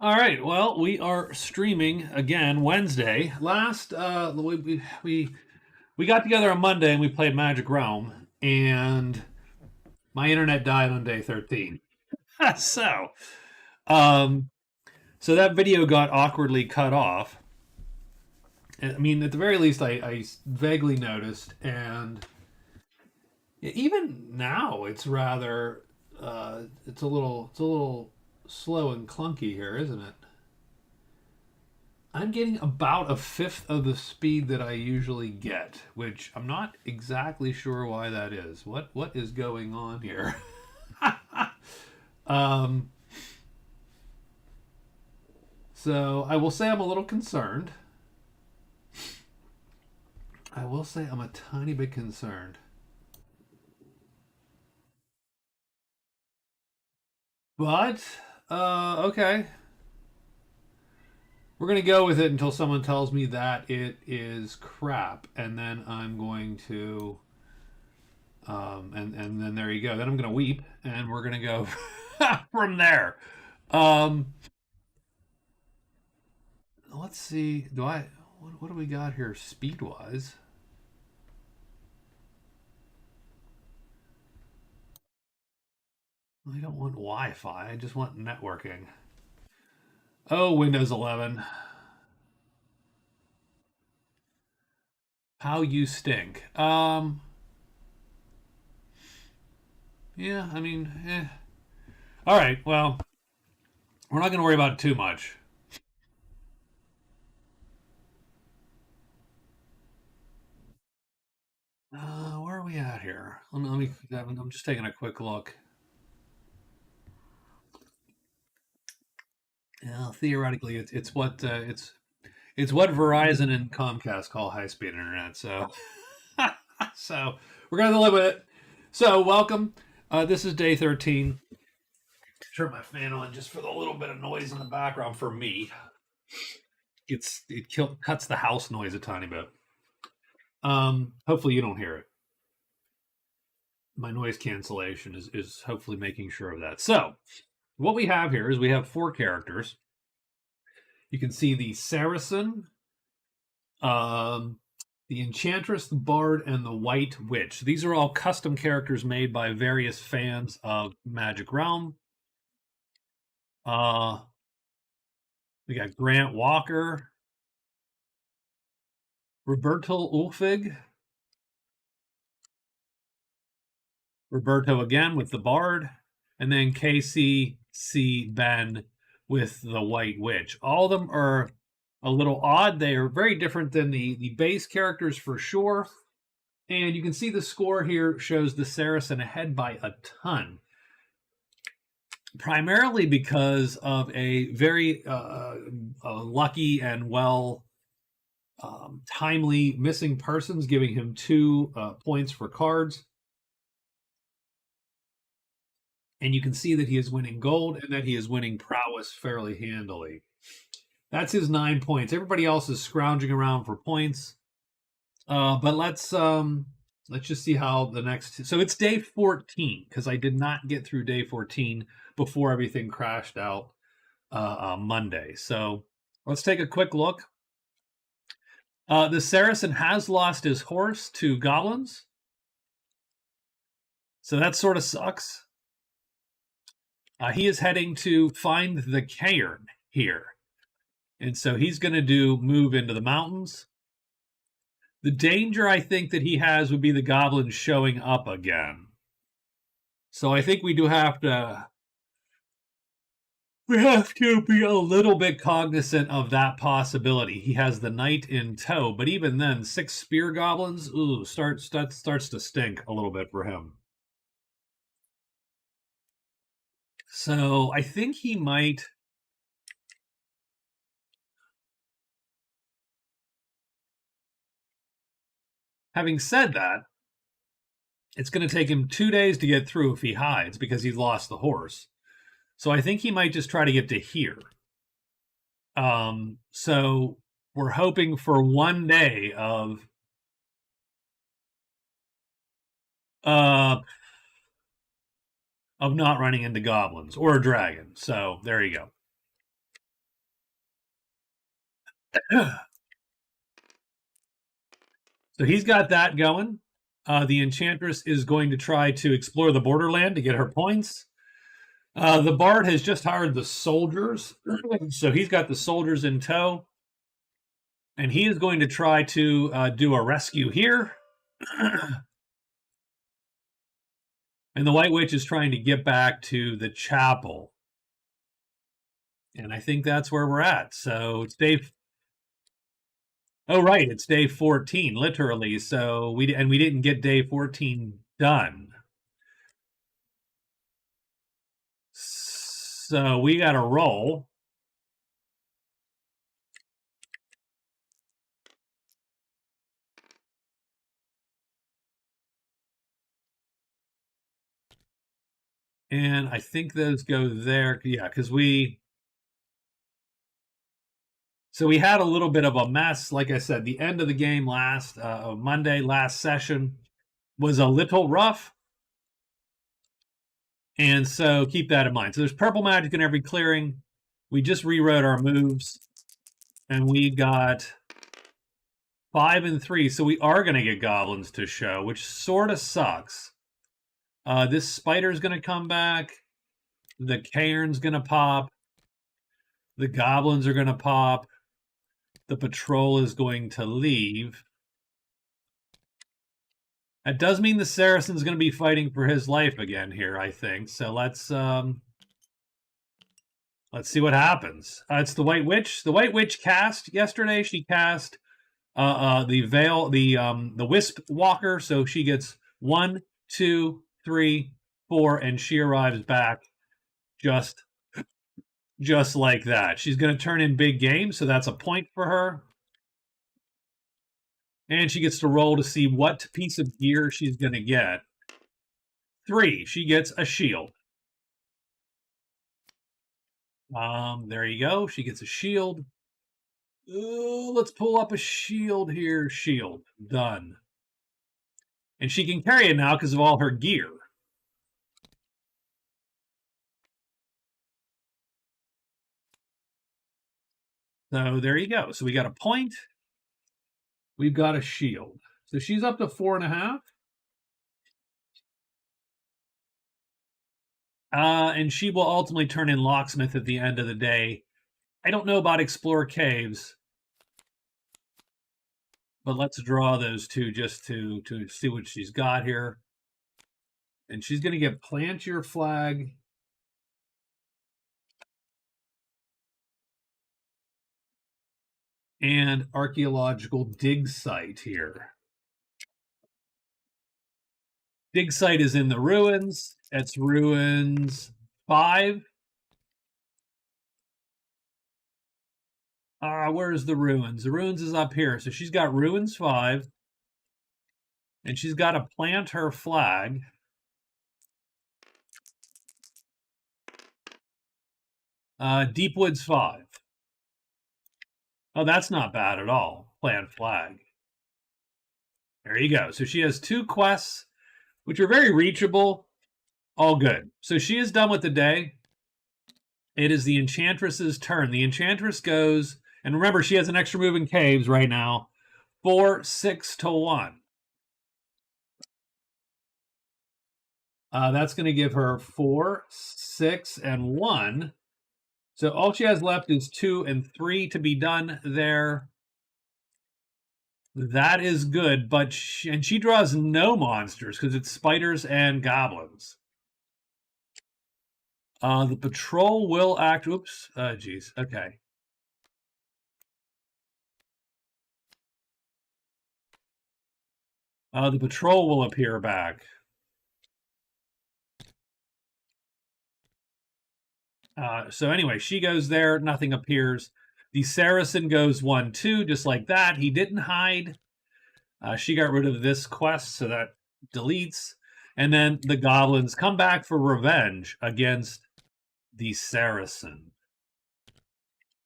All right. Well, we are streaming again Wednesday. Last we got together on Monday and we played Magic Realm, and my internet died on day 13. so, um, so that video got awkwardly cut off. I mean, at the very least, I vaguely noticed, and even now, it's a little slow and clunky here, isn't it? I'm getting about a fifth of the speed that I usually get, which I'm not exactly sure why that is. What is going on here? um, so I will say I'm a little concerned. I will say I'm a tiny bit concerned. But okay, we're gonna go with it until someone tells me that it is crap, and then I'm going to and then there you go. Then I'm gonna weep, and we're gonna go from there. Um, let's see. What do we got here speed wise? I don't want Wi-Fi. I just want networking. Oh, Windows 11. How you stink. Yeah. I mean, all right. Well, we're not gonna worry about it too much. Where are we at here? I'm just taking a quick look. Yeah, theoretically, it's what Verizon and Comcast call high speed internet. So, so we're gonna live with it. So, welcome. This is day 13. Turn my fan on just for the little bit of noise in the background for me. Cuts the house noise a tiny bit. Hopefully you don't hear it. My noise cancellation is hopefully making sure of that. So, what we have here is we have 4 characters. You can see the Saracen, um, the Enchantress, the Bard, and the White Witch. These are all custom characters made by various fans of Magic Realm. We got Grant Walker, Roberto Ulfig, Roberto again with the Bard, and then Casey C. Ben with the White Witch. All of them are a little odd. They are very different than the base characters for sure. And you can see the score here shows the Saracen ahead by a ton. Primarily because of a very lucky and timely missing persons, giving him 2 points for cards. And you can see that he is winning gold and that he is winning prowess fairly handily. That's his 9 points. Everybody else is scrounging around for points. But let's just see how the next. So it's day 14 because I did not get through day 14 before everything crashed out Monday. So let's take a quick look. The Saracen has lost his horse to goblins, so that sort of sucks. He is heading to find the cairn here, and so he's going to move into the mountains. The danger I think that he has would be the goblins showing up again. So I think we have to be a little bit cognizant of that possibility. He has the knight in tow, but even then, 6 spear goblins, starts to stink a little bit for him. So I think he might. Having said that, it's going to take him 2 days to get through if he hides because he's lost the horse. So I think he might just try to get to here. So we're hoping for 1 day of not running into goblins or a dragon. So there you go. So he's got that going. The Enchantress is going to try to explore the borderland to get her points. The Bard has just hired the soldiers, so he's got the soldiers in tow, and he is going to try to do a rescue here. And the White Witch is trying to get back to the chapel. And I think that's where we're at. So it's day. Oh, right, it's day 14, literally. So we didn't get day 14 done. So we got to roll. And I think those go there. Yeah, because so we had a little bit of a mess. Like I said, the end of the game last Monday, last session was a little rough. And so keep that in mind. So there's purple magic in every clearing. We just rewrote our moves. And we got 5 and 3. So we are going to get goblins to show, which sort of sucks. This spider's going to come back. The cairn's going to pop. The goblins are going to pop. The patrol is going to leave. That does mean the Saracen's going to be fighting for his life again here, I think. So let's see what happens. It's the White Witch. The White Witch cast yesterday. She cast the Veil, the Wisp Walker. So she gets 1, 2, 3, 4, and she arrives back just like that. She's going to turn in big games, so that's a point for her. And she gets to roll to see what piece of gear she's going to get. 3, she gets a shield. There you go. She gets a shield. Let's pull up a shield here. Shield. Done. And she can carry it now because of all her gear. So there you go. So we got a point. We've got a shield. So she's up to 4.5. And she will ultimately turn in Locksmith at the end of the day. I don't know about Explore Caves, but let's draw those two just to see what she's got here. And she's going to get Plant Your Flag. And Archaeological Dig Site here. Dig Site is in the ruins. It's ruins 5. Where's the ruins? The ruins is up here. So she's got ruins 5. And she's got to plant her flag. Deep Woods 5. Oh, that's not bad at all. Plant flag. There you go. So she has 2 quests, which are very reachable. All good. So she is done with the day. It is the Enchantress's turn. The Enchantress goes, and remember, she has an extra move in caves right now. 4, 6 to 1. That's going to give her 4, 6, and 1. So all she has left is 2 and 3 to be done there. That is good, but she draws no monsters because it's spiders and goblins. The patrol will act. Oops. Geez. Okay. The patrol will appear back. So anyway, she goes there. Nothing appears. The Saracen goes 1, 2, just like that. He didn't hide. She got rid of this quest, so that deletes. And then the goblins come back for revenge against the Saracen.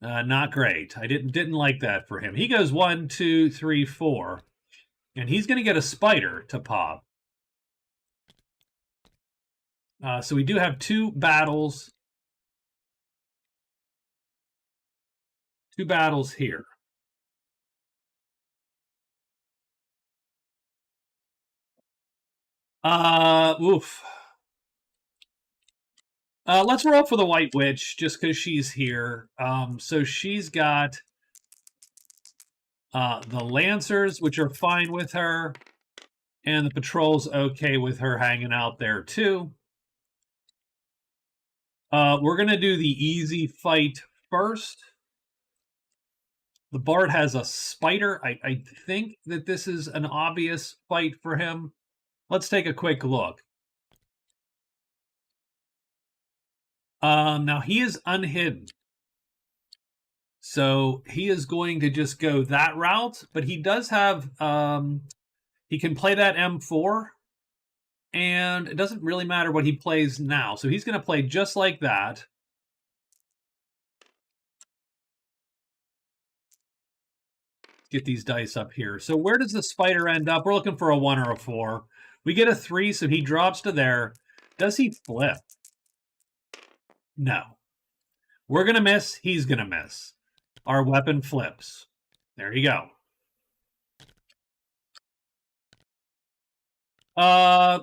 Not great. I didn't like that for him. He goes 1, 2, 3, 4, and he's going to get a spider to pop. So we do have 2 battles. 2 battles here. Oof. Let's roll for the White Witch just because she's here. So she's got the Lancers, which are fine with her, and the Patrol's okay with her hanging out there too. We're going to do the easy fight first. The Bard has a Spider. I think that this is an obvious fight for him. Let's take a quick look. Now he is unhidden. So he is going to just go that route, but he does have, he can play that M4, and it doesn't really matter what he plays now. So he's going to play just like that. Get these dice up here. So where does the Spider end up? We're looking for a 1 or a 4. We get a 3, so he drops to there. Does he flip? No. We're going to miss. He's going to miss. Our weapon flips. There you go.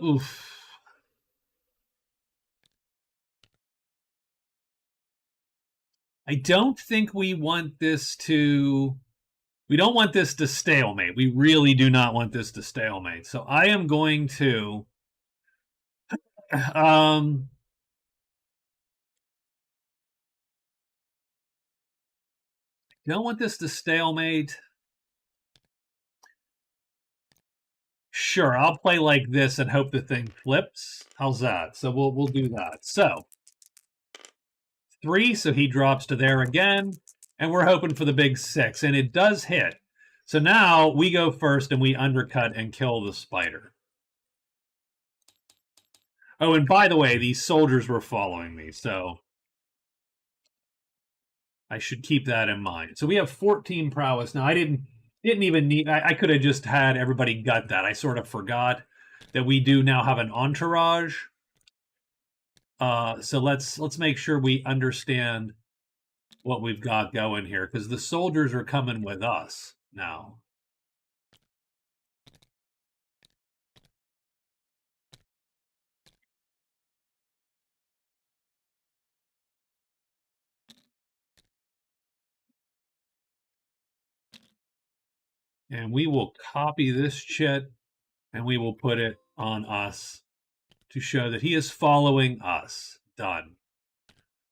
Oof. I don't think we want this to... We don't want this to stalemate. We really do not want this to stalemate. So I am going to... don't want this to stalemate. Sure, I'll play like this and hope the thing flips. How's that? So we'll do that. So 3, so he drops to there again, and we're hoping for the big 6, and it does hit. So now we go first and we undercut and kill the Spider. Oh, and by the way, these soldiers were following me, so I should keep that in mind. So we have 14 prowess. Now I didn't even need, I could have just had everybody gut that. I sort of forgot that we do now have an entourage. So let's make sure we understand what we've got going here, because the soldiers are coming with us now. And we will copy this chit and we will put it on us to show that he is following us. Done.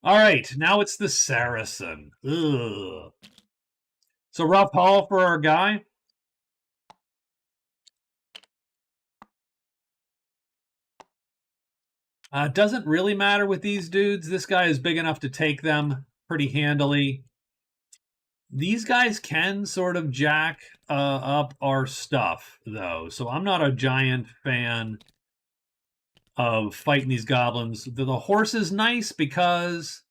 All right, now it's the Saracen. Ugh. So rough haul for our guy. Doesn't really matter with these dudes. This guy is big enough to take them pretty handily. These guys can sort of jack up our stuff, though. So I'm not a giant fan of fighting these goblins. The horse is nice because...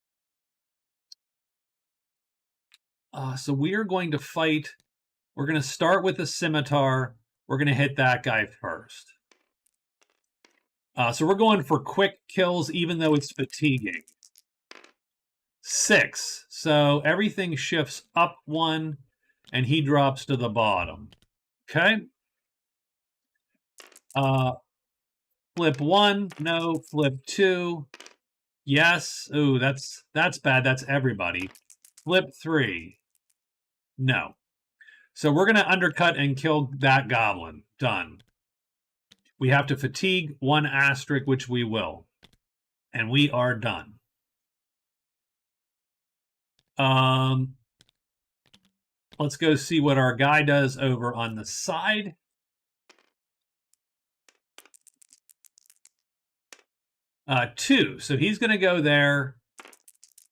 so we are going to fight... We're going to start with a scimitar. We're going to hit that guy first. So we're going for quick kills, even though it's fatiguing. 6. So everything shifts up 1, and he drops to the bottom. Okay. Flip 1. No. Flip 2. Yes. Ooh, that's bad. That's everybody. Flip 3. No. So we're going to undercut and kill that goblin. Done. We have to fatigue 1 asterisk, which we will. And we are done. Let's go see what our guy does over on the side. Two. So he's going to go there.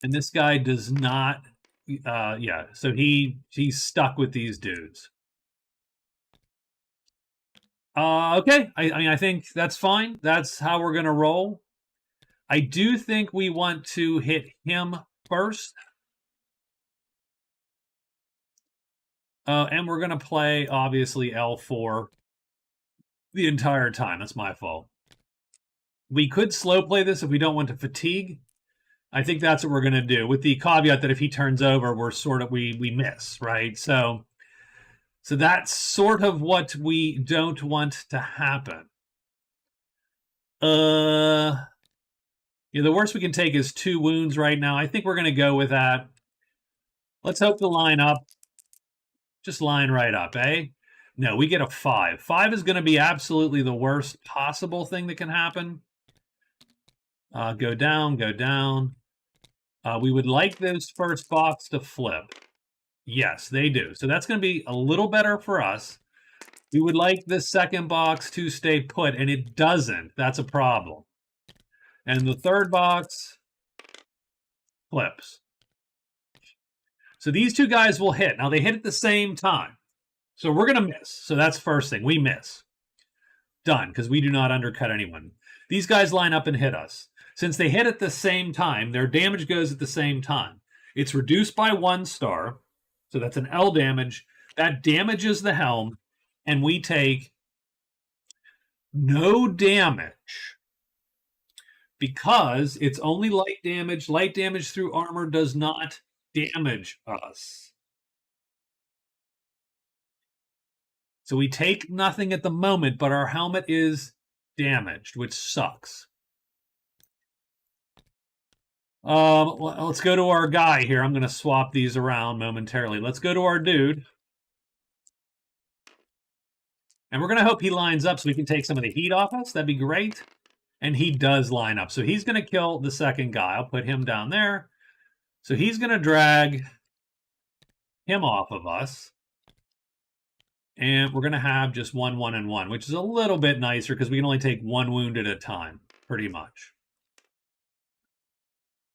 And this guy does not... yeah, so he's stuck with these dudes. Okay, I mean, I think that's fine. That's how we're going to roll. I do think we want to hit him first. And we're going to play, obviously, L4 the entire time. That's my fault. We could slow play this if we don't want to fatigue. I think that's what we're going to do, with the caveat that if he turns over, we're sort of, we miss, right? So that's sort of what we don't want to happen. Yeah, the worst we can take is 2 wounds right now. I think we're going to go with that. Let's hope the line up. Just line right up, eh? No, we get a 5. 5 is going to be absolutely the worst possible thing that can happen. Go down, go down. We would like this first box to flip. Yes, they do. So that's going to be a little better for us. We would like this second box to stay put, and it doesn't. That's a problem. And the third box flips. So these two guys will hit. Now, they hit at the same time. So we're going to miss. So that's first thing. We miss. Done, because we do not undercut anyone. These guys line up and hit us. Since they hit at the same time, their damage goes at the same time. It's reduced by 1 star. So that's an L damage. That damages the helm, and we take no damage because it's only light damage. Light damage through armor does not damage us. So we take nothing at the moment, but our helmet is damaged, which sucks. Let's go to our guy here. I'm going to swap these around momentarily. Let's go to our dude. And we're going to hope he lines up so we can take some of the heat off us. That'd be great. And he does line up. So he's going to kill the second guy. I'll put him down there. So he's going to drag him off of us. And we're going to have just 1, 1, and 1, which is a little bit nicer because we can only take 1 wound at a time, pretty much.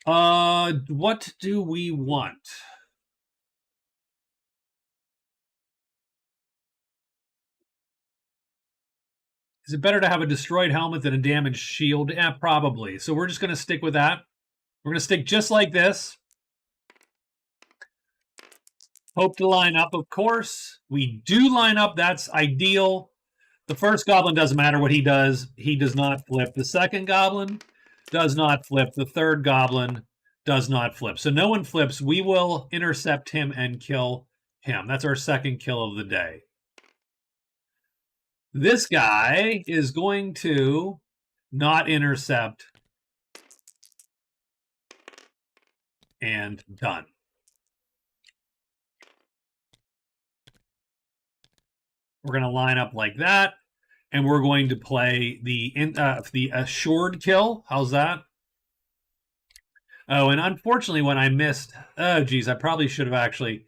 What do we want? Is it better to have a destroyed helmet than a damaged shield? Yeah, probably. So we're just going to stick with that. We're going to stick just like this. Hope to line up, of course. We do line up. That's ideal. The first goblin doesn't matter what he does. He does not flip. The second goblin does not flip. The third goblin does not flip. So no one flips. We will intercept him and kill him. That's our second kill of the day. This guy is going to not intercept. And done. We're going to line up like that. And we're going to play the assured kill. How's that? Oh, and unfortunately, when I missed, oh, geez, I probably should have actually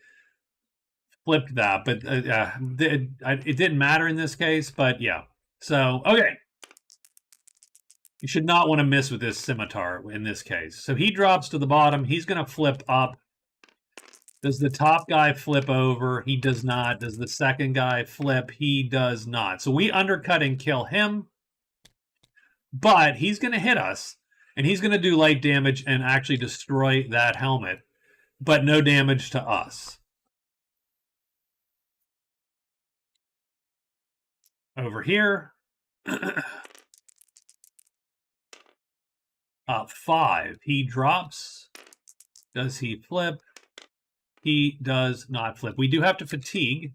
flipped that, but it didn't matter in this case. But yeah, so okay, you should not want to miss with this scimitar in this case. So he drops to the bottom. He's going to flip up. Does the top guy flip over? He does not. Does the second guy flip? He does not. So we undercut and kill him, but he's going to hit us. And he's going to do light damage and actually destroy that helmet, but no damage to us. Over here, 5. He drops. Does he flip? He does not flip. We do have to fatigue.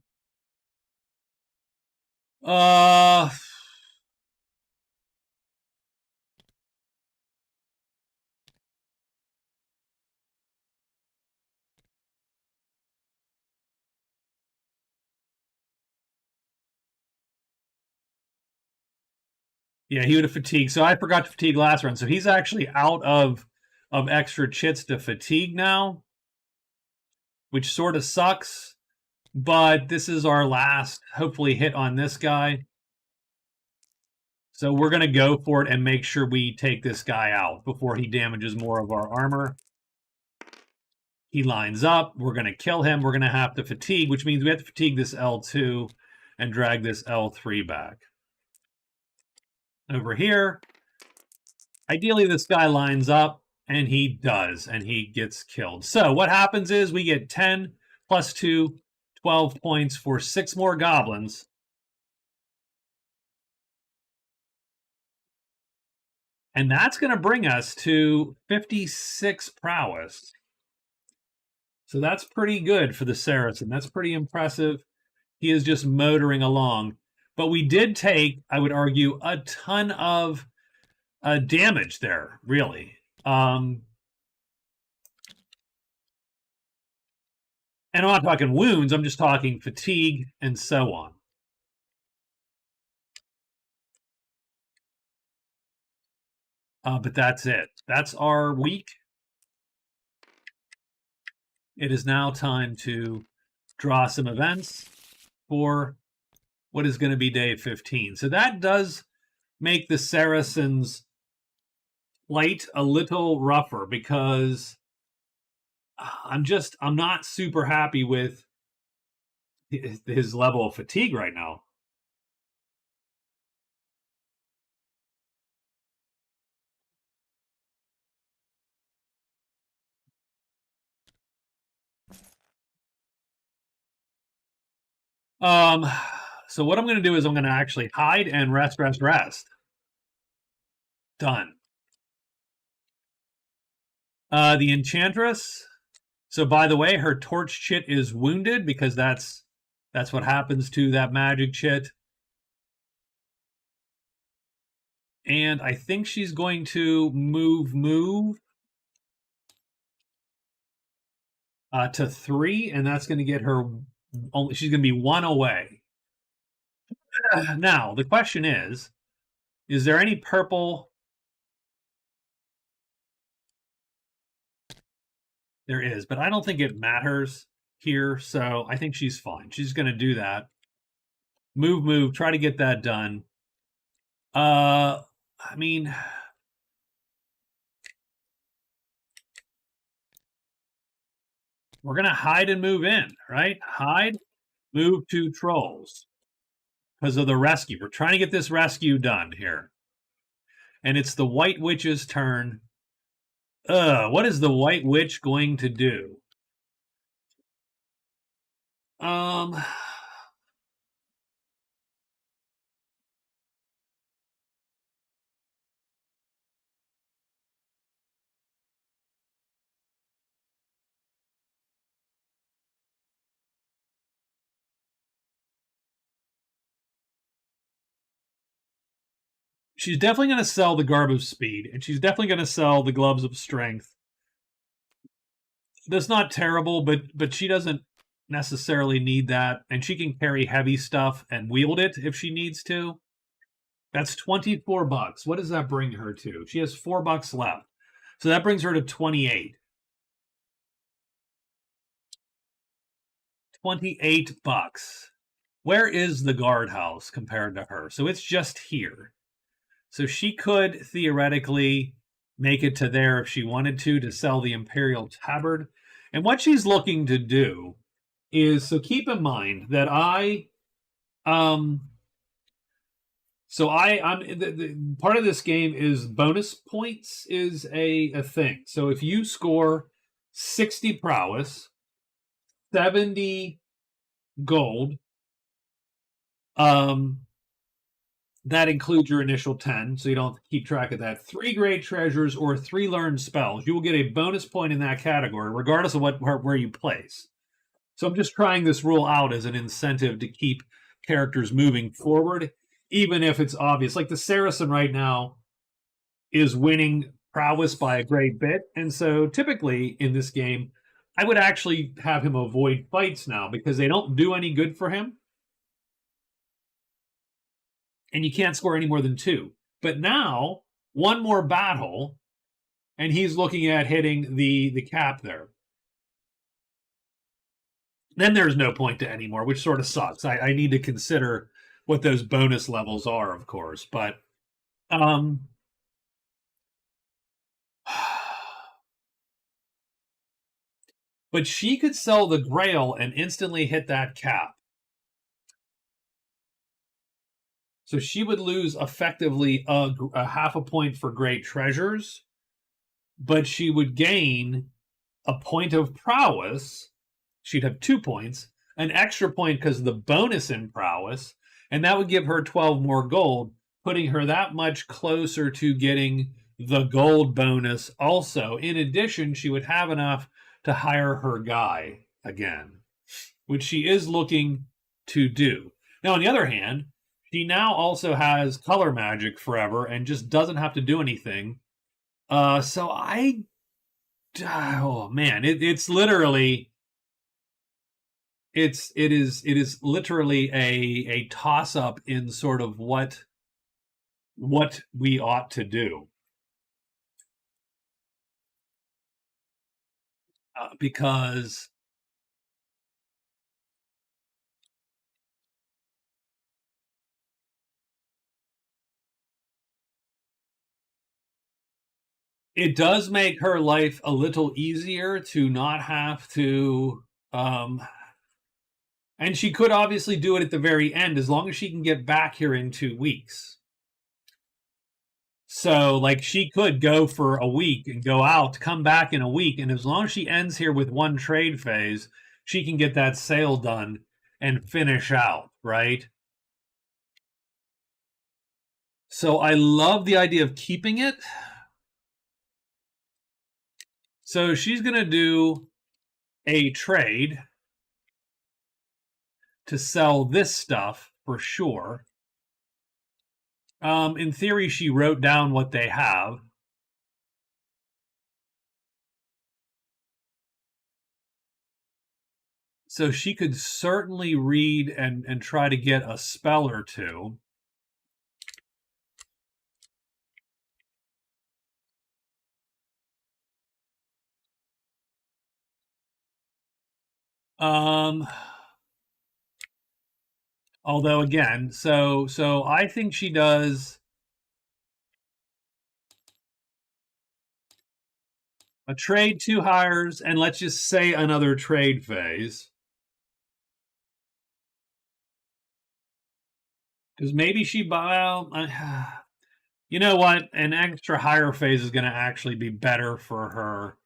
Yeah, he would have fatigued. So I forgot to fatigue last run. So he's actually out of extra chits to fatigue now, which sort of sucks. But this is our last, hopefully, hit on this guy. So we're going to go for it and make sure we take this guy out before he damages more of our armor. He lines up. We're going to kill him. We're going to have to fatigue, which means we have to fatigue this L2 and drag this L3 back. Over here, ideally this guy lines up, and he does, and he gets killed. So what happens is we get 10 plus 2, 12 points for 6 more goblins. And that's going to bring us to 56 prowess. So that's pretty good for the Saracen. That's pretty impressive. He is just motoring along. But we did take, I would argue, a ton of damage there, really. And I'm not talking wounds, I'm just talking fatigue and so on. But that's it. That's our week. It is now time to draw some events for what is going to be day 15. So that does make the Saracens' flight a little rougher because I'm not super happy with his level of fatigue right now. Um, so what I'm going to do is I'm going to actually hide and rest. Done. The Enchantress. So by the way, her torch chit is wounded because that's what happens to that magic chit. And I think she's going to move to 3, and that's going to get her. She's going to be 1 away. Now the question is there any purple? There is, but I don't think it matters here. So I think she's fine. She's going to do that. Move. Try to get that done. I mean, we're going to hide and move in, right? Hide, move to trolls because of the rescue. We're trying to get this rescue done here. And it's the White Witch's turn. What is the White Witch going to do? She's definitely going to sell the Garb of Speed, and she's definitely going to sell the Gloves of Strength. That's not terrible, but she doesn't necessarily need that, and she can carry heavy stuff and wield it if she needs to. That's $24. What does that bring her to? She has $4 left. So that brings her to 28. $28. Where is the guardhouse compared to her? So it's just here. So she could theoretically make it to there if she wanted to sell the Imperial Tabard. And what she's looking to do is, so keep in mind that I'm part of this game is bonus points is a thing. So if you score 60 prowess, 70 gold, that includes your initial 10, so you don't keep track of that. 3 great treasures or 3 learned spells. You will get a bonus point in that category, regardless of where you place. So I'm just trying this rule out as an incentive to keep characters moving forward, even if it's obvious. Like the Saracen right now is winning prowess by a great bit, and so typically in this game, I would actually have him avoid fights now because they don't do any good for him. And you can't score any more than 2. But now, 1 more battle, and he's looking at hitting the cap there. Then there's no point to anymore, which sort of sucks. I need to consider what those bonus levels are, of course. But but she could sell the Grail and instantly hit that cap. So she would lose effectively a half a point for great treasures, but she would gain a point of prowess. She'd have 2 points, an extra point because of the bonus in prowess, and that would give her 12 more gold, putting her that much closer to getting the gold bonus also. In addition, she would have enough to hire her guy again, which she is looking to do. Now, on the other hand, She now also has color magic forever and just doesn't have to do anything. So oh man, it's literally it is literally a toss up in sort of what we ought to do, because it does make her life a little easier to not have to and she could obviously do it at the very end as long as she can get back here in 2 weeks. So, like, she could go for a week and go out, come back in a week, and as long as she ends here with one trade phase, she can get that sale done and finish out, right? So, I love the idea of keeping it. So, she's going to do a trade to sell this stuff for sure. In theory, she wrote down what they have. So she could certainly read and try to get a spell or two. Although again, so I think she does a trade, 2 hires, and let's just say another trade phase. Because maybe she you know what? An extra hire phase is going to actually be better for her.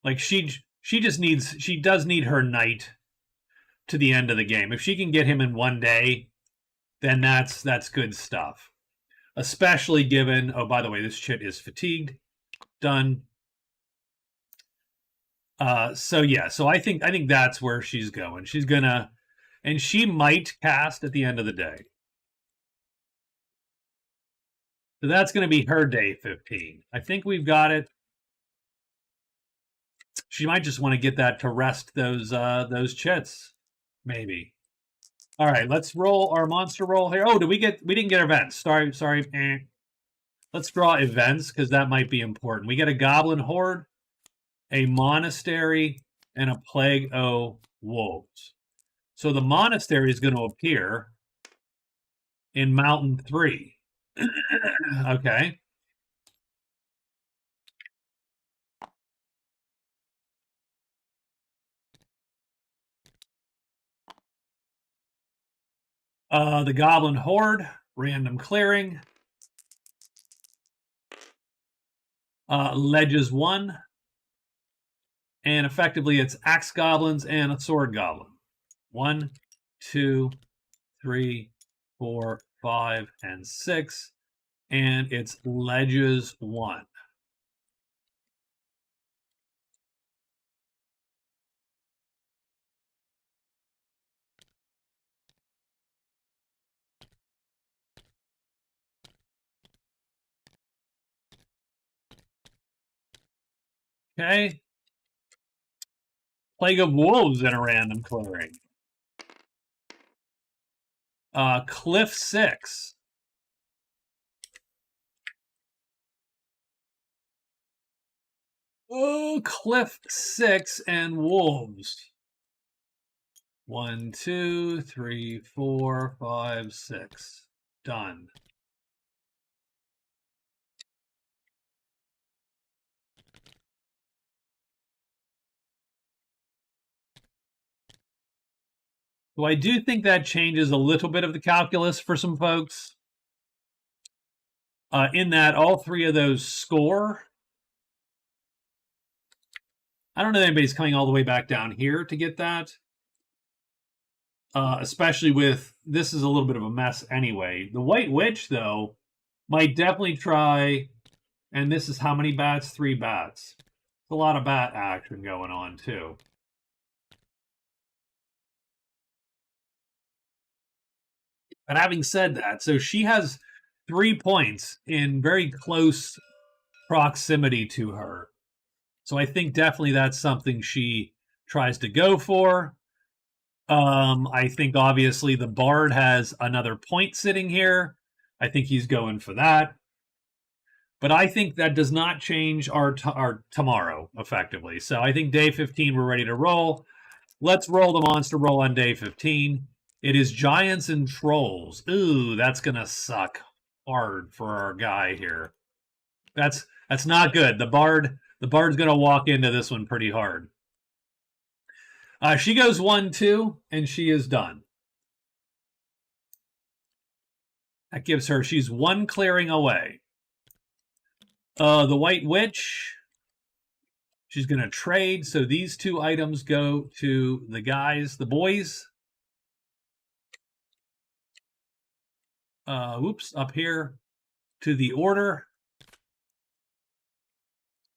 Like she does need her knight to the end of the game. If she can get him in one day, then that's good stuff. Especially given, oh, by the way, this chit is fatigued. Done. So yeah, so I think that's where she's going. She's gonna, and she might cast at the end of the day. So that's going to be her day 15. I think we've got it. She might just want to get that to rest those chits, maybe. All right, let's roll our monster roll here. Oh, we didn't get events. Sorry. Let's draw events because that might be important. We get a goblin horde, a monastery, and a plague o' wolves. So the monastery is going to appear in Mountain 3. Okay. The Goblin Horde, random clearing. Ledges 1. And effectively it's axe goblins and a sword goblin. 1, 2, 3, 4, 5, and 6. And it's ledges 1. Okay. Plague of Wolves in a random clearing. Cliff 6. Oh, Cliff 6 and Wolves. 1, 2, 3, 4, 5, 6. Done. So I do think that changes a little bit of the calculus for some folks. In that all 3 of those score. I don't know if anybody's coming all the way back down here to get that. Especially with, this is a little bit of a mess anyway. The White Witch, though, might definitely try, and this is how many bats? 3 bats. It's a lot of bat action going on, too. But having said that, so she has 3 points in very close proximity to her. So I think definitely that's something she tries to go for. I think obviously the Bard has another point sitting here. I think he's going for that. But I think that does not change our tomorrow effectively. So I think day 15 we're ready to roll. Let's roll the monster roll on day 15. It is giants and trolls. Ooh, that's gonna suck hard for our guy here. That's not good. The bard's gonna walk into this one pretty hard. She goes 1-2, and she is done. That gives her, she's one clearing away. The White Witch, she's going to trade. So these two items go to the guys, the boys. Up here to the order.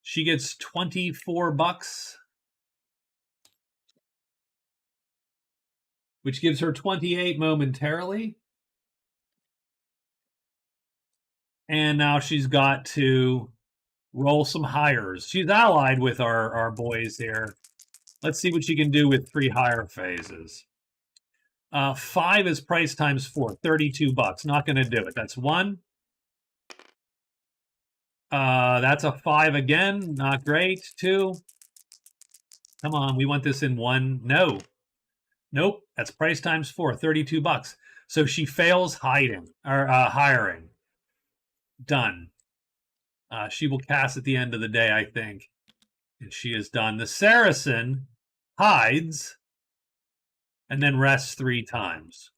She gets $24, which gives her 28 momentarily. And now she's got to roll some hires. She's allied with our boys here. Let's see what she can do with 3 hire phases. 5 is price times 4, $32. Not going to do it. That's 1. That's a 5 again. Not great. 2. Come on, we want this in 1. No. Nope. That's price times 4, $32. So she fails hiding or hiring. Done. She will cast at the end of the day, I think. And she is done. The Saracen hides and then rests 3 times,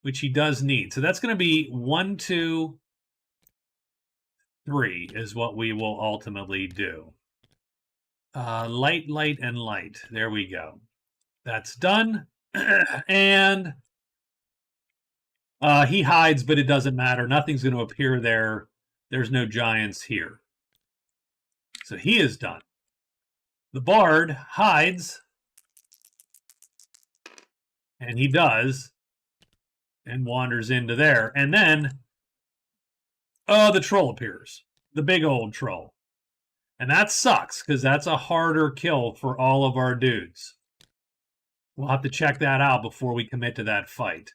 which he does need. So that's going to be 1, 2, 3 is what we will ultimately do. Light, light, and light. There we go. That's done. And he hides, but it doesn't matter. Nothing's going to appear there. There's no giants here. So he is done. The Bard hides. And he does. And wanders into there. And then, the troll appears. The big old troll. And that sucks, because that's a harder kill for all of our dudes. We'll have to check that out before we commit to that fight.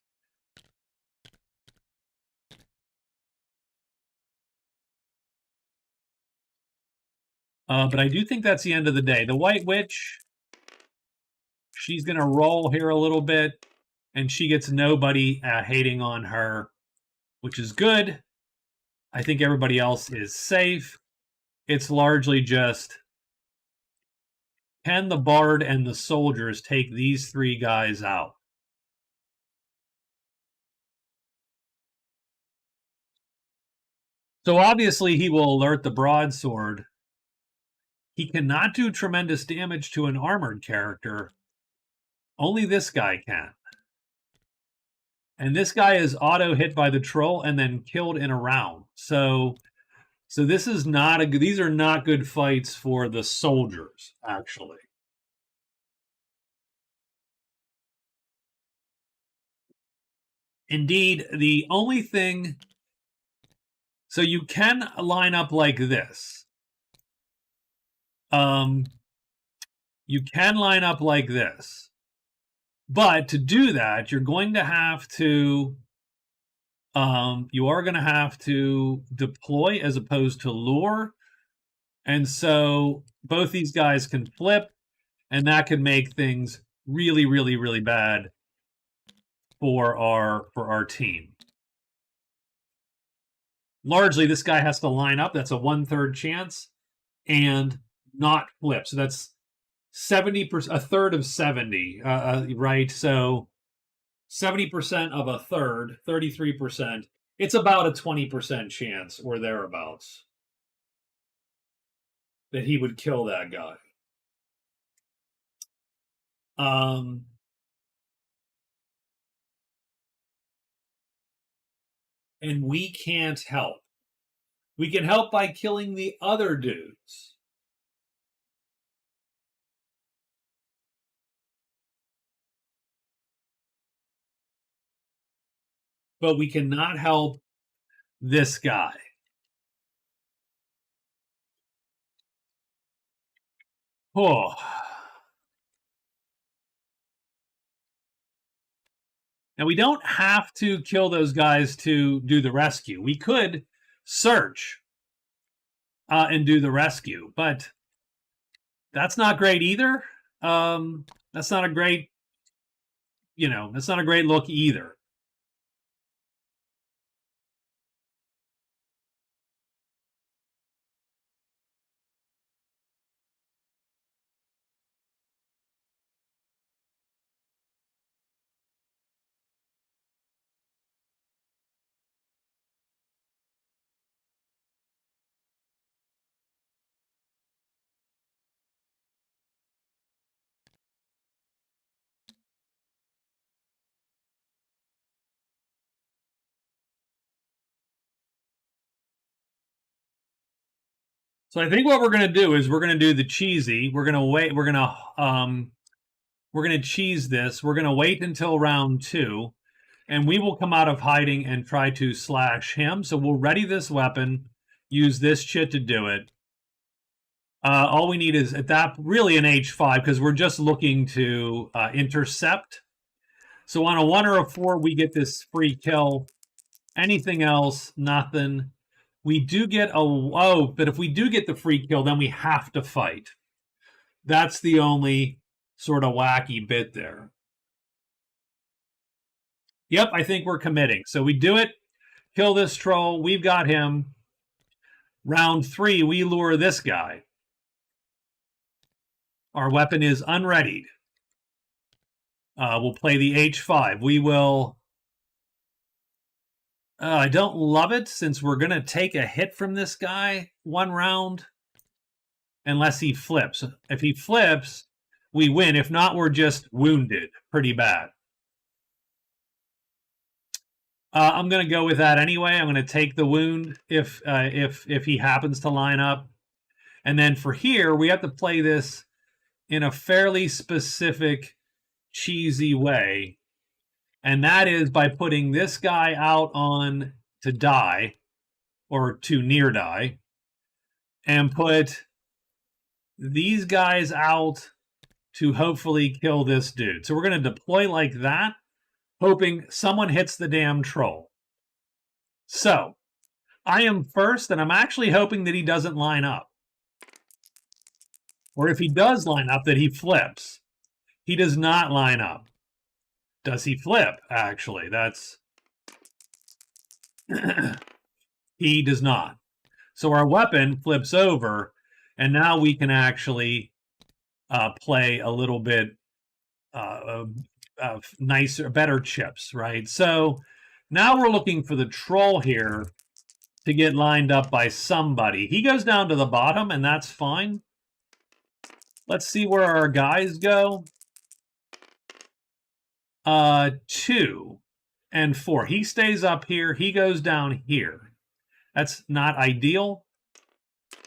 But I do think that's the end of the day. The White Witch, she's going to roll here a little bit, and she gets nobody hating on her, which is good. I think everybody else is safe. It's largely just, can the Bard and the soldiers take these 3 guys out? So obviously he will alert the broadsword. He cannot do tremendous damage to an armored character. Only this guy can. And this guy is auto hit by the troll and then killed in a round. So this is not these are not good fights for the soldiers, actually. Indeed, the only thing, so you can line up like this. You can line up like this. But to do that, you're going to have to you are going to have to deploy as opposed to lure. And so both these guys can flip, and that can make things really, really, really bad for our team. Largely, this guy has to line up. That's a 1/3 chance and not flip. So that's 70%, a third of 70, right? So 70% of a third, 33%. It's about a 20% chance or thereabouts that he would kill that guy. And we can't help. We can help by killing the other dudes. but we cannot help this guy. Oh. Now, we don't have to kill those guys to do the rescue. We could search and do the rescue, but that's not great either. That's not a great, that's not a great look either. So I think what we're going to do is we're going to do the cheesy. We're going to wait. We're going to cheese this. We're going to wait until round 2, and we will come out of hiding and try to slash him. So we'll ready this weapon, use this chit to do it. All we need is at that really an H5 because we're just looking to intercept. So on a 1 or a 4, we get this free kill. Anything else, nothing. We do get but if we do get the free kill, then we have to fight. That's the only sort of wacky bit there. Yep, I think we're committing. So we do it, kill this troll, we've got him. Round 3, we lure this guy. Our weapon is unreadied. We'll play the H5. We will... I don't love it since we're going to take a hit from this guy 1 round. Unless he flips. If he flips, we win. If not, we're just wounded pretty bad. I'm going to go with that anyway. I'm going to take the wound if he happens to line up. And then for here, we have to play this in a fairly specific, cheesy way. And that is by putting this guy out on to die, or to near die, and put these guys out to hopefully kill this dude. So we're going to deploy like that, hoping someone hits the damn troll. So I am first, and I'm actually hoping that he doesn't line up. Or if he does line up, that he flips. He does not line up. Does he flip, actually? That's... He does not. So our weapon flips over, and now we can actually play a little bit nicer, better chips, right? So now we're looking for the troll here to get lined up by somebody. He goes down to the bottom, and that's fine. Let's see where our guys go. 2 and 4. He stays up here. He goes down here. That's not ideal.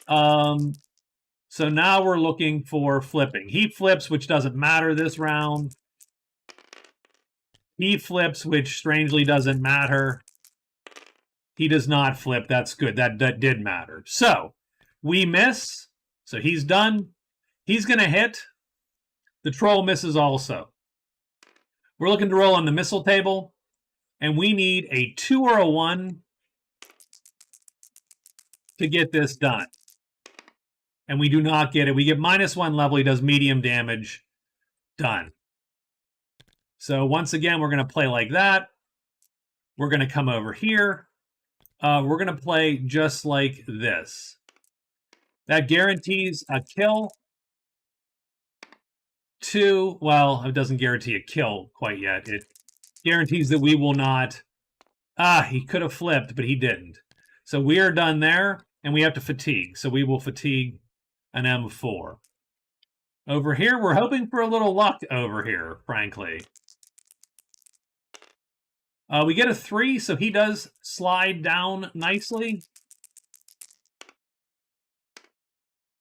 So now we're looking for flipping. He flips, which doesn't matter this round. He flips, which strangely doesn't matter. He does not flip. That's good. That did matter. So we miss. So he's done. He's going to hit. The troll misses also. We're looking to roll on the missile table, and we need a 2 or a 1 to get this done. And we do not get it. We get -1 level. He does medium damage. Done. So once again, we're going to play like that. We're going to come over here. We're going to play just like this. That guarantees a kill. 2, well, it doesn't guarantee a kill quite yet. It guarantees that we will not... he could have flipped, but he didn't. So we are done there, and we have to fatigue. So we will fatigue an M4. Over here, we're hoping for a little luck over here, frankly. We get a 3, so he does slide down nicely.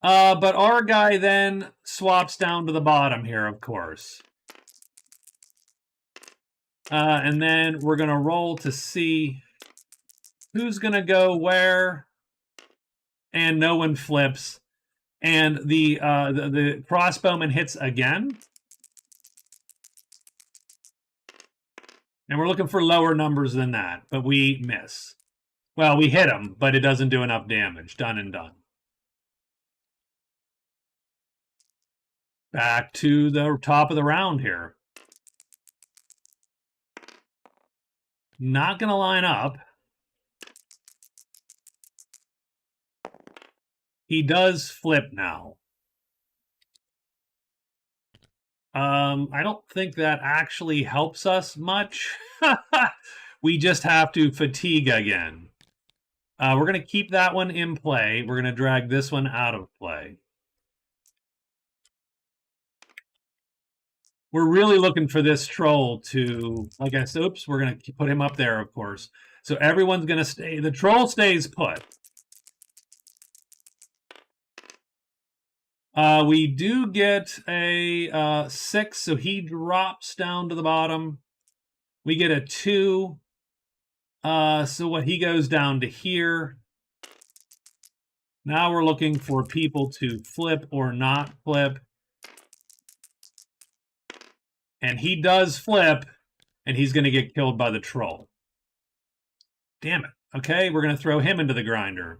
But our guy then swaps down to the bottom here, of course. And then we're going to roll to see who's going to go where. And no one flips. And the crossbowman hits again. And we're looking for lower numbers than that, but we miss. Well, we hit him, but it doesn't do enough damage. Done and done. Back to the top of the round here. Not going to line up. He does flip now. I don't think that actually helps us much. We just have to fatigue again. We're going to keep that one in play. We're going to drag this one out of play. We're really looking for this troll to, I guess, oops, we're going to put him up there, of course. So everyone's going to stay. The troll stays put. We do get a 6, so he drops down to the bottom. We get a 2. So what he goes down to here. Now we're looking for people to flip or not flip. And he does flip, and he's going to get killed by the troll. Damn it. Okay, we're going to throw him into the grinder.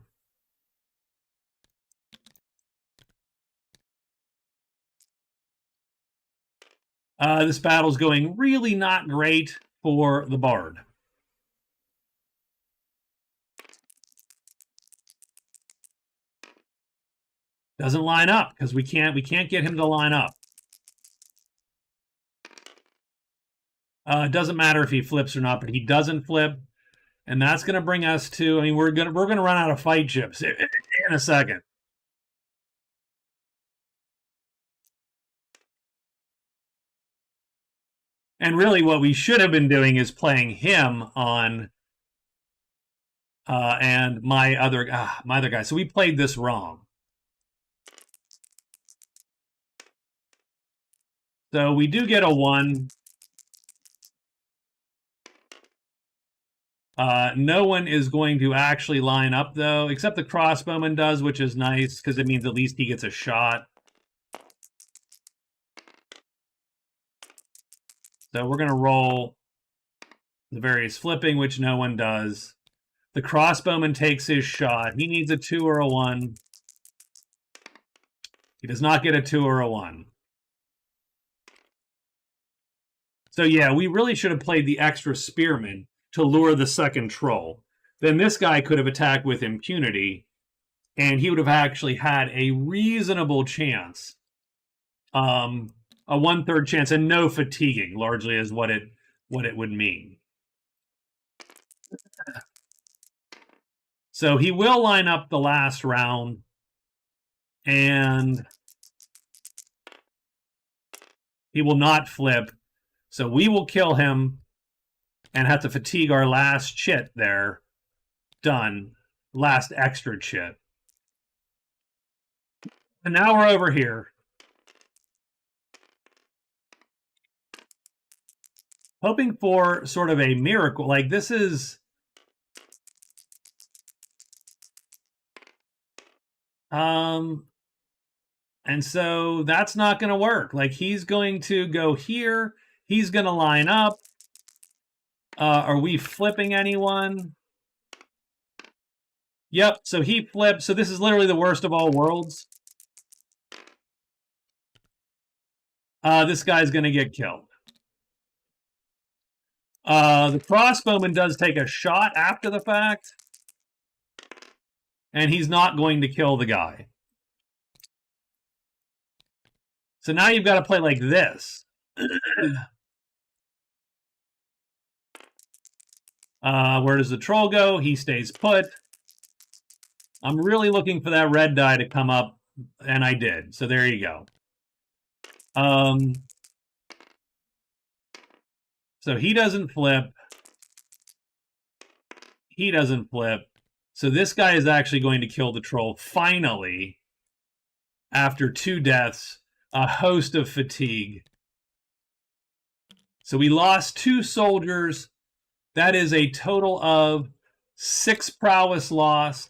This battle's going really not great for the bard. Doesn't line up because we can't get him to line up. It doesn't matter if he flips or not, but he doesn't flip, and that's going to bring us to. I mean, we're gonna run out of fight chips in a second. And really, what we should have been doing is playing him on, and my other guy. So we played this wrong. So we do get a 1. No one is going to actually line up, though, except the crossbowman does, which is nice, because it means at least he gets a shot. So we're going to roll the various flipping, which no one does. The crossbowman takes his shot. He needs a 2 or a 1. He does not get a 2 or a 1. So yeah, we really should have played the extra spearman to lure the second troll. Then this guy could have attacked with impunity, and he would have actually had a reasonable chance. A 1/3 chance and no fatiguing, largely is what it would mean. So he will line up the last round, and he will not flip. So we will kill him and have to fatigue our last chit there. Done. Last extra chit. And now we're over here. Hoping for sort of a miracle. Like this is... And so that's not going to work. Like he's going to go here. He's going to line up. Are we flipping anyone? Yep, so he flipped. So this is literally the worst of all worlds. This guy's going to get killed. The crossbowman does take a shot after the fact. And he's not going to kill the guy. So now you've got to play like this. Where does the troll go? He stays put. I'm really looking for that red die to come up, and I did. So there you go. So he doesn't flip. He doesn't flip. So this guy is actually going to kill the troll finally after 2 deaths, a host of fatigue. So we lost 2 soldiers. That is a total of 6 prowess lost.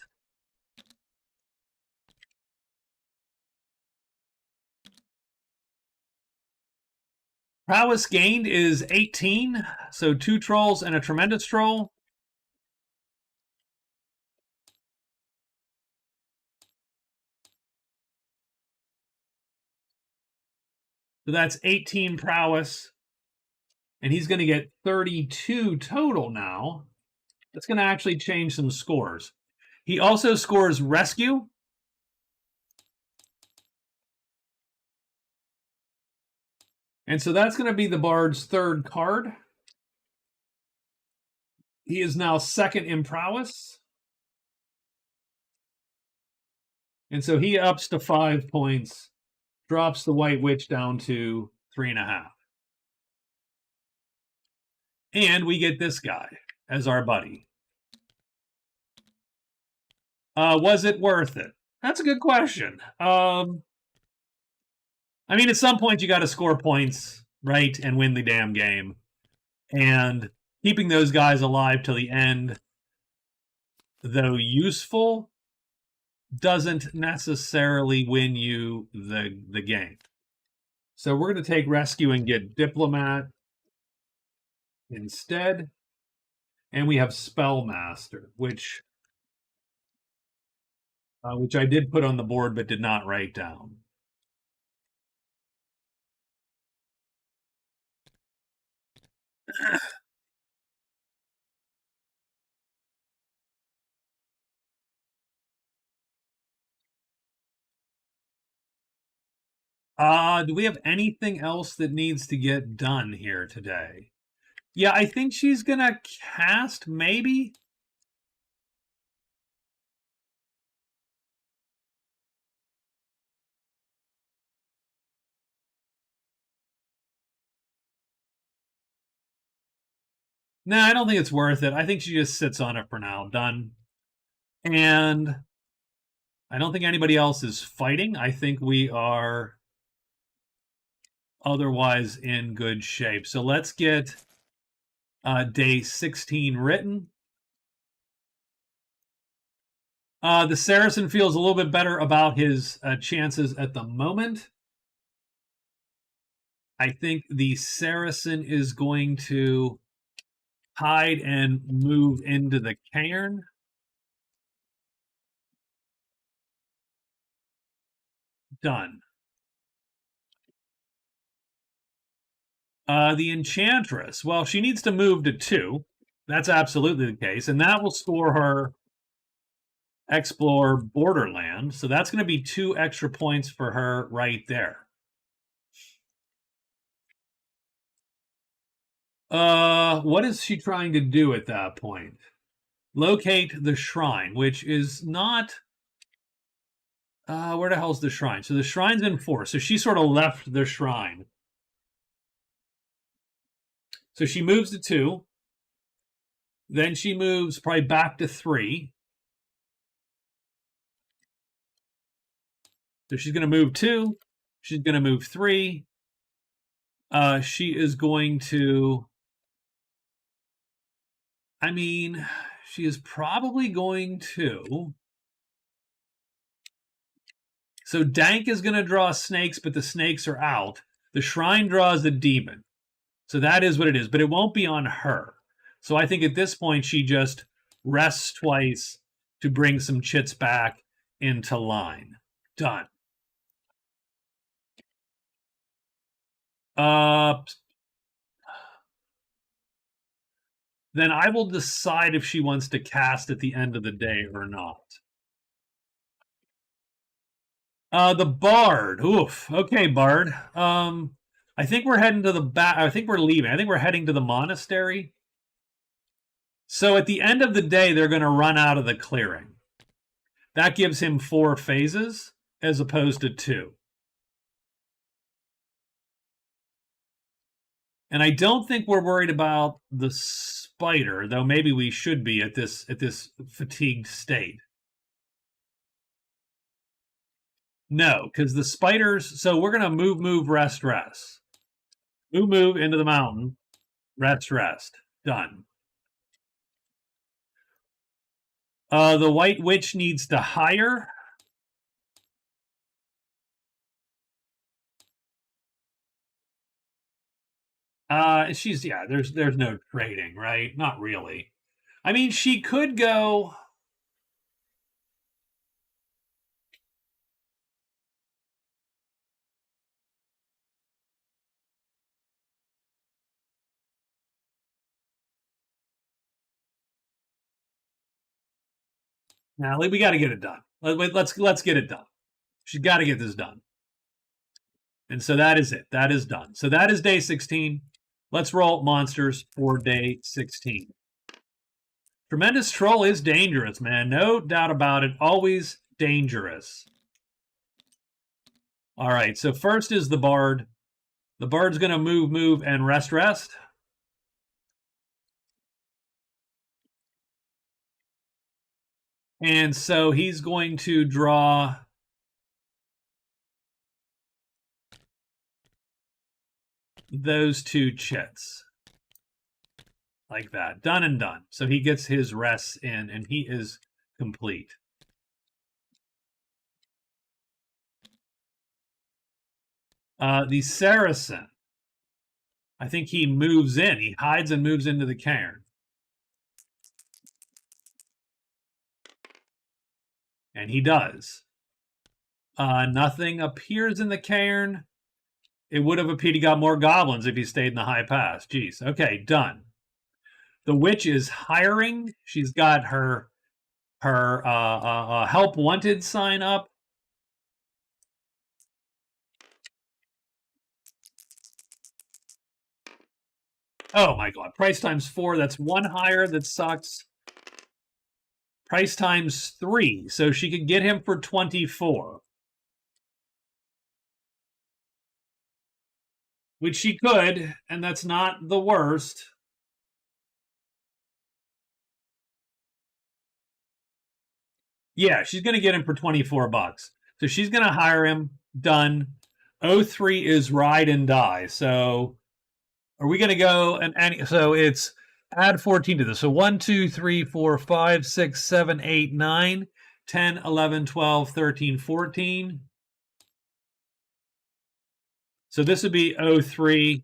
Prowess gained is 18, so 2 trolls and a tremendous troll. So that's 18 prowess. And he's going to get 32 total now. That's going to actually change some scores. He also scores rescue. And so that's going to be the Bard's 3rd card. He is now 2nd in prowess. And so he ups to 5 points, drops the White Witch down to 3.5. And we get this guy as our buddy. Was it worth it? That's a good question. I mean, at some point you got to score points, right, and win the damn game. And keeping those guys alive till the end, though useful, doesn't necessarily win you the game. So we're going to take rescue and get diplomat instead. And we have spellmaster, which I did put on the board but did not write down. Do we have anything else that needs to get done here today? Yeah, I think she's gonna cast, maybe. No, I don't think it's worth it. I think she just sits on it for now. Done. And I don't think anybody else is fighting. I think we are otherwise in good shape. So let's get day 16 written. The Saracen feels a little bit better about his chances at the moment. I think the Saracen is going to hide and move into the cairn. Done. The Enchantress, well, she needs to move to 2. That's absolutely the case. And that will score her Explore Borderland. So that's going to be 2 extra points for her right there. What is she trying to do at that point? Locate the shrine, which is not... where the hell's the shrine? So the shrine's in 4. So she sort of left the shrine. So she moves to 2. Then she moves probably back to 3. So she's going to move 2. She's going to move 3. She is going to... I mean, she is probably going to... So Dank is going to draw snakes, but the snakes are out. The shrine draws the demon. So that is what it is, but it won't be on her. So I think at this point she just rests twice to bring some chits back into line. Done. Then I will decide if she wants to cast at the end of the day or not. The Bard. Oof. Okay, Bard. I think we're heading to the back. I think we're leaving. I think we're heading to the monastery. So at the end of the day, they're going to run out of the clearing. That gives him 4 phases as opposed to 2. And I don't think we're worried about the spider, though maybe we should be at this fatigued state. No, because the spiders... So we're going to move, rest. Move into the mountain. Rest. Done. The White Witch needs to hire. There's no trading, right? Not really. I mean, she could go. Now we got to get it done. Let's get it done. She's got to get this done. And so that is it. That is done. So that is day 16. Let's roll monsters for day 16. Tremendous Troll is dangerous, man. No doubt about it. Always dangerous. All right. So first is the Bard. The Bard's going to move, and rest. And so he's going to draw those two chits. Like that. Done and done. So he gets his rests in, and he is complete. The Saracen. I think he moves in. He hides and moves into the cairn. And he does. Nothing appears in the cairn. It would have appeared he got more goblins if he stayed in the high pass. Jeez. Okay, done. The witch is hiring. She's got her help wanted sign up. Oh my god. Price times 4. That's one higher. That sucks. Price times 3. So she could get him for 24. Which she could, and that's not the worst. Yeah, she's going to get him for 24 bucks. So she's going to hire him. Done. 03 is ride and die. So are we going to go and so it's add 14 to this. So 1, 2, 3, 4, 5, 6, 7, 8, 9, 10, 11, 12, 13, 14. So this would be 03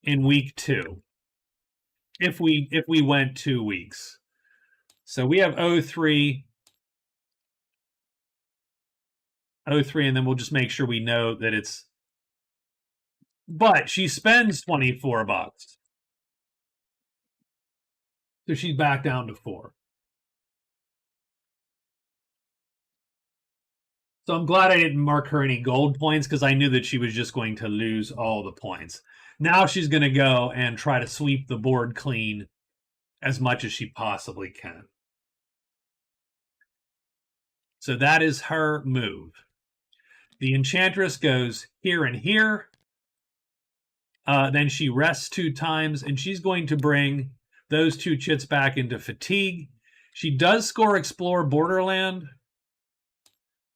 in week 2. If we went 2 weeks. So we have 03, and then we'll just make sure we know that it's. But she spends 24 bucks. So she's back down to 4. So I'm glad I didn't mark her any gold points because I knew that she was just going to lose all the points. Now she's going to go and try to sweep the board clean as much as she possibly can. So that is her move. The Enchantress goes here and here. Then she rests 2 times, and she's going to bring those 2 chits back into fatigue. She does score Explore Borderland.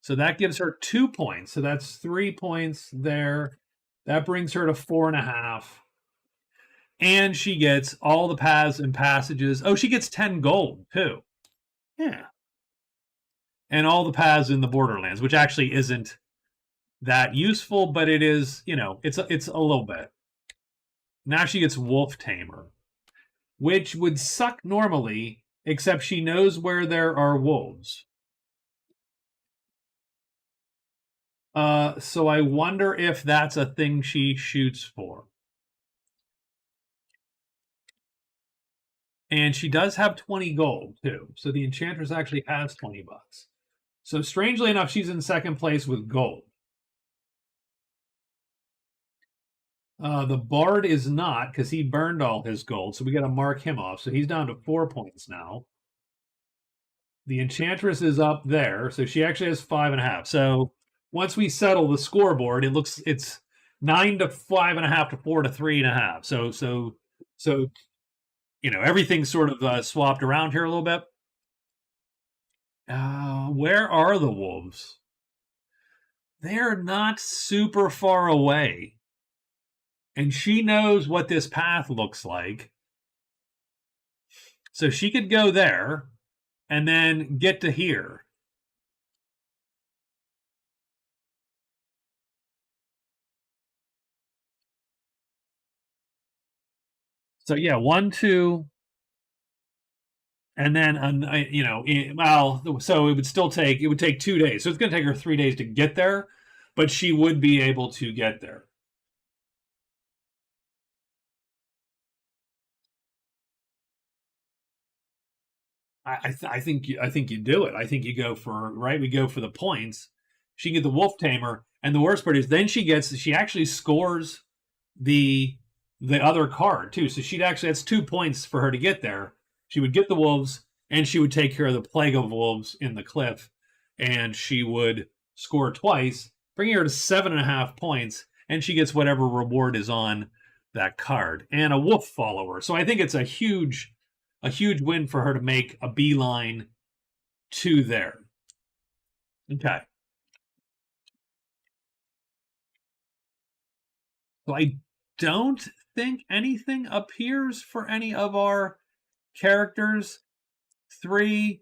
So that gives her 2 points. So that's 3 points there. That brings her to 4.5. And she gets all the paths and passages. Oh, she gets 10 gold, too. Yeah. And all the paths in the Borderlands, which actually isn't that useful, but it is, it's a little bit. Now she gets Wolf Tamer, which would suck normally, except she knows where there are wolves. So I wonder if that's a thing she shoots for. And she does have 20 gold, too. So the Enchantress actually has 20 bucks. So strangely enough, she's in second place with gold. The Bard is not, because he burned all his gold, so we got to mark him off. So he's down to 4 points now. The Enchantress is up there, so she actually has 5.5. So once we settle the scoreboard, it's 9 to 5.5 to 4 to 3.5. So everything's sort of swapped around here a little bit. Where are the wolves? They're not super far away. And she knows what this path looks like. So she could go there and then get to here. So yeah, 1, 2, and then so it would take 2 days. So it's going to take her 3 days to get there, but she would be able to get there. I think you do it. I think you go for right. We go for the points. She can get the wolf tamer, and the worst part is then she actually scores the other card too. So she'd actually that's 2 points for her to get there. She would get the wolves, and she would take care of the plague of wolves in the cliff, and she would score twice, bringing her to 7.5 points, and she gets whatever reward is on that card and a wolf follower. So I think it's a huge win for her to make a beeline to there. Okay. So I don't think anything appears for any of our characters. 3,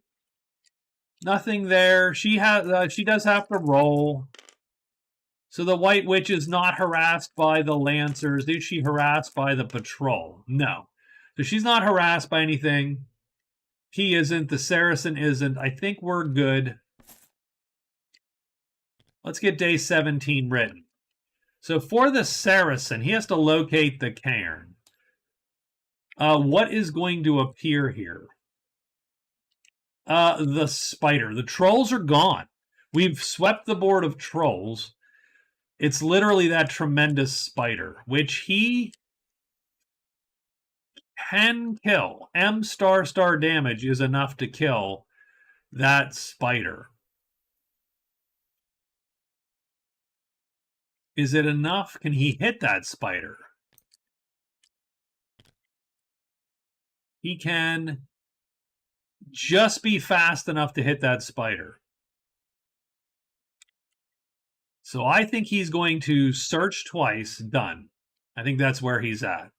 nothing there. She does have to roll. So the White Witch is not harassed by the Lancers. Is she harassed by the patrol? No. So she's not harassed by anything. He isn't. The Saracen isn't. I think we're good. Let's get day 17 written. So for the Saracen, he has to locate the cairn. What is going to appear here? The spider. The trolls are gone. We've swept the board of trolls. It's literally that tremendous spider, which he can kill. M star damage is enough to kill that spider. Is it enough? Can he hit that spider? He can just be fast enough to hit that spider. So I think he's going to search twice, done. I think that's where he's at.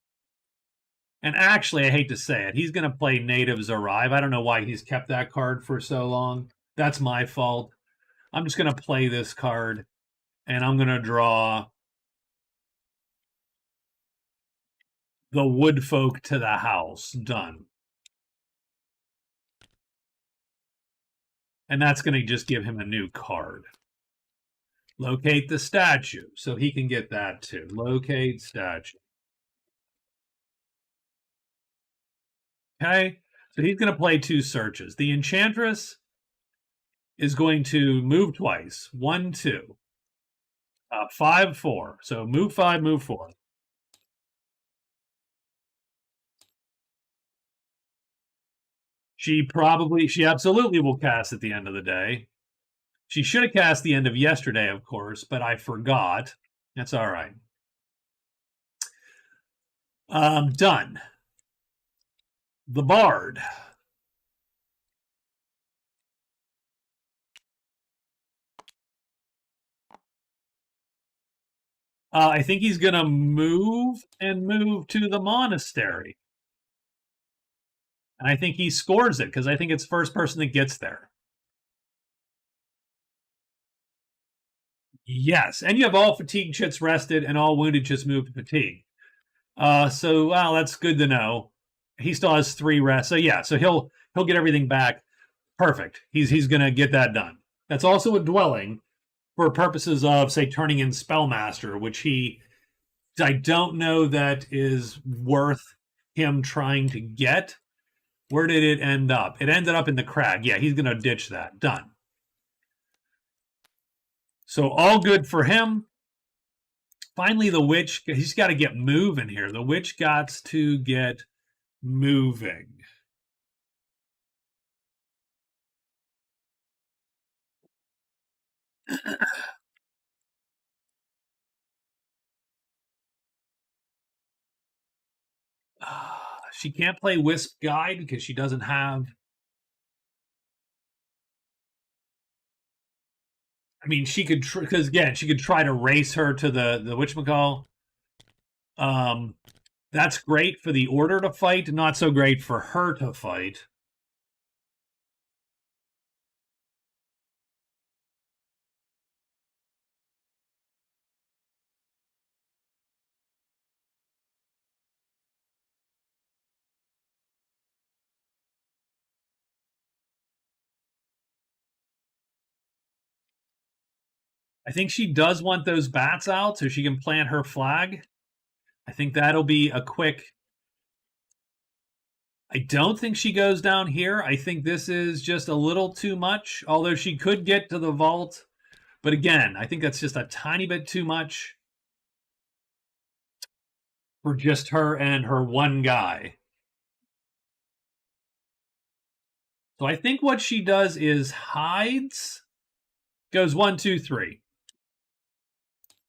And actually, I hate to say it, he's going to play Natives Arrive. I don't know why he's kept that card for so long. That's my fault. I'm just going to play this card, and I'm going to draw the Woodfolk to the house. Done. And that's going to just give him a new card. Locate the statue, so he can get that too. Locate statue. Okay, so he's going to play 2 searches. The Enchantress is going to move twice. 1, 2. 5, 4. So move 5, move 4. She absolutely will cast at the end of the day. She should have cast the end of yesterday, of course, but I forgot. That's all right. Done. The Bard. I think he's going to move to the monastery. And I think he scores it because I think it's first person that gets there. Yes, and you have all fatigue chits rested and all wounded chits moved to fatigue. So that's good to know. He still has 3 rests. So yeah, so he'll get everything back. Perfect. He's gonna get that done. That's also a dwelling for purposes of say turning in Spellmaster, which I don't know that is worth him trying to get. Where did it end up? It ended up in the crag. Yeah, he's gonna ditch that. Done. So all good for him. Finally, the witch, he's got to get moving here. The witch got to get moving. She can't play Wisp Guide because she doesn't have. I mean, she could because again, she could try to race her to the witchmacall. That's great for the order to fight, not so great for her to fight. I think she does want those bats out so she can plant her flag. I think that'll be a quick. I don't think she goes down here. I think this is just a little too much, although she could get to the vault. But again, I think that's just a tiny bit too much for just her and her one guy. So I think what she does is hides, goes 1, 2, 3.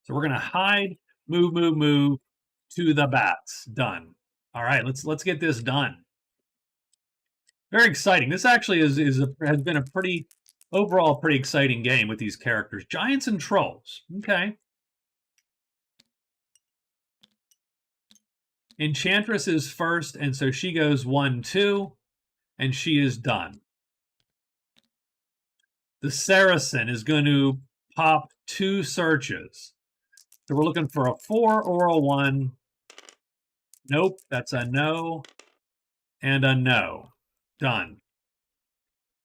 So we're gonna hide, move, move, move to the bats. Done. All right, let's get this done. Very exciting. This actually has been a pretty overall pretty exciting game with these characters. Giants and trolls. Okay. Enchantress is first, and so she goes 1, 2, and she is done. The Saracen is going to pop 2 searches. So we're looking for a 4 or a 1. Nope, that's a no and a no. Done.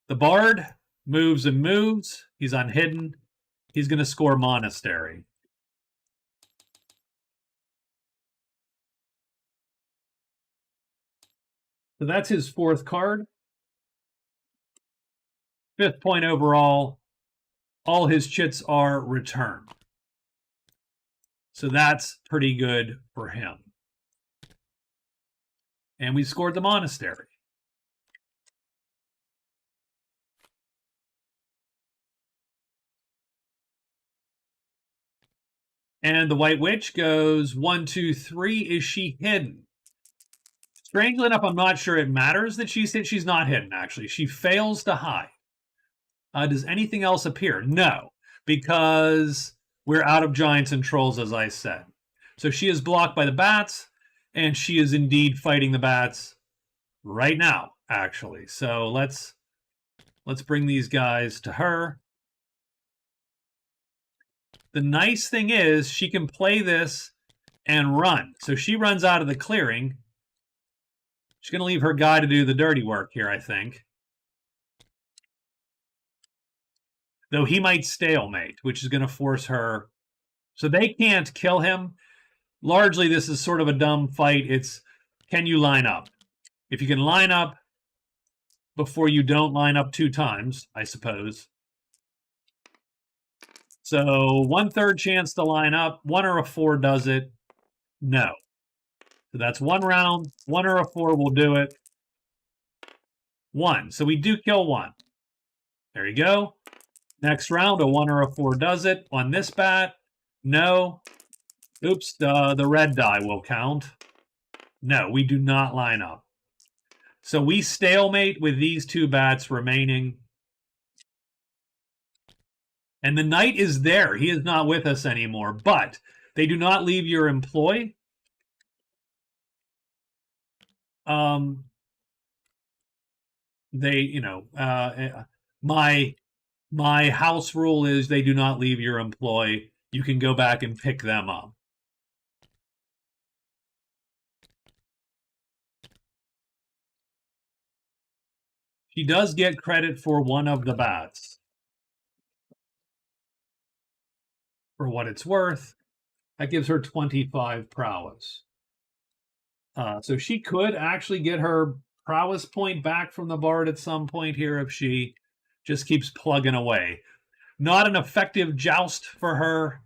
The Bard moves and moves. He's on hidden. He's going to score Monastery. So that's his 4th card. 5th point overall. All his chits are returned. So that's pretty good for him. And we scored the Monastery. And the White Witch goes 1, 2, 3. Is she hidden? Strangely enough, I'm not sure it matters that she's hidden. She's not hidden, actually. She fails to hide. Does anything else appear? No, because we're out of giants and trolls, as I said. So she is blocked by the bats, and she is indeed fighting the bats right now, actually. So let's bring these guys to her. The nice thing is she can play this and run. So she runs out of the clearing. She's going to leave her guy to do the dirty work here, I think. Though he might stalemate, which is going to force her. So they can't kill him. Largely, this is sort of a dumb fight. It's, can you line up? If you can line up before you don't line up 2 times, I suppose. So 1/3 chance to line up. 1 or a 4 does it. No. So that's 1 round. 1 or a 4 will do it. 1. So we do kill 1. There you go. Next round, a 1 or a 4 does it. On this bat, no. Oops, the red die will count. No, we do not line up. So we stalemate with these 2 bats remaining. And the knight is there. He is not with us anymore. But they do not leave your employ. They, you know, my house rule is they do not leave your employ. You can go back and pick them up. She does get credit for 1 of the bats. For what it's worth, that gives her 25 prowess. So she could actually get her prowess point back from the Bard at some point here if she just keeps plugging away. Not an effective joust for her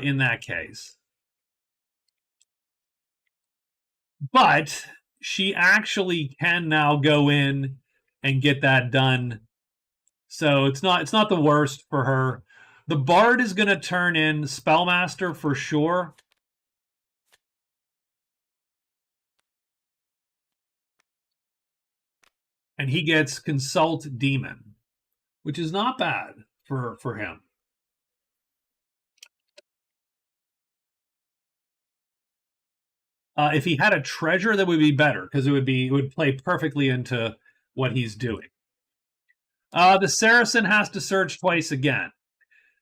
in that case. But she actually can now go in and get that done. So it's not the worst for her. The Bard is going to turn in Spellmaster for sure. And he gets Consult Demon, which is not bad for him. If he had a treasure, that would be better because it would play perfectly into what he's doing. The Saracen has to search twice again.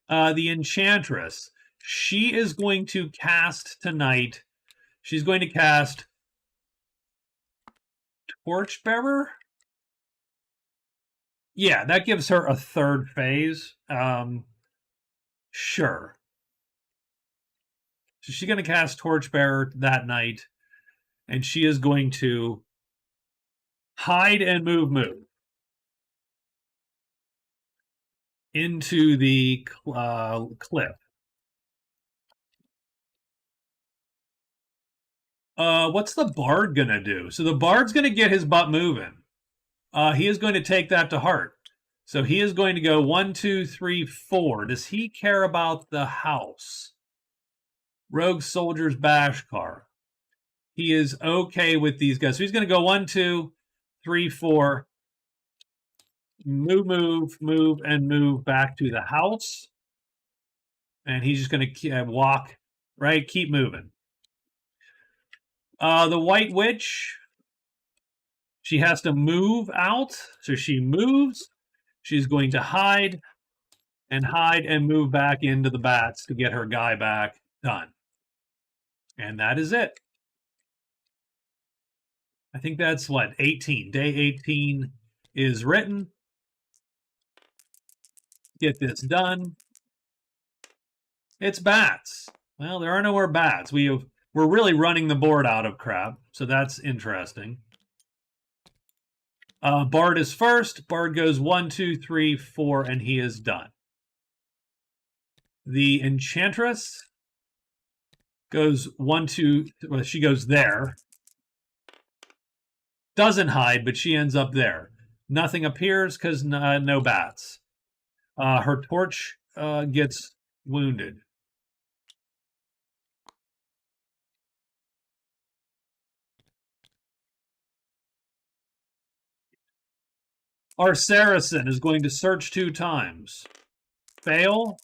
The Enchantress, she is going to cast tonight. She's going to cast Torchbearer. Yeah, that gives her a third phase. Sure. So she's going to cast Torchbearer that night, and she is going to hide and move into the cliff. What's the Bard going to do? So the Bard's going to get his butt moving. He is going to take that to heart. So he is going to go 1, 2, 3, 4. Does he care about the house? Rogue Soldier's Bashkar. He is okay with these guys. So he's going to go 1, 2, 3, 4. Move, and move back to the house. And he's just going to walk, right? Keep moving. The White Witch, she has to move out. So she moves. She's going to hide and move back into the bats to get her guy back. Done. And that is it. I think that's what, 18. Day 18 is written. Get this done. It's bats. Well, there are no more bats. We're really running the board out of crap, so that's interesting. Bard is first. Bard goes 1, 2, 3, 4, and he is done. The Enchantress goes 1, 2, well, she goes there. Doesn't hide, but she ends up there. Nothing appears because no bats. Her torch gets wounded. Our Saracen is going to search 2 times. Fail.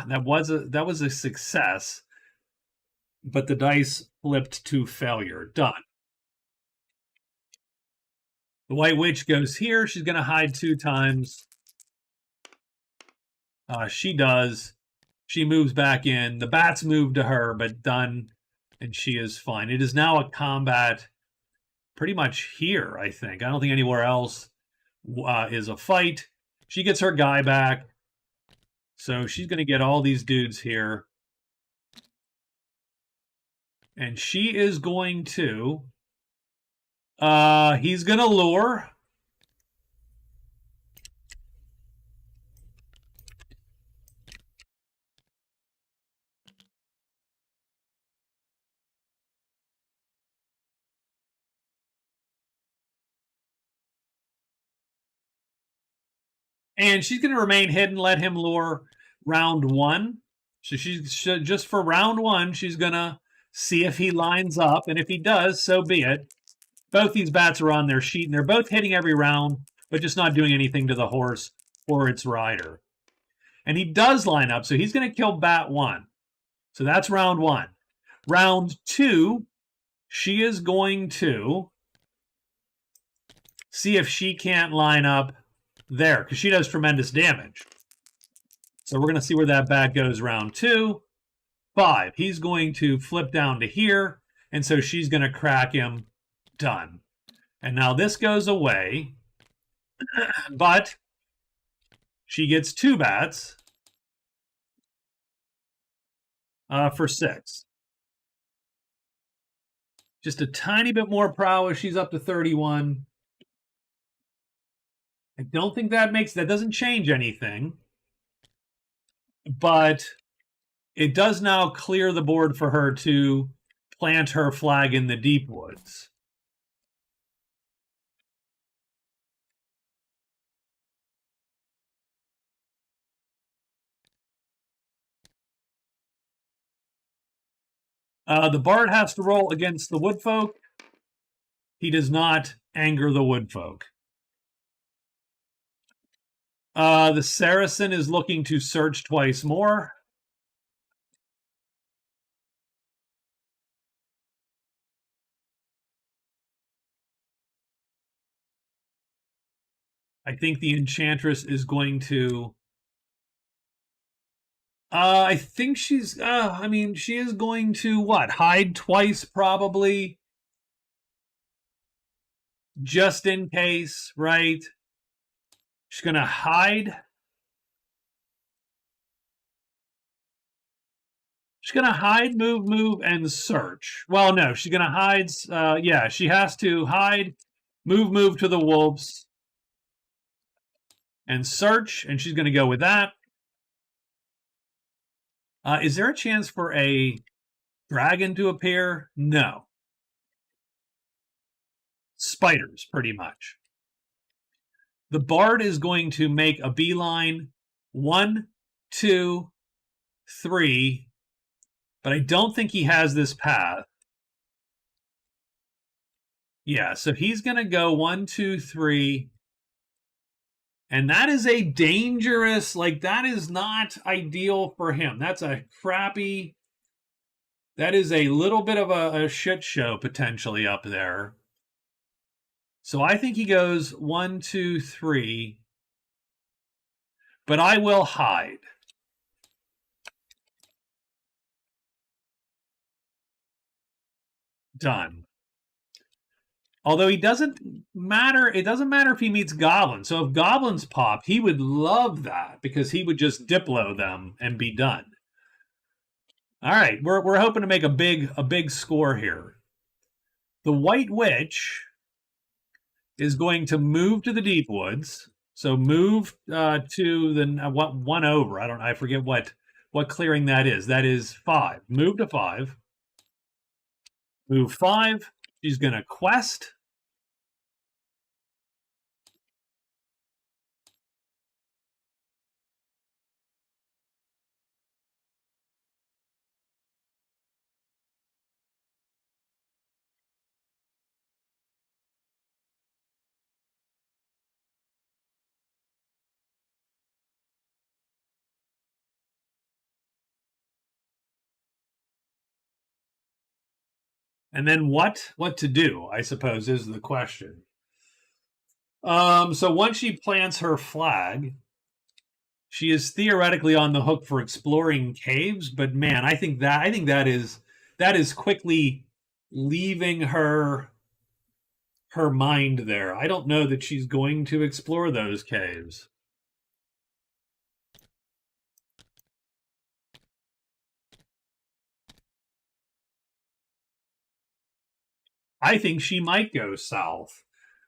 That was a success, but the dice flipped to failure. Done. The White Witch goes here. She's going to hide 2 times. She does. She moves back in. The bats move to her, but done, and she is fine. It is now a combat pretty much here, I think. I don't think anywhere else is a fight. She gets her guy back. So she's going to get all these dudes here. And she is going to... he's going to lure. And she's going to remain hidden, let him lure round 1. So she's just for round 1, she's going to see if he lines up. And if he does, so be it. Both these bats are on their sheet, and they're both hitting every round, but just not doing anything to the horse or its rider. And he does line up, so he's going to kill bat 1. So that's round 1. Round 2, she is going to see if she can't line up there, because she does tremendous damage. So we're going to see where that bat goes round 2. 5. He's going to flip down to here, and so she's going to crack him. Done. And now this goes away, but she gets 2 bats for 6. Just a tiny bit more prowess. She's up to 31. I don't think that doesn't change anything, but it does now clear the board for her to plant her flag in the deep woods. The Bard has to roll against the Woodfolk. He does not anger the Woodfolk. The Saracen is looking to search twice more. I think the Enchantress is going to. I think she's. I mean, she is going to what? Hide twice, probably, just in case, right? She's gonna hide. She's gonna hide, move, and search. Well, no, she's gonna hide. Yeah, she has to hide, move to the wolves, and search, and she's gonna go with that. Is there a chance for a dragon to appear? No. Spiders, pretty much. The bard is going to make a beeline. 1, 2, 3. But I don't think he has this path. Yeah, so he's going to go 1, 2, 3. And that is a dangerous, like, that is not ideal for him. That's a crappy, that is a little bit of a shit show potentially up there. So I think he goes 1, 2, 3. But I will hide. Done. Although he doesn't matter, it doesn't matter if he meets goblins. So if goblins pop, he would love that because he would just diplo them and be done. All right, we're hoping to make a big score here. The White Witch is going to move to the Deep Woods. So move to the one over. I forget what clearing that is. That is 5. Move to 5. Move 5. She's going to quest. And then what to do, I suppose, is the question. So once she plants her flag, she is theoretically on the hook for exploring caves, but man, I think that is quickly leaving her mind there. I don't know that she's going to explore those caves. I think she might go south.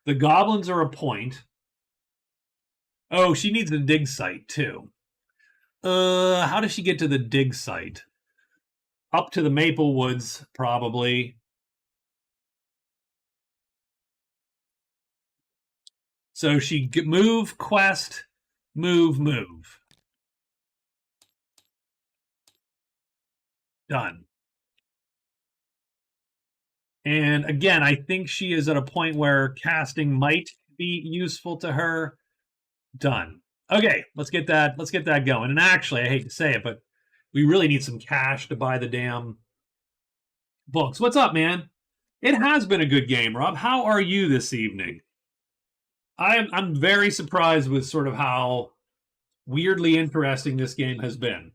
The goblins are a point. Oh, she needs the dig site too. How does she get to the dig site? Up to the Maple Woods, probably. So she move, quest, move. Done. And again, I think she is at a point where casting might be useful to her. Done. Okay, let's get that going. And actually, I hate to say it, but we really need some cash to buy the damn books. What's up, man? It has been a good game, Rob. How are you this evening? I'm very surprised with sort of how weirdly interesting this game has been.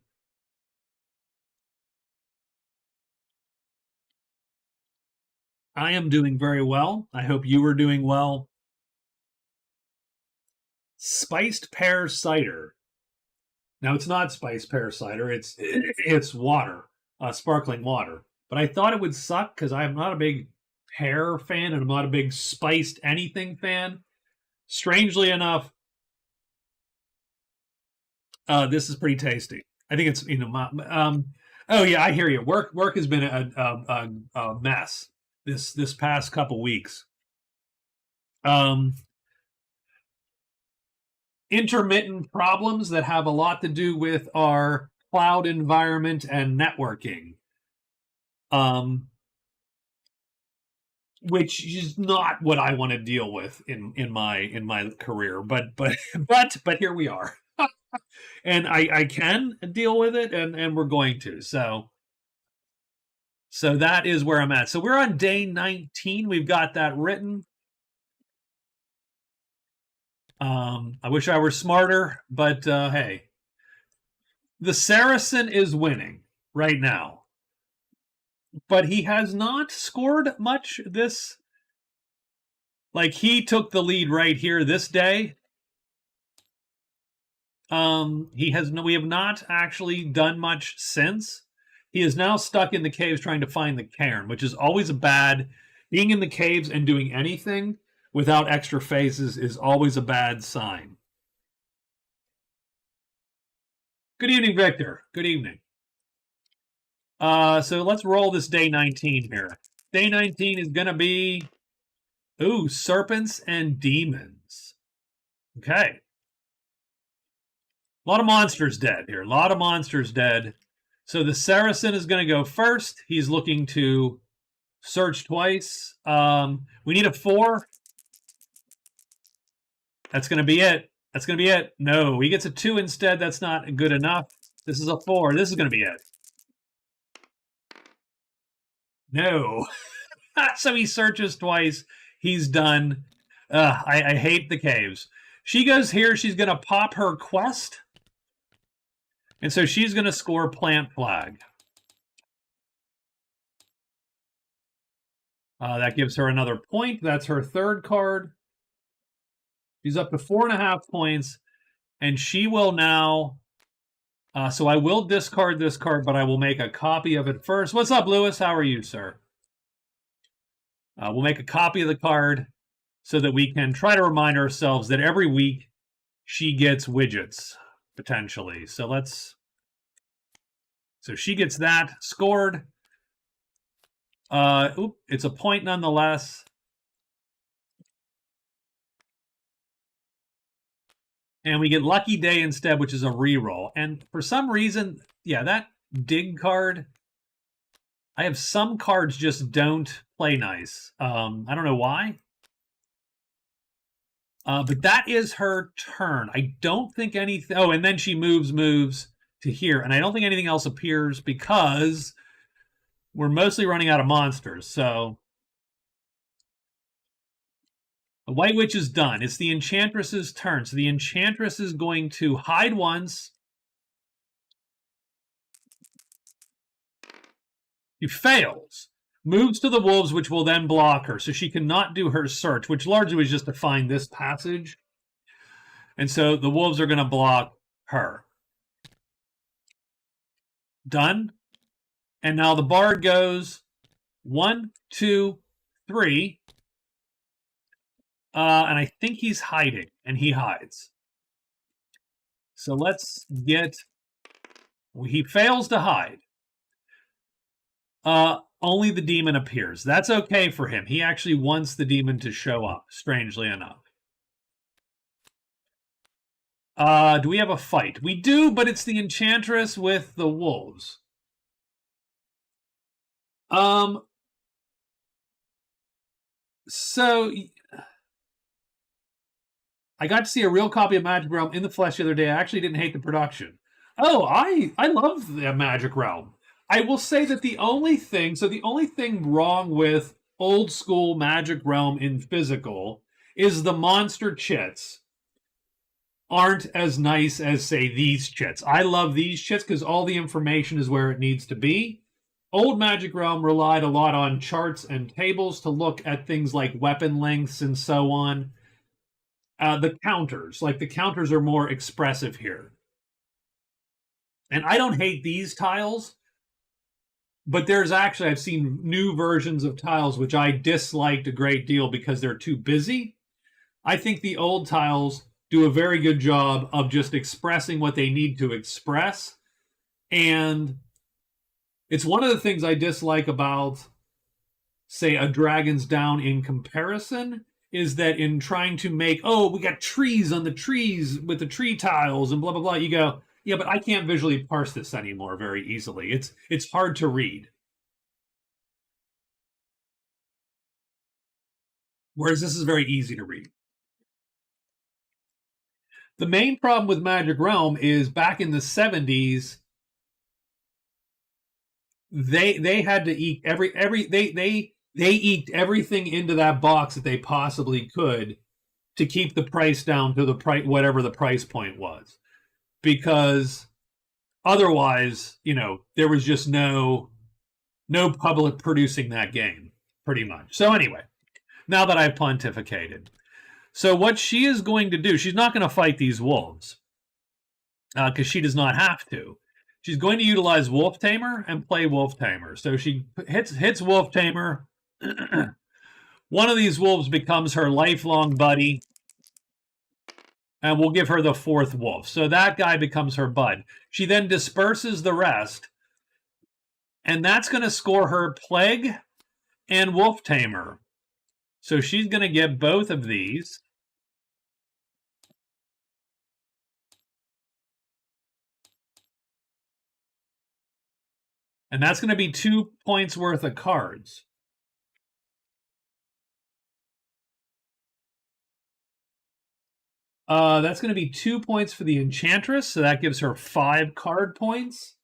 I am doing very well. I hope you are doing well. Spiced pear cider. Now it's not spiced pear cider. It's water, sparkling water. But I thought it would suck because I'm not a big pear fan and I'm not a big spiced anything fan. Strangely enough, this is pretty tasty. I think it's oh yeah, I hear you. Work has been a mess this past couple weeks. Um, Intermittent problems that have a lot to do with our cloud environment and networking. Which is not what I want to deal with in my career, but here we are. And I can deal with it and we're going to. So that is where I'm at. So we're on day 19. We've got that written. I wish I were smarter, but hey. The Saracen is winning right now, but he has not scored much this. Like, he took the lead right here this day. We have not actually done much since. He is now stuck in the caves trying to find the cairn, which is always a bad. Being in the caves and doing anything without extra phases is always a bad sign. Good evening, Victor. Good evening. So let's roll this day 19 here. Day 19 is going to be, serpents and demons. Okay. A lot of monsters dead here. A lot of monsters dead. So the Saracen is going to go first. He's looking to search twice. We need a 4. That's going to be it. That's going to be it. No, he gets a 2 instead. That's not good enough. This is a 4. This is going to be it. No. So he searches twice. He's done. I hate the caves. She goes here. She's going to pop her quest. And so she's going to score Plant Flag. That gives her another point. That's her third card. She's up to 4.5 points. And she will now... so I will discard this card, but I will make a copy of it first. What's up, Lewis? How are you, sir? We'll make a copy of the card so that we can try to remind ourselves that every week she gets widgets, potentially. So she gets that scored. It's a point nonetheless. And we get Lucky Day instead, which is a reroll. And for some reason, yeah, that dig card, I have some cards just don't play nice. I don't know why. But that is her turn. I don't think anything... Oh, and then she moves to here. And I don't think anything else appears because we're mostly running out of monsters. So the White Witch is done. It's the Enchantress's turn. So the Enchantress is going to hide once. She fails. Moves to the wolves, which will then block her. So she cannot do her search, which largely was just to find this passage. And so the wolves are going to block her. Done. And now the bard goes 1, 2, 3. And I think he's hiding, and he hides. So let's get... He fails to hide. Only the demon appears. That's okay for him. He actually wants the demon to show up, strangely enough. Do we have a fight? We do, but it's the Enchantress with the wolves. So I got to see a real copy of Magic Realm in the flesh the other day. I actually didn't hate the production. Oh, I love the Magic Realm. I will say that the only thing wrong with old school Magic Realm in physical is the monster chits aren't as nice as, say, these chits. I love these chits because all the information is where it needs to be. Old Magic Realm relied a lot on charts and tables to look at things like weapon lengths and so on. The counters are more expressive here. And I don't hate these tiles, but I've seen new versions of tiles which I disliked a great deal because they're too busy. I think the old tiles do a very good job of just expressing what they need to express. And it's one of the things I dislike about, say, a Dragon's Down in comparison, is that in trying to make, we got trees on the trees with the tree tiles and blah, blah, blah, you go, yeah, but I can't visually parse this anymore very easily. It's hard to read. Whereas this is very easy to read. The main problem with Magic Realm is back in the 70s, they had to eat they eked everything into that box that they possibly could to keep the price down to the price, whatever the price point was, because otherwise, there was just no public producing that game, pretty much. So anyway, now that I've pontificated, so what she is going to do, she's not going to fight these wolves because she does not have to. She's going to utilize Wolf Tamer and play Wolf Tamer. So she hits Wolf Tamer. One of these wolves becomes her lifelong buddy, and we'll give her the fourth wolf. So that guy becomes her bud. She then disperses the rest, and that's going to score her Plague and Wolf Tamer. So she's going to get both of these. And that's going to be 2 points worth of cards. That's going to be 2 points for the Enchantress, so that gives her 5 card points,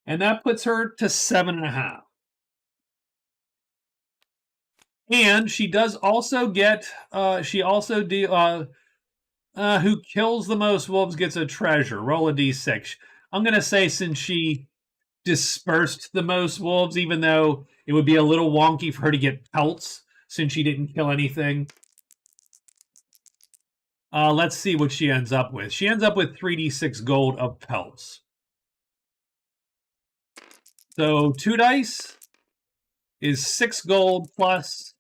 and that puts her to 7.5. And she does also get. Who kills the most wolves gets a treasure. Roll a d6. I'm going to say since she dispersed the most wolves, even though it would be a little wonky for her to get pelts since she didn't kill anything. Let's see what she ends up with. She ends up with 3d6 gold of pelts. So 2 dice is 6 gold plus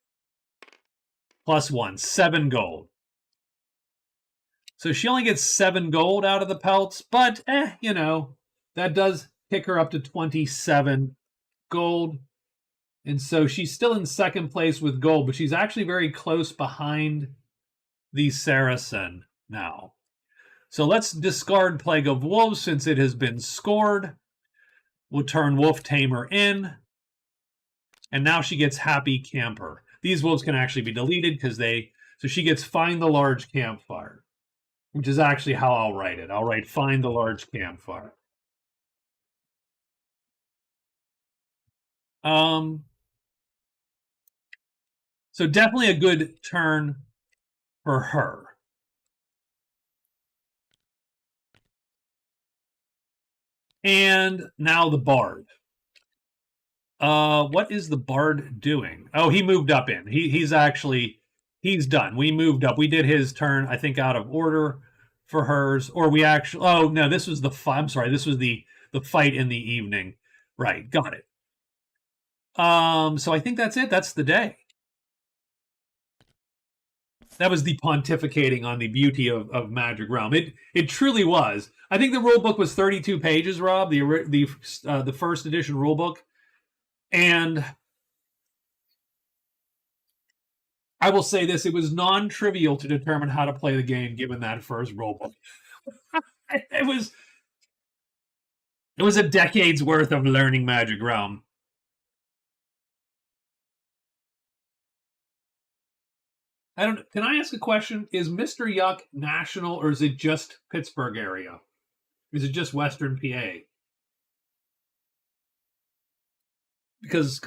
1, 7 gold. So she only gets 7 gold out of the pelts, but that does kick her up to 27 gold. And so she's still in second place with gold, but she's actually very close behind the Saracen now. So let's discard Plague of Wolves since it has been scored. We'll turn Wolf Tamer in. And now she gets Happy Camper. These wolves can actually be deleted because so she gets Find the Large Campfire, which is actually how I'll write it. I'll write Find the Large Campfire. So definitely a good turn for her. And now the Bard. What is the Bard doing? Oh, he moved up in. He's done. We moved up. We did his turn, I think, out of order for hers. Or we actually, oh no, this was I'm sorry, this was the fight in the evening. Right, got it. So I think that's it. That's the day. That was the pontificating on the beauty of Magic Realm. It truly was. I think the rule book was 32 pages, Rob, the first edition rule book. And I will say this, it was non-trivial to determine how to play the game given that first rule book. It was a decade's worth of learning Magic Realm. Can I ask a question? Is Mr. Yuck national or is it just Pittsburgh area? Is it just Western PA? Because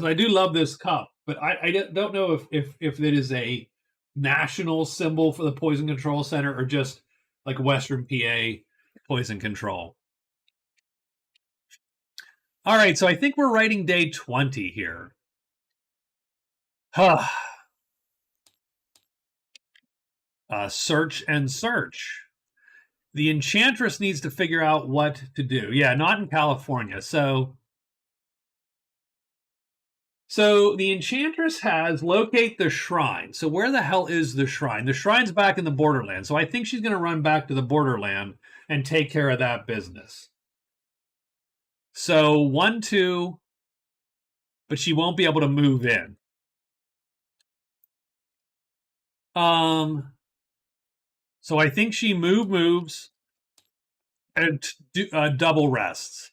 I do love this cup, but I don't know if it is a national symbol for the Poison Control Center or just like Western PA poison control. All right, so I think we're writing day 20 here. Search and search. The Enchantress needs to figure out what to do. Yeah, not in California. So the Enchantress has locate the shrine. So where the hell is the shrine? The shrine's back in the borderland. So I think she's going to run back to the borderland and take care of that business. So 1, 2, but she won't be able to move in. So I think she moves and double rests.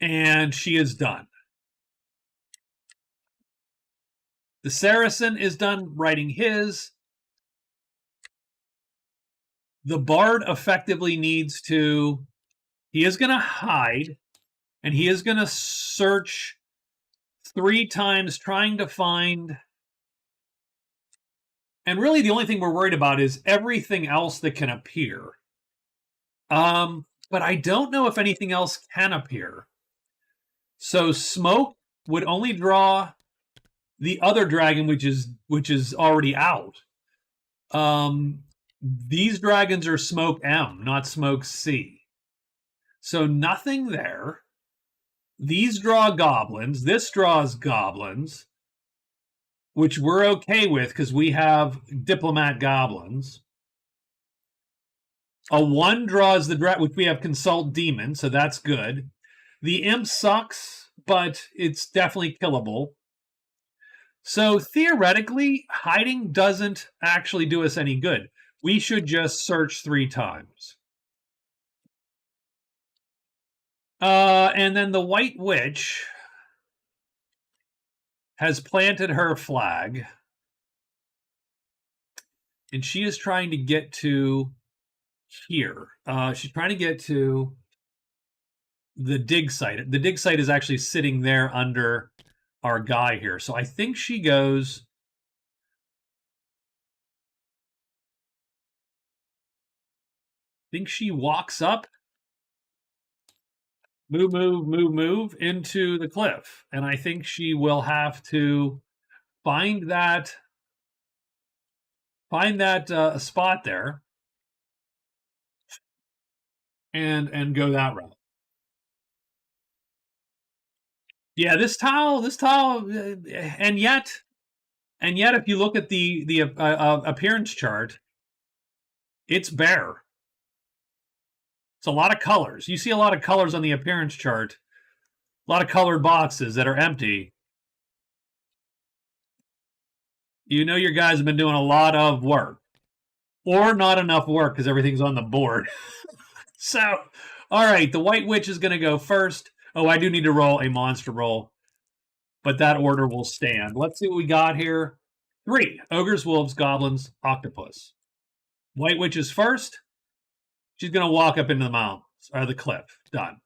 And she is done. The Saracen is done writing his. The Bard effectively needs to, he is going to hide, and he is going to search 3 times trying to find And really the only thing we're worried about is everything else that can appear. But I don't know if anything else can appear. So smoke would only draw the other dragon, which is already out. These dragons are smoke M, not smoke C. So nothing there. These draw goblins. This draws goblins, which we're okay with because we have diplomat goblins. A 1 draws the dragon, which we have consult demon, so that's good. The imp sucks, but it's definitely killable. So theoretically, hiding doesn't actually do us any good. We should just search 3 times. And then the White Witch has planted her flag. And she is trying to get to here. She's trying to get to the dig site. The dig site is actually sitting there under our guy here. So I think she goes... I think she walks up, move into the cliff. And I think she will have to find that spot there and go that route. Yeah, this tile, and yet, if you look at the appearance chart, it's bare. It's a lot of colors. You see a lot of colors on the appearance chart. A lot of colored boxes that are empty. You know your guys have been doing a lot of work. Or not enough work because everything's on the board. So, all right, the White Witch is going to go first. Oh, I do need to roll a monster roll. But that order will stand. Let's see what we got here. 3. Ogres, wolves, goblins, octopus. White Witch is first. She's going to walk up into the mountains, or the cliff. Done.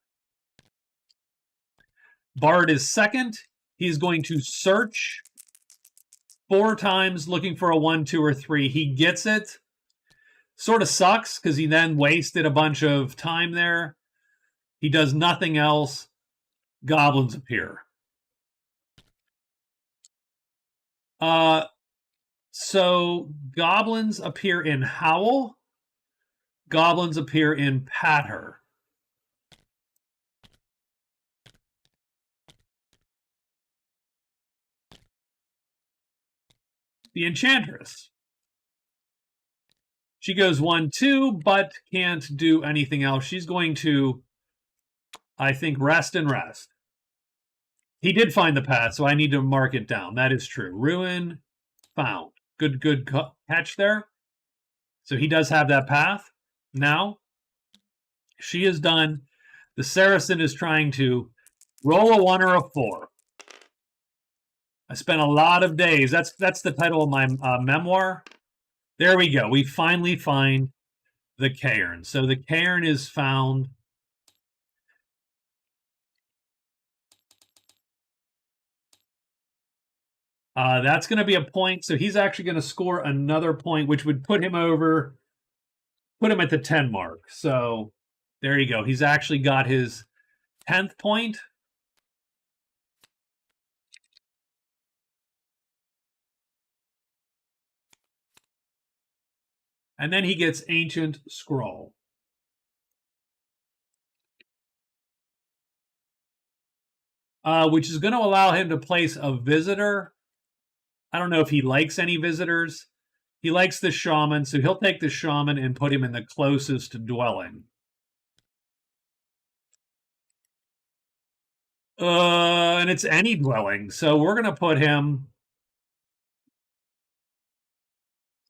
Bard is second. He's going to search 4 times looking for a 1, 2, or 3. He gets it. Sort of sucks because he then wasted a bunch of time there. He does nothing else. Goblins appear. So goblins appear in Howl. Goblins appear in Patter. The Enchantress. She goes 1, 2, but can't do anything else. She's going to, I think, rest and rest. He did find the path, so I need to mark it down. That is true. Ruin found. Good catch there. So he does have that path. Now, she is done. The Saracen is trying to roll a 1 or a 4. I spent a lot of days. That's the title of my memoir. There we go. We finally find the cairn. So the cairn is found. That's going to be a point. So he's actually going to score another point, which would put him over, put him at the 10 mark. So there you go. He's actually got his 10th point. And then he gets Ancient Scroll. Which is going to allow him to place a visitor. I don't know if he likes any visitors. He likes the shaman, so he'll take the shaman and put him in the closest dwelling. And it's any dwelling, so we're going to put him...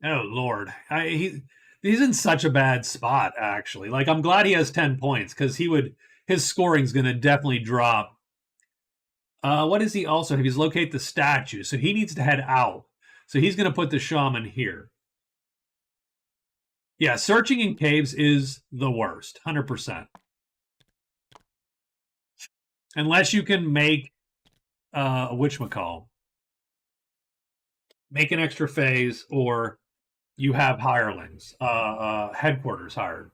Oh, Lord. He's in such a bad spot, actually. Like, I'm glad he has 10 points, because his scoring's going to definitely drop. What does he also have? He's locate the statue, so he needs to head out. So he's going to put the shaman here. Yeah, searching in caves is the worst, 100%. Unless you can make a whatchamacall. make an extra phase, or you have hirelings, headquarters hired.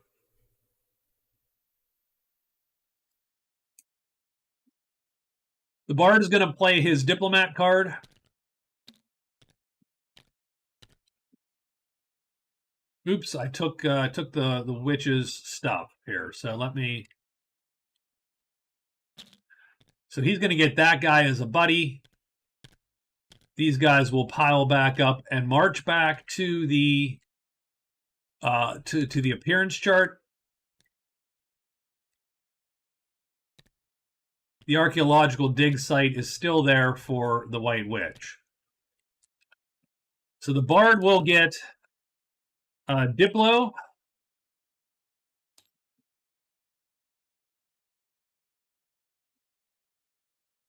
The bard is going to play his diplomat card. Oops, I took the witch's stuff here. So let me. So he's going to get that guy as a buddy. These guys will pile back up and march back to the to the appearance chart. The archaeological dig site is still there for the White Witch. So the bard will get Diplo.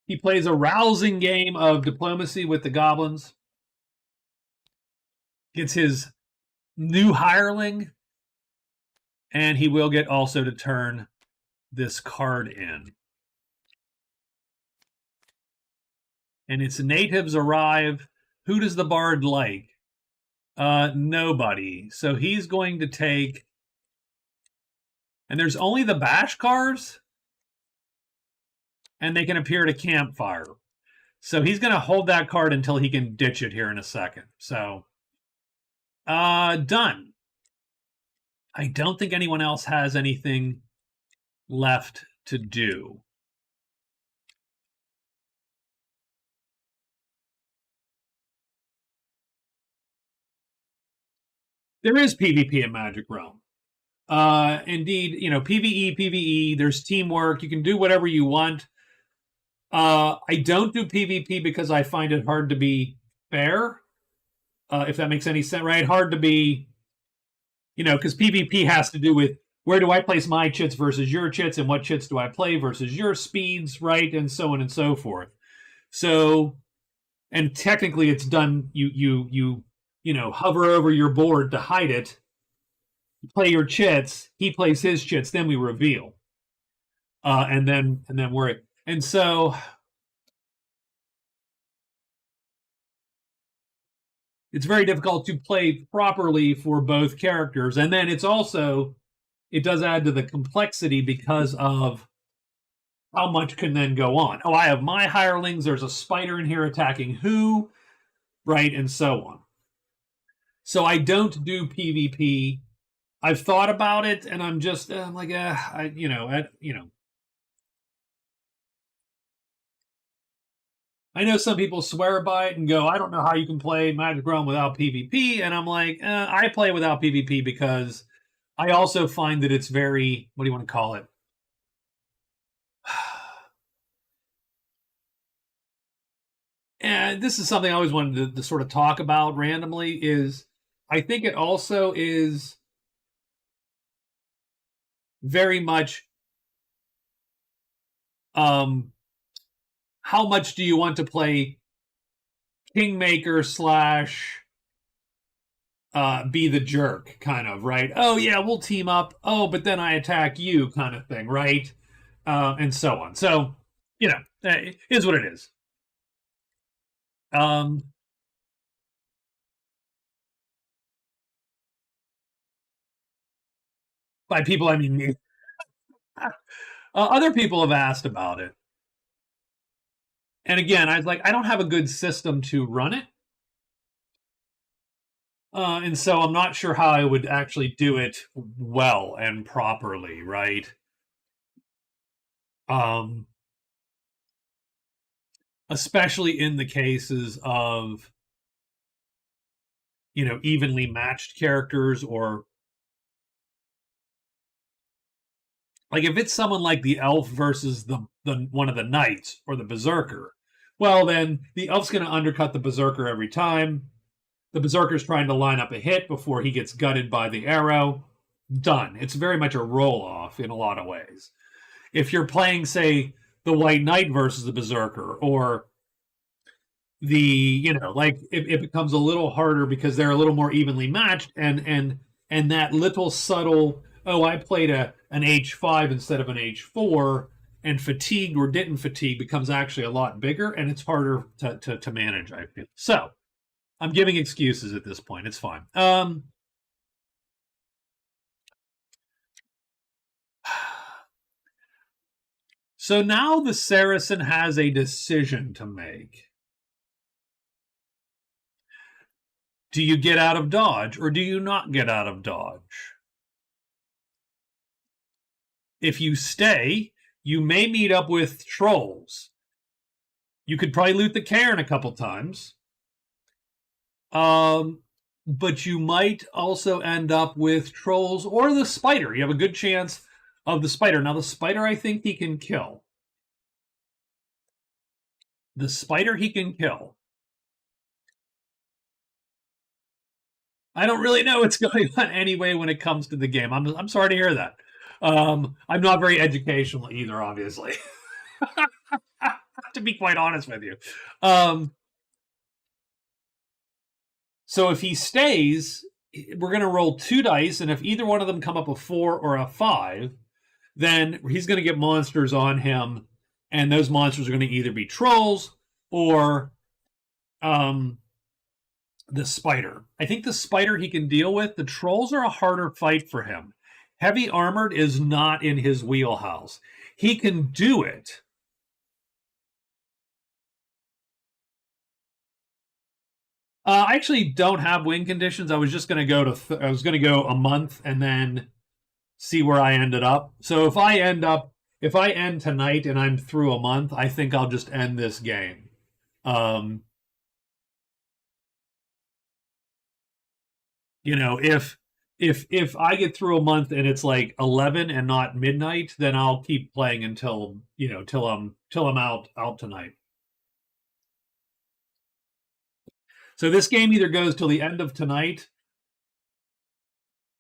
He plays a rousing game of diplomacy with the goblins. Gets his new hireling. And he will get also to turn this card in. And its natives arrive. Who does the bard like? Nobody. So he's going to take. And there's only the Bashkars. And they can appear at a campfire. So he's going to hold that card until he can ditch it here in a second. So, done. I don't think anyone else has anything left to do. There is PvP in Magic Realm. Indeed, you know, PvE, there's teamwork. You can do whatever you want. I don't do PvP because I find it hard to be fair, if that makes any sense, right? Hard to be, you know, because PvP has to do with where do I place my chits versus your chits, and what chits do I play versus your speeds, right? And so on and so forth. So, and technically it's done, you know, hover over your board to hide it, you play your chits, he plays his chits, then we reveal. And then we're, and so it's very difficult to play properly for both characters. And then it's also, it does add to the complexity because of how much can then go on. Oh, I have my hirelings, there's a spider in here attacking who, right, and so on. So I don't do PvP. I've thought about it, and I'm just, I'm like, you know. I know some people swear by it and go, I don't know how you can play Magic Realm without PvP. And I'm like, I play without PvP because I also find that it's very, what do you want to call it? And this is something I always wanted to sort of talk about randomly, is I think it also is very much how much do you want to play Kingmaker slash be the jerk kind of, right? Oh yeah, we'll team up. Oh, but then I attack you kind of thing, right? And so on. So, you know, it is what it is. By people, I mean me. Other people have asked about it. And again, I was like, I don't have a good system to run it. And so I'm not sure how I would actually do it well and properly, right? Especially in the cases of, you know, evenly matched characters, or like if it's someone like the elf versus the one of the knights or the berserker, well then the elf's going to undercut the berserker every time. The berserker's trying to line up a hit before he gets gutted by the arrow. Done. It's very much a roll off in a lot of ways. If you're playing, say, the white knight versus the berserker, or the, you know, like it becomes a little harder because they're a little more evenly matched, and that little subtle, oh, I played an H5 instead of an H4 and fatigued or didn't fatigue becomes actually a lot bigger, and it's harder to manage, I feel. So I'm giving excuses at this point. It's fine. So now the Saracen has a decision to make. Do you get out of dodge or do you not get out of dodge? If you stay, you may meet up with trolls. You could probably loot the cairn a couple times. But you might also end up with trolls or the spider. You have a good chance of the spider. Now, the spider, I think he can kill. The spider he can kill. I don't really know what's going on anyway when it comes to the game. I'm sorry to hear that. I'm not very educational either, obviously. To be quite honest with you. So if he stays, we're going to roll 2 dice, and if either one of them come up a 4 or a 5, then he's going to get monsters on him, and those monsters are going to either be trolls or the spider. I think the spider he can deal with. The trolls are a harder fight for him. Heavy armored is not in his wheelhouse. He can do it. I actually don't have win conditions. I was just going to go to I was going to go a month and then see where I ended up. So if I end tonight and I'm through a month, I think I'll just end this game. If I get through a month and it's like 11 and not midnight, then I'll keep playing until till I'm out tonight. So this game either goes till the end of tonight,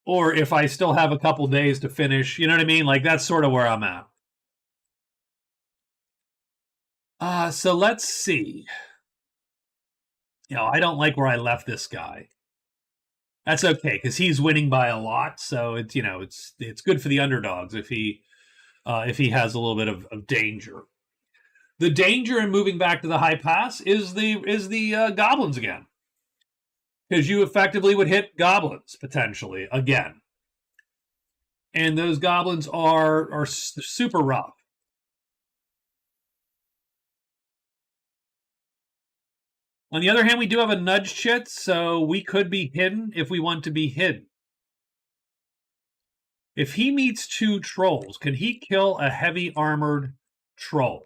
or if I still have a couple days to finish, you know what I mean? Like that's sort of where I'm at. So let's see. I don't like where I left this guy. That's okay because he's winning by a lot, so it's good for the underdogs if he has a little bit of danger. The danger in moving back to the high pass is the goblins again, because you effectively would hit goblins potentially again, and those goblins are super rough. On the other hand, we do have a nudge chit, so we could be hidden if we want to be hidden. If he meets 2 trolls, can he kill a heavy armored troll?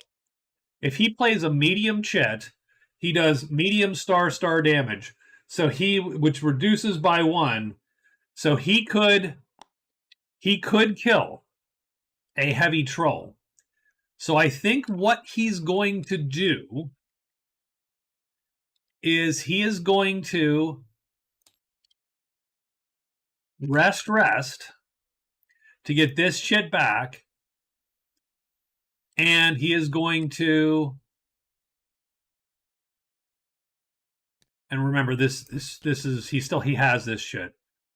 If he plays a medium chit, he does medium star damage. So which reduces by 1. So he could kill a heavy troll. So I think what he's going to do is he is going to rest to get this shit back, and he is going to, and remember this is he has this shit.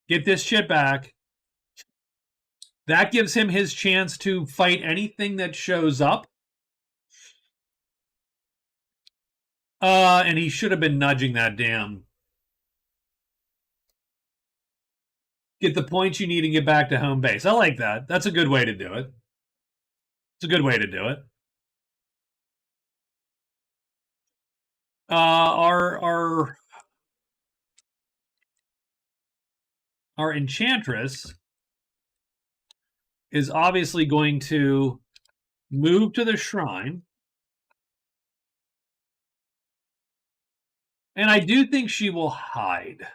Get this shit back. That gives him his chance to fight anything that shows up. And he should have been nudging that damn. Get the points you need and get back to home base. I like that. That's a good way to do it. It's a good way to do it. Our enchantress is obviously going to move to the shrine. And I do think she will hide.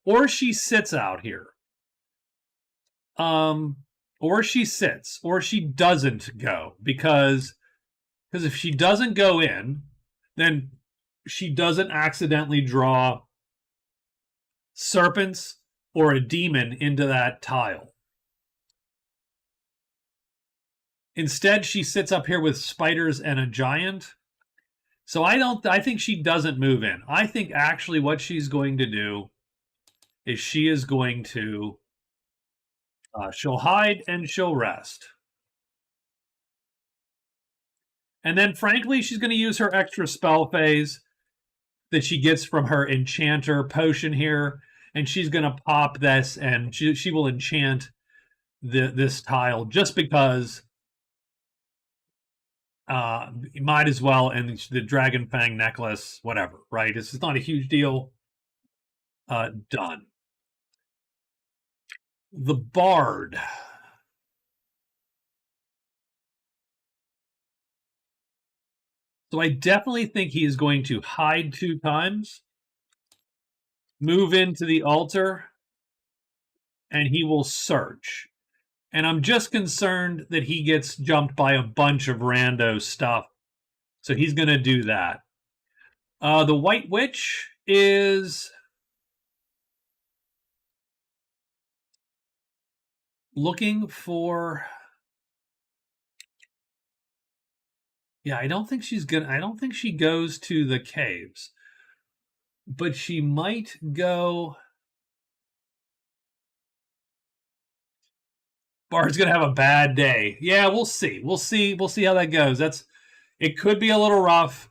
Or she sits out here. Or she sits. Or she doesn't go. Because if she doesn't go in, then she doesn't accidentally draw serpents or a demon into that tile. Instead, she sits up here with spiders and a giant. So I think she doesn't move in. I think actually what she's going to do is she is going to, she'll hide and she'll rest. And then frankly, she's going to use her extra spell phase. that she gets from her enchanter potion here, and she's going to pop this, and she will enchant this tile just because might as well. And the dragon fang necklace, whatever, right? It's not a huge deal. Done. The bard. So I definitely think he is going to hide 2 times, move into the altar, and he will search. And I'm just concerned that he gets jumped by a bunch of rando stuff. So he's going to do that. The White Witch is looking for... Yeah, I don't think she goes to the caves. But she might go... Bard's gonna have a bad day. Yeah, we'll see. We'll see how that goes. It could be a little rough.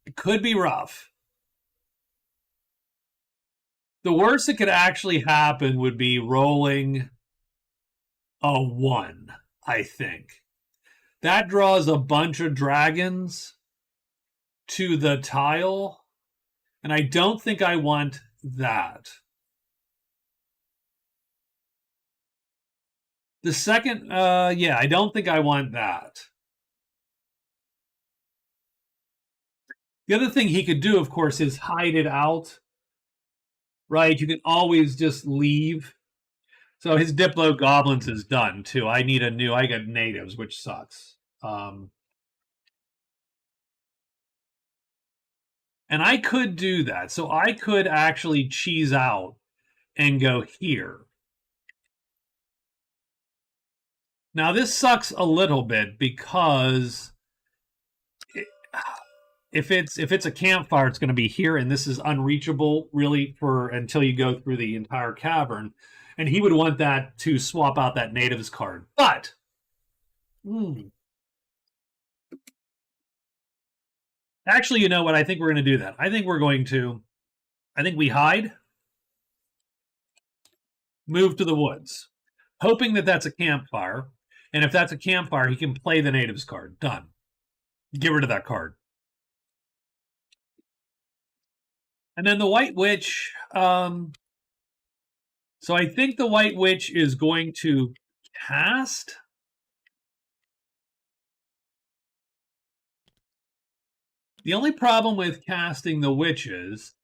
It could be rough. The worst that could actually happen would be rolling a 1, I think. That draws a bunch of dragons to the tile, and I don't think I want that. The second, yeah, I don't think I want that. The other thing he could do, of course, is hide it out. Right? You can always just leave. So his Diplo Goblins is done, too. I got natives, which sucks. And I could do that. So I could actually cheese out and go here. Now, this sucks a little bit because if it's a campfire, it's going to be here, and this is unreachable really for until you go through the entire cavern. And he would want that to swap out that natives card. But actually, you know what? I think we're going to do that. I think we hide, move to the woods, hoping that that's a campfire. And if that's a campfire, he can play the natives card. Done. Get rid of that card. And then the White Witch. So I think the White Witch is going to cast. The only problem with casting the wishes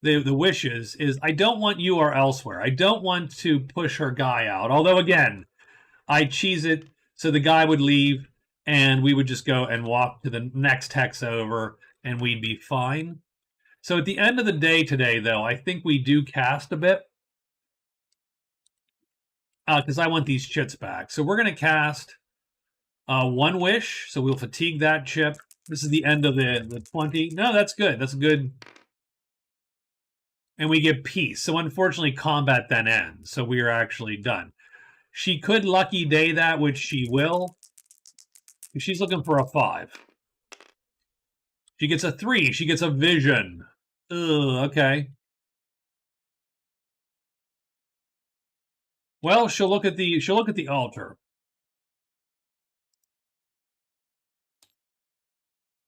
is I don't want you or elsewhere. I don't want to push her guy out. Although, again, I cheese it so the guy would leave and we would just go and walk to the next hex over and we'd be fine. So at the end of the day today, though, I think we do cast a bit because I want these chits back. So we're going to cast 1 wish. So we'll fatigue that chip. This is the end of the 20. No, that's good. That's good. And we get peace. So unfortunately, combat then ends. So we are actually done. She could lucky day that, which she will. She's looking for a 5. She gets a 3. She gets a vision. Ugh, okay. Well, she'll look at the altar.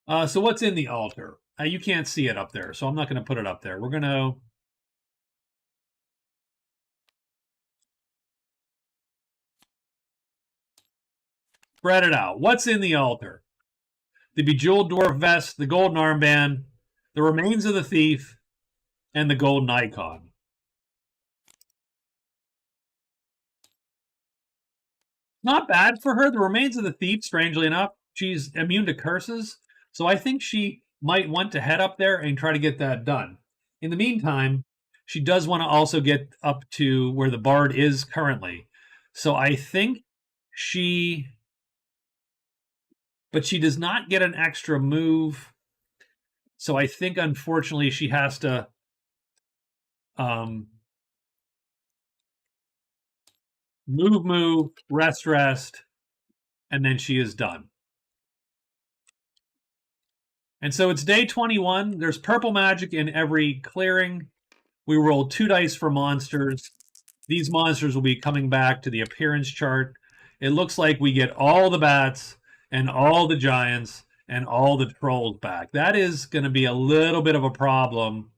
So what's in the altar? You can't see it up there, so I'm not going to put it up there. We're going to... spread it out. What's in the altar? The bejeweled dwarf vest, the golden armband, the remains of the thief, and the golden icon. Not bad for her. The remains of the thief, strangely enough, she's immune to curses. So I think she might want to head up there and try to get that done. In the meantime, she does want to also get up to where the bard is currently. So I think she... But she does not get an extra move. So I think, unfortunately, she has to... move, rest, and then she is done. And so it's day 21. There's purple magic in every clearing. We rolled 2 dice for monsters. These monsters will be coming back to the appearance chart. It looks like we get all the bats and all the giants and all the trolls back. That is going to be a little bit of a problem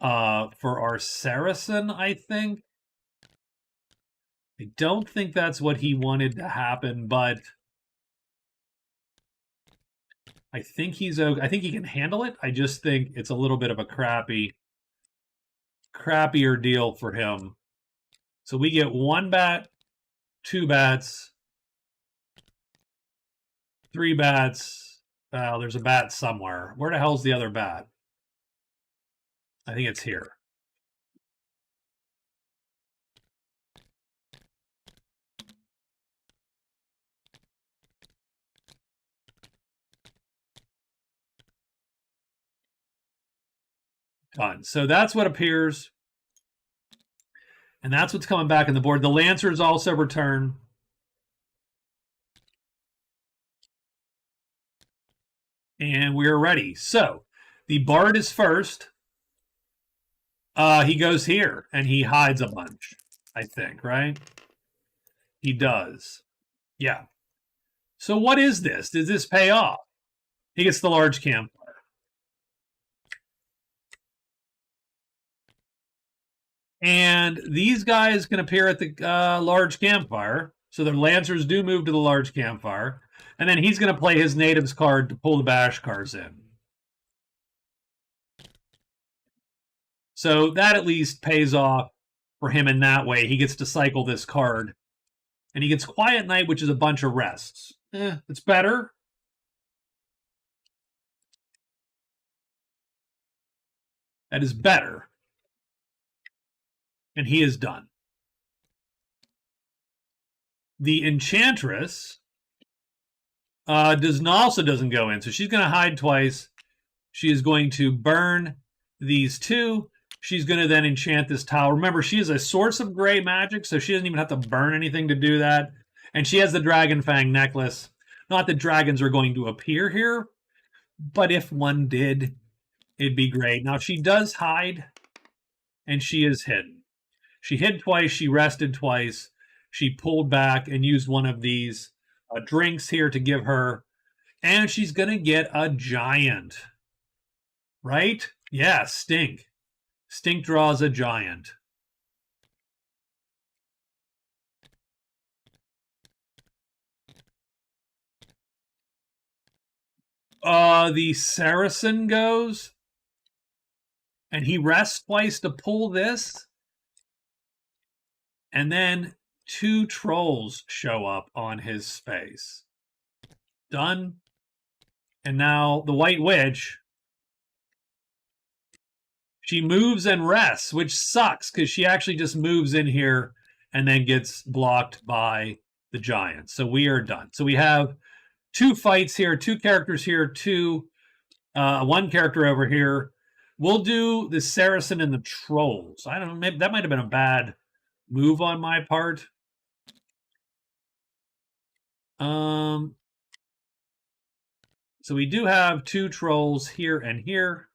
for our Saracen, I think. I don't think that's what he wanted to happen, but I think he's okay. I think he can handle it. I just think it's a little bit of a crappier deal for him. So we get 1 bat, 2 bats, 3 bats. There's a bat somewhere. Where the hell's the other bat? I think it's here. Done. So that's what appears. And that's what's coming back on the board. The Lancers also return. And we're ready. So the Bard is first. He goes here and he hides a bunch, I think, right? He does. Yeah. So what is this? Does this pay off? He gets the large campfire. And these guys can appear at the large campfire. So the Lancers do move to the large campfire. And then he's going to play his natives card to pull the Bashkars in. So that at least pays off for him in that way. He gets to cycle this card. And he gets Quiet Night, which is a bunch of rests. It's better. That is better. And he is done. The Enchantress also doesn't go in. So she's going to hide twice. She is going to burn these 2. She's going to then enchant this towel. Remember, she is a source of gray magic, so she doesn't even have to burn anything to do that. And she has the Dragon Fang necklace. Not that dragons are going to appear here, but if one did, it'd be great. Now, she does hide, and she is hidden. She hid twice. She rested twice. She pulled back and used one of these drinks here to give her. And she's going to get a giant. Right? Yeah, Stink. Stink draws a giant. The Saracen goes. And he rests twice to pull this. And then 2 trolls show up on his space. Done. And now the White Witch, she moves and rests, which sucks because she actually just moves in here and then gets blocked by the giants. So we are done. So we have 2 fights here, 2 characters here, 1 character over here. We'll do the Saracen and the trolls. I don't know, maybe that might have been a bad move on my part. So we do have 2 trolls here and here.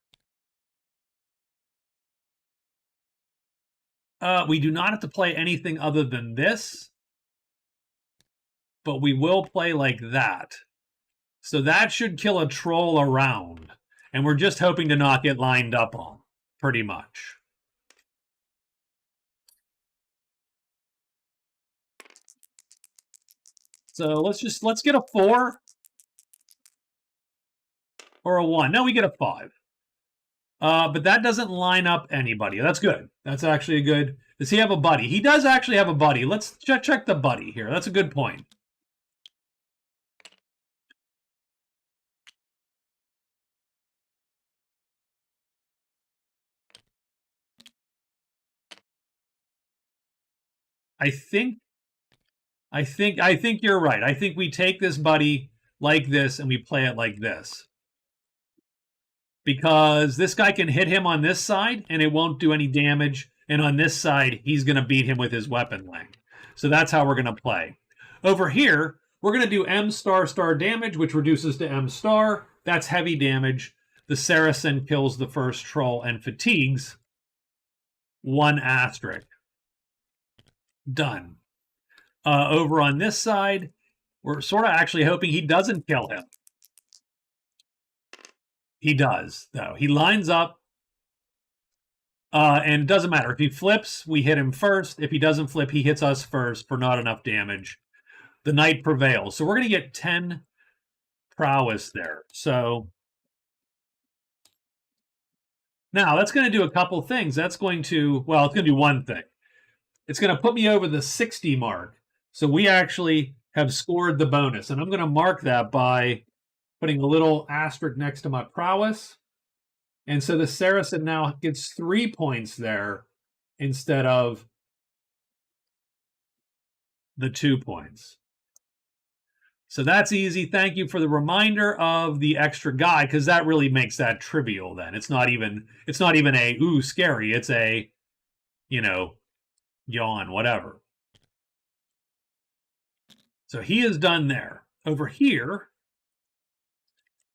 We do not have to play anything other than this, but we will play like that. So that should kill a troll around, and we're just hoping to not get lined up on, pretty much. So let's get a 4 or a 1. No, we get a 5. But that doesn't line up anybody. That's good. That's actually a good. Does he have a buddy? He does actually have a buddy. Let's check the buddy here. That's a good point. I think you're right. I think we take this buddy like this and we play it like this. Because this guy can hit him on this side and it won't do any damage. And on this side, he's going to beat him with his weapon length. So that's how we're going to play. Over here, We're going to do M star star damage, which reduces to M star. That's heavy damage. The Saracen kills the first troll and fatigues 1 asterisk. Done. Over on this side, we're sort of actually hoping he doesn't kill him. He does, though. He lines up, and it doesn't matter. If he flips, we hit him first. If he doesn't flip, he hits us first for not enough damage. The knight prevails. So we're going to get 10 prowess there. So now that's going to do a couple things. That's going to, well, it's going to do one thing. It's going to put me over the 60 mark. So we actually have scored the bonus. And I'm going to mark that by putting a little asterisk next to my prowess. And so the Saracen now gets 3 points there instead of the 2 points. So that's easy. Thank you for the reminder of the extra guy, because that really makes that trivial then. It's not even a ooh scary. It's a, you know, yawn, whatever. So he is done there. Over here,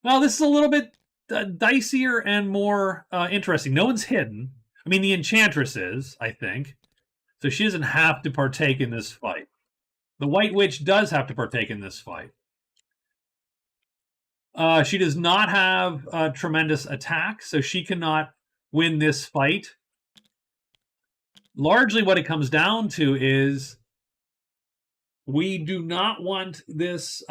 well, this is a little bit dicier and more interesting. No one's hidden. I mean, the Enchantress is, I think. So she doesn't have to partake in this fight. The White Witch does have to partake in this fight. She does not have a tremendous attack, so she cannot win this fight. Largely what it comes down to is we do not want this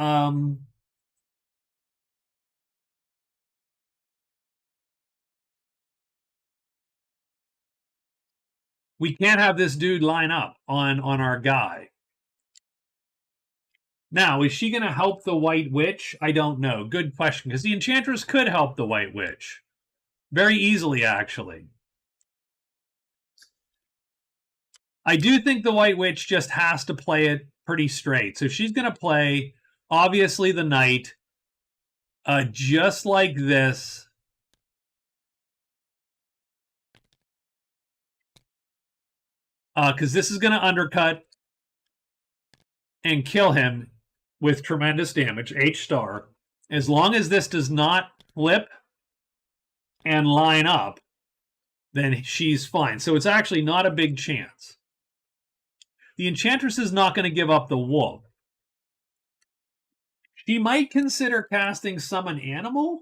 we can't have this dude line up on our guy. Now, is she going to help the White Witch? I don't know. Good question, because the Enchantress could help the White Witch. Very easily, actually. I do think the White Witch just has to play it pretty straight. So she's going to play, obviously, the Knight, just like this. Because this is going to undercut and kill him with tremendous damage, H star. As long as this does not flip and line up, then she's fine. So it's actually not a big chance. The Enchantress is not going to give up the wolf. She might consider casting Summon Animal.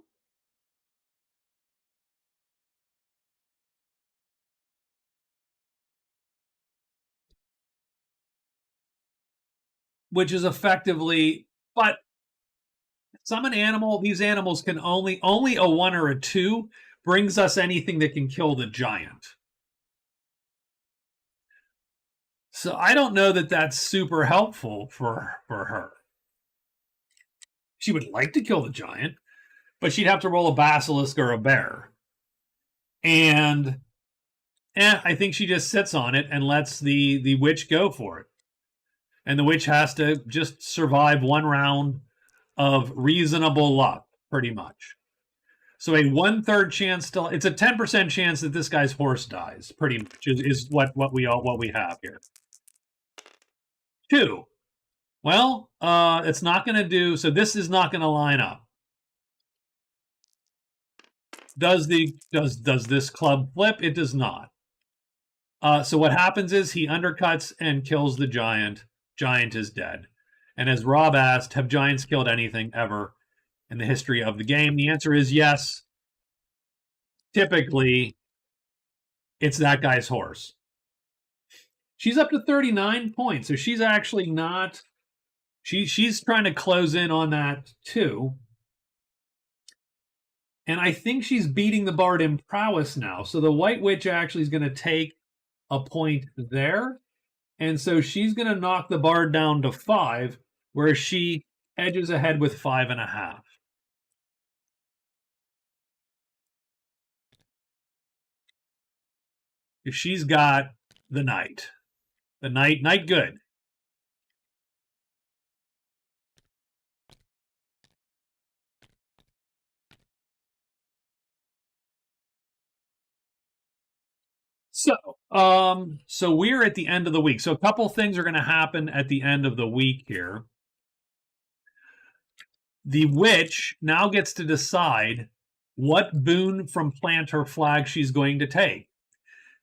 Which is effectively, but Summon Animal, these animals can only a 1 or a 2 brings us anything that can kill the giant. So I don't know that that's super helpful for her. She would like to kill the giant, but she'd have to roll a basilisk or a bear. And I think she just sits on it and lets the witch go for it. And the witch has to just survive 1 round of reasonable luck, pretty much. So a 1/3 chance to, it's a 10% chance that this guy's horse dies, pretty much, is what we have here. 2. Well, it's not going to do, so this is not going to line up. Does this club flip? It does not. So what happens is he undercuts and kills the giant. Giant is dead. And as Rob asked, have giants killed anything ever in the history of the game? The answer is yes. Typically, it's that guy's horse. She's up to 39 points, so she's actually not... She's trying to close in on that, too. And I think she's beating the Bard in prowess now. So the White Witch actually is going to take a point there. And so she's going to knock the Bard down to 5, whereas she edges ahead with 5.5. She's got the Knight. The Knight good. So we're at the end of the week. So a couple things are going to happen at the end of the week here. The witch now gets to decide what boon from plant her flag she's going to take.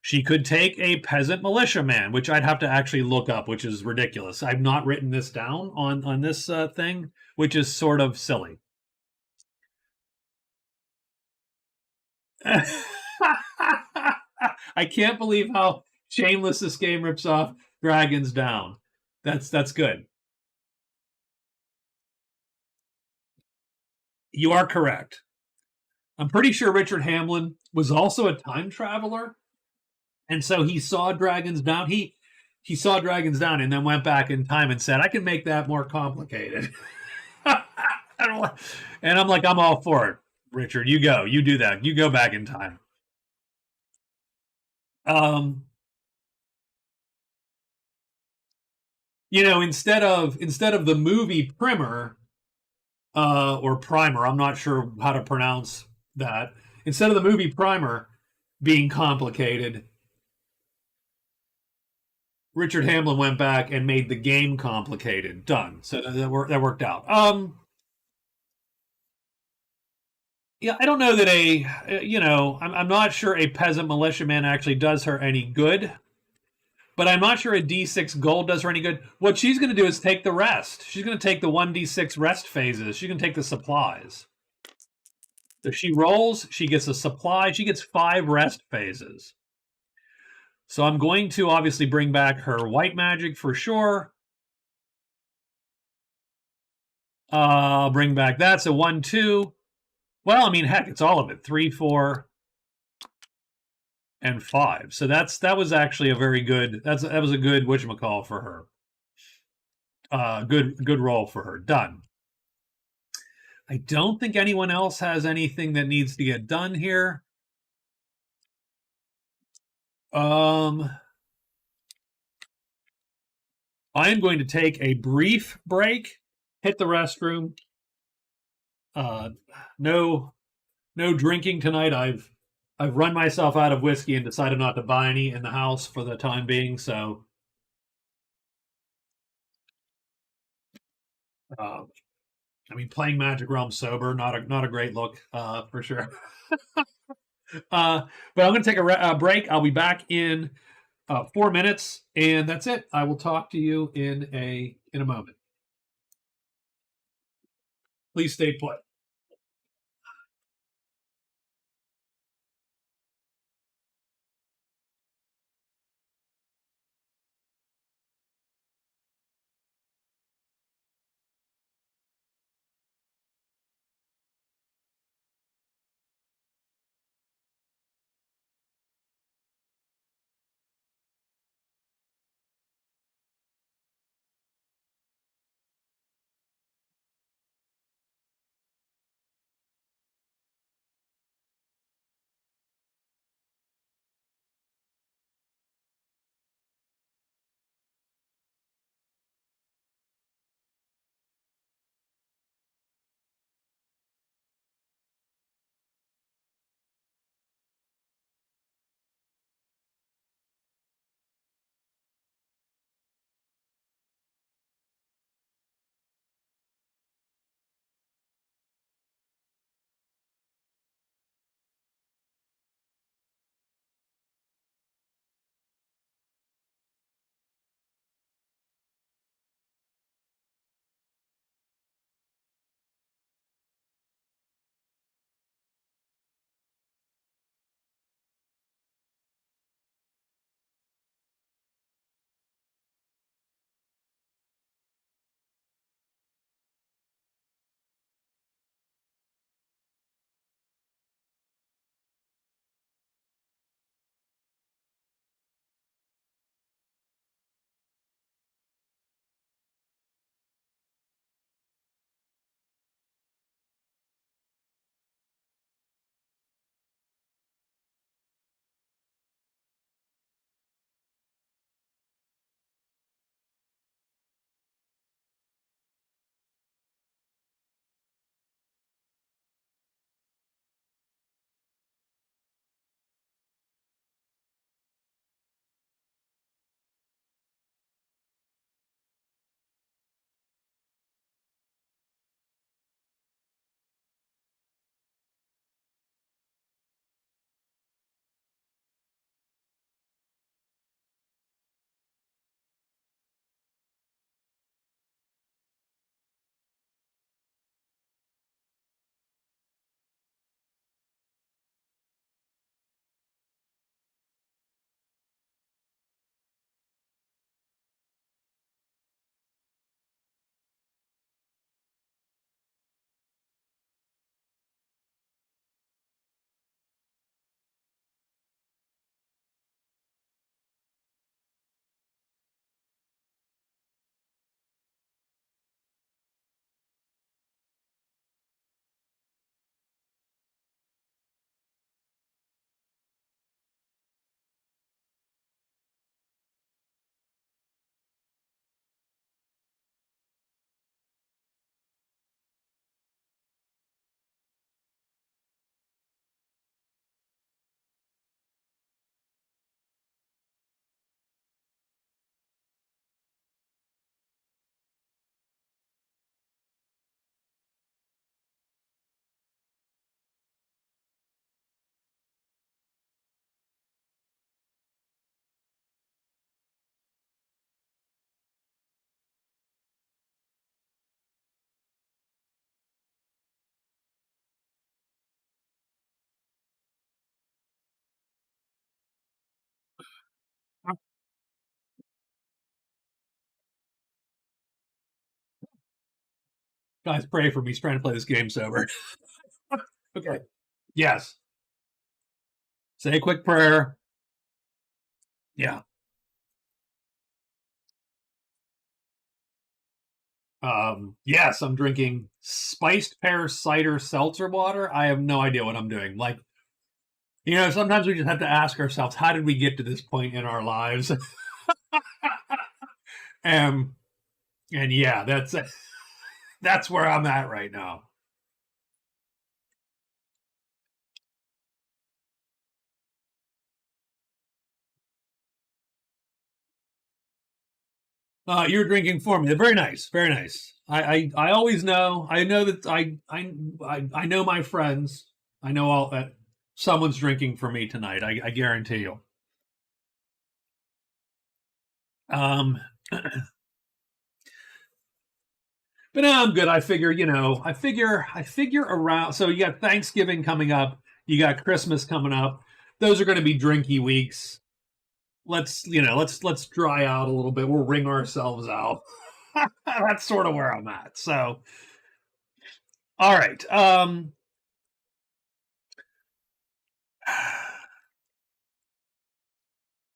She could take a peasant militiaman, which I'd have to actually look up, which is ridiculous. I've not written this down on this thing, which is sort of silly. I can't believe how shameless this game rips off Dragons Down. That's good. You are correct. I'm pretty sure Richard Hamlin was also a time traveler, and so he saw Dragons Down. He saw Dragons Down and then went back in time and said, "I can make that more complicated." And I'm like, I'm all for it, Richard. You go, you do that. You go back in time. Um, instead of the movie Primer or Primer, I'm not sure how to pronounce that. Instead of the movie Primer being complicated, Richard Hamlin went back and made the game complicated. Done. So that worked out. Yeah, I don't know that I'm not sure a peasant militiaman actually does her any good, but I'm not sure a D6 gold does her any good. What she's going to do is take the rest. She's going to take the 1D6 rest phases. She's going to take the supplies. If she rolls, she gets a supply. She gets 5 rest phases. So I'm going to obviously bring back her white magic for sure. Bring back that. So 1, 2. Well, I mean, heck, it's all of it. 3, 4, and 5. So that was actually a very good. That was a good whatchamacall for her. Good roll for her. Done. I don't think anyone else has anything that needs to get done here. I am going to take a brief break, hit the restroom. Uh, no, no drinking tonight. I've run myself out of whiskey and decided not to buy any in the house for the time being. So, uh, I mean, playing Magic Realm sober, not a great look for sure. But I'm going to take a break. I'll be back in 4 minutes, and that's it. I will talk to you in a moment. Please stay put. Guys, pray for me. He's trying to play this game sober. Okay. Yes. Say a quick prayer. Yeah. Yes, I'm drinking spiced pear cider seltzer water. I have no idea what I'm doing. Like, sometimes we just have to ask ourselves, how did we get to this point in our lives? um, and yeah, that's where I'm at right now. You're drinking for me. Very nice, very nice. I always know. I know that I know my friends. I know all that someone's drinking for me tonight. I guarantee you. Um, but no, I'm good. I figure, I figure around. So you got Thanksgiving coming up. You got Christmas coming up. Those are going to be drinky weeks. Let's dry out a little bit. We'll wring ourselves out. That's sort of where I'm at. So, all right.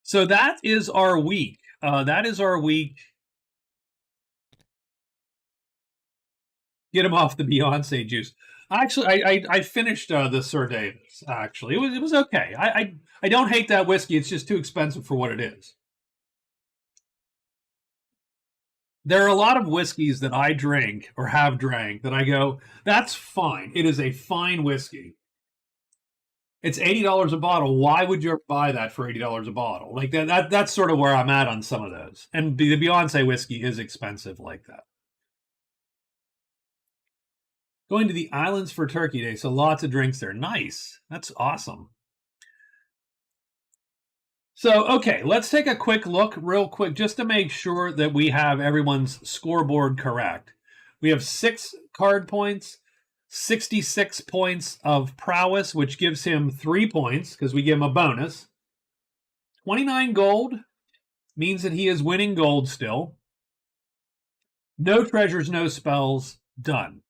So that is our week. That is our week. Get him off the Beyonce juice. Actually, I finished the Sir Davis. Actually, it was okay. I don't hate that whiskey. It's just too expensive for what it is. There are a lot of whiskeys that I drink or have drank that I go, that's fine. It is a fine whiskey. It's $80 a bottle. Why would you buy that for $80 a bottle? Like that's sort of where I'm at on some of those. And the Beyonce whiskey is expensive like that. Going to the islands for Turkey Day, so lots of drinks there. Nice. That's awesome. So, okay, let's take a quick look, real quick, just to make sure that we have everyone's scoreboard correct. We have 6 card points, 66 points of prowess, which gives him 3 points because we give him a bonus. 29 gold means that he is winning gold still. No treasures, no spells, done.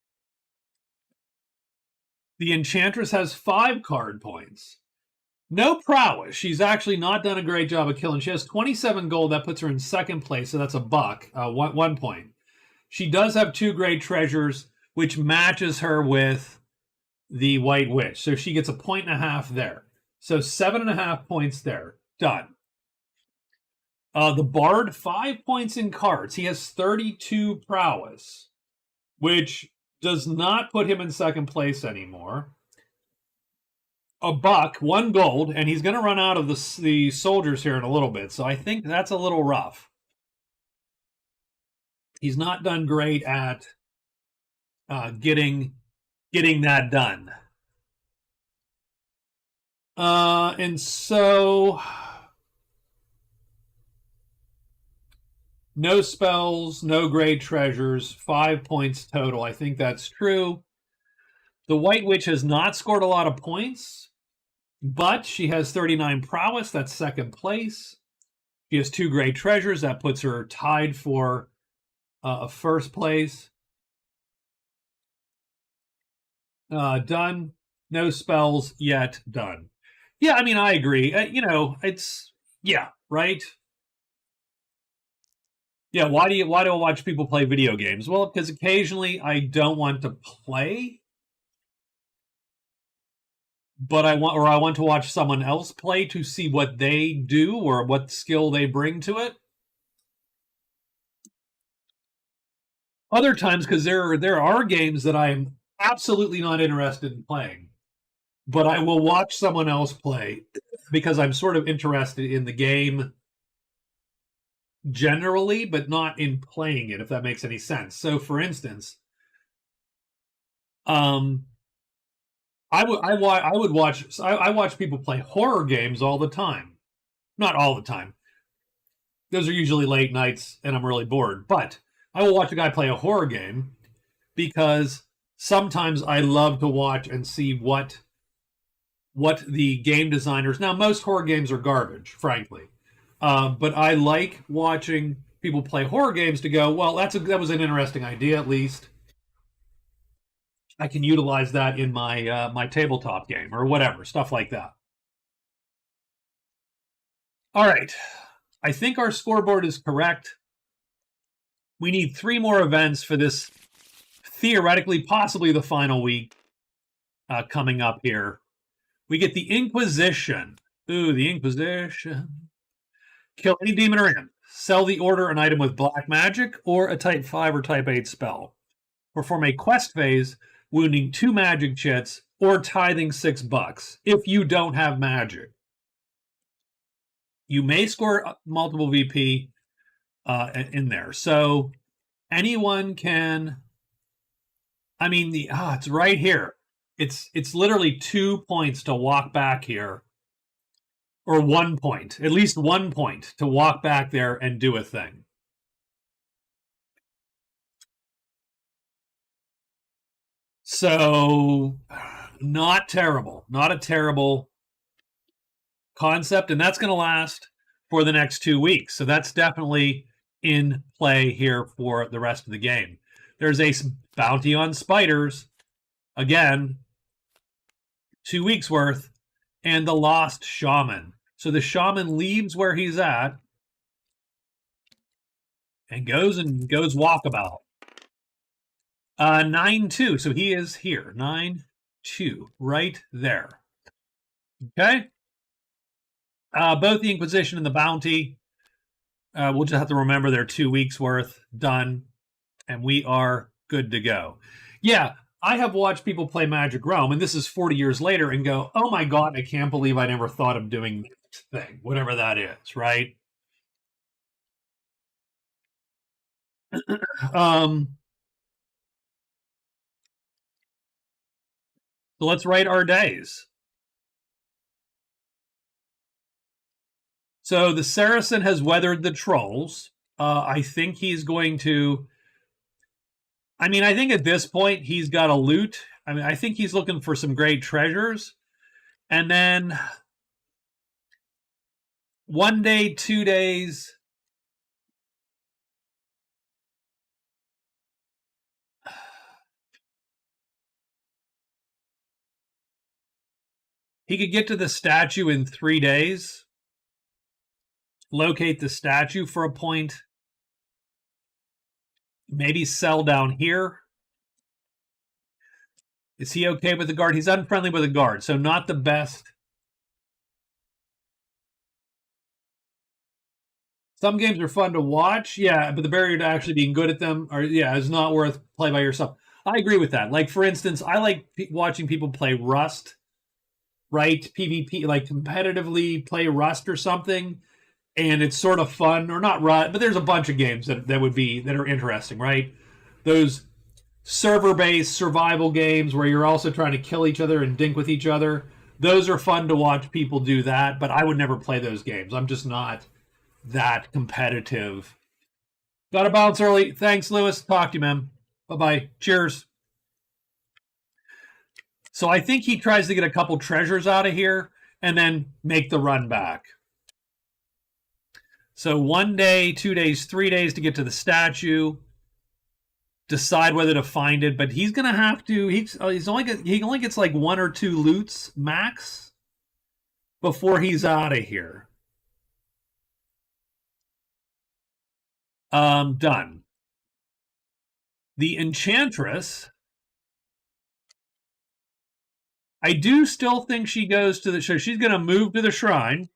The Enchantress has 5 card points. No prowess. She's actually not done a great job of killing. She has 27 gold. That puts her in second place, so that's a buck, 1 point. She does have 2 great treasures, which matches her with the White Witch. So she gets a 1.5 there. So 7.5 points there. Done. The Bard, 5 points in cards. He has 32 prowess, which does not put him in second place anymore. A buck, 1 gold, and he's going to run out of the soldiers here in a little bit. So I think that's a little rough. He's not done great at getting that done. And so no spells, no great treasures, 5 points total. I think that's true. The White Witch has not scored a lot of points, but she has 39 prowess. That's second place. She has 2 great treasures. That puts her tied for first place. Done. No spells yet. Done. Yeah, I mean, I agree. It's right. Yeah, why do I watch people play video games? Well, because occasionally I don't want to play, but I want to watch someone else play to see what they do or what skill they bring to it. Other times, because there are games that I am absolutely not interested in playing, but I will watch someone else play because I'm sort of interested in the game generally, but not in playing it, if that makes any sense. So, for instance, I watch people play horror games all the time. Not all the time. Those are usually late nights, and I'm really bored. But I will watch a guy play a horror game because sometimes I love to watch and see what the game designers. Now, most horror games are garbage, frankly. But I like watching people play horror games to go, well, that was an interesting idea, at least. I can utilize that in my my tabletop game or whatever, stuff like that. All right. I think our scoreboard is correct. We need 3 more events for this, theoretically, possibly the final week coming up here. We get the Inquisition. Ooh, the Inquisition. Kill any demon or imp. Sell the order an item with black magic or a type 5 or type 8 spell. Perform a quest phase, wounding 2 magic chits or tithing $6 if you don't have magic. You may score multiple VP in there. So anyone can. I mean, it's right here. It's literally 2 points to walk back here, or 1 point, at least 1 point to walk back there and do a thing. So, not terrible. Not a terrible concept, and that's going to last for the next 2 weeks. So that's definitely in play here for the rest of the game. There's a bounty on spiders. Again, 2 weeks worth. And the lost shaman. So the shaman leaves where he's at and goes walkabout. 9-2. So he is here. 9-2. Right there. Okay. Both the Inquisition and the bounty. We'll just have to remember they're 2 weeks worth. Done. And we are good to go. Yeah, I have watched people play Magic Realm, and this is 40 years later, and go, oh my God, I can't believe I never thought of doing that thing, whatever that is, right? So let's write our days. So the Saracen has weathered the trolls. I think he's going to. I mean, I think at this point he's got a loot. I mean, I think he's looking for some great treasures. And then 1 day, 2 days. He could get to the statue in 3 days. Locate the statue for a point. Maybe sell down here. Is he okay with the guard? He's unfriendly with the guard, so not the best. Some games are fun to watch, yeah, but the barrier to actually being good at them is not worth play by yourself. I agree with that. Like, for instance, I like watching people play Rust, right? PvP, like competitively play Rust or something, and it's sort of fun, or not Rust, but there's a bunch of games that are interesting, right? Those server-based survival games where you're also trying to kill each other and dink with each other. Those are fun to watch people do that, but I would never play those games. I'm just not that competitive. Got to bounce early. Thanks, Lewis. Talk to you, man. Bye-bye. Cheers. So I think he tries to get a couple treasures out of here and then make the run back. So 1 day, 2 days, 3 days to get to the statue. Decide whether to find it, but he's gonna have to. He only gets like 1 or 2 loots max before he's out of here. Done. The Enchantress. I do still think she goes to the. So she's gonna move to the shrine,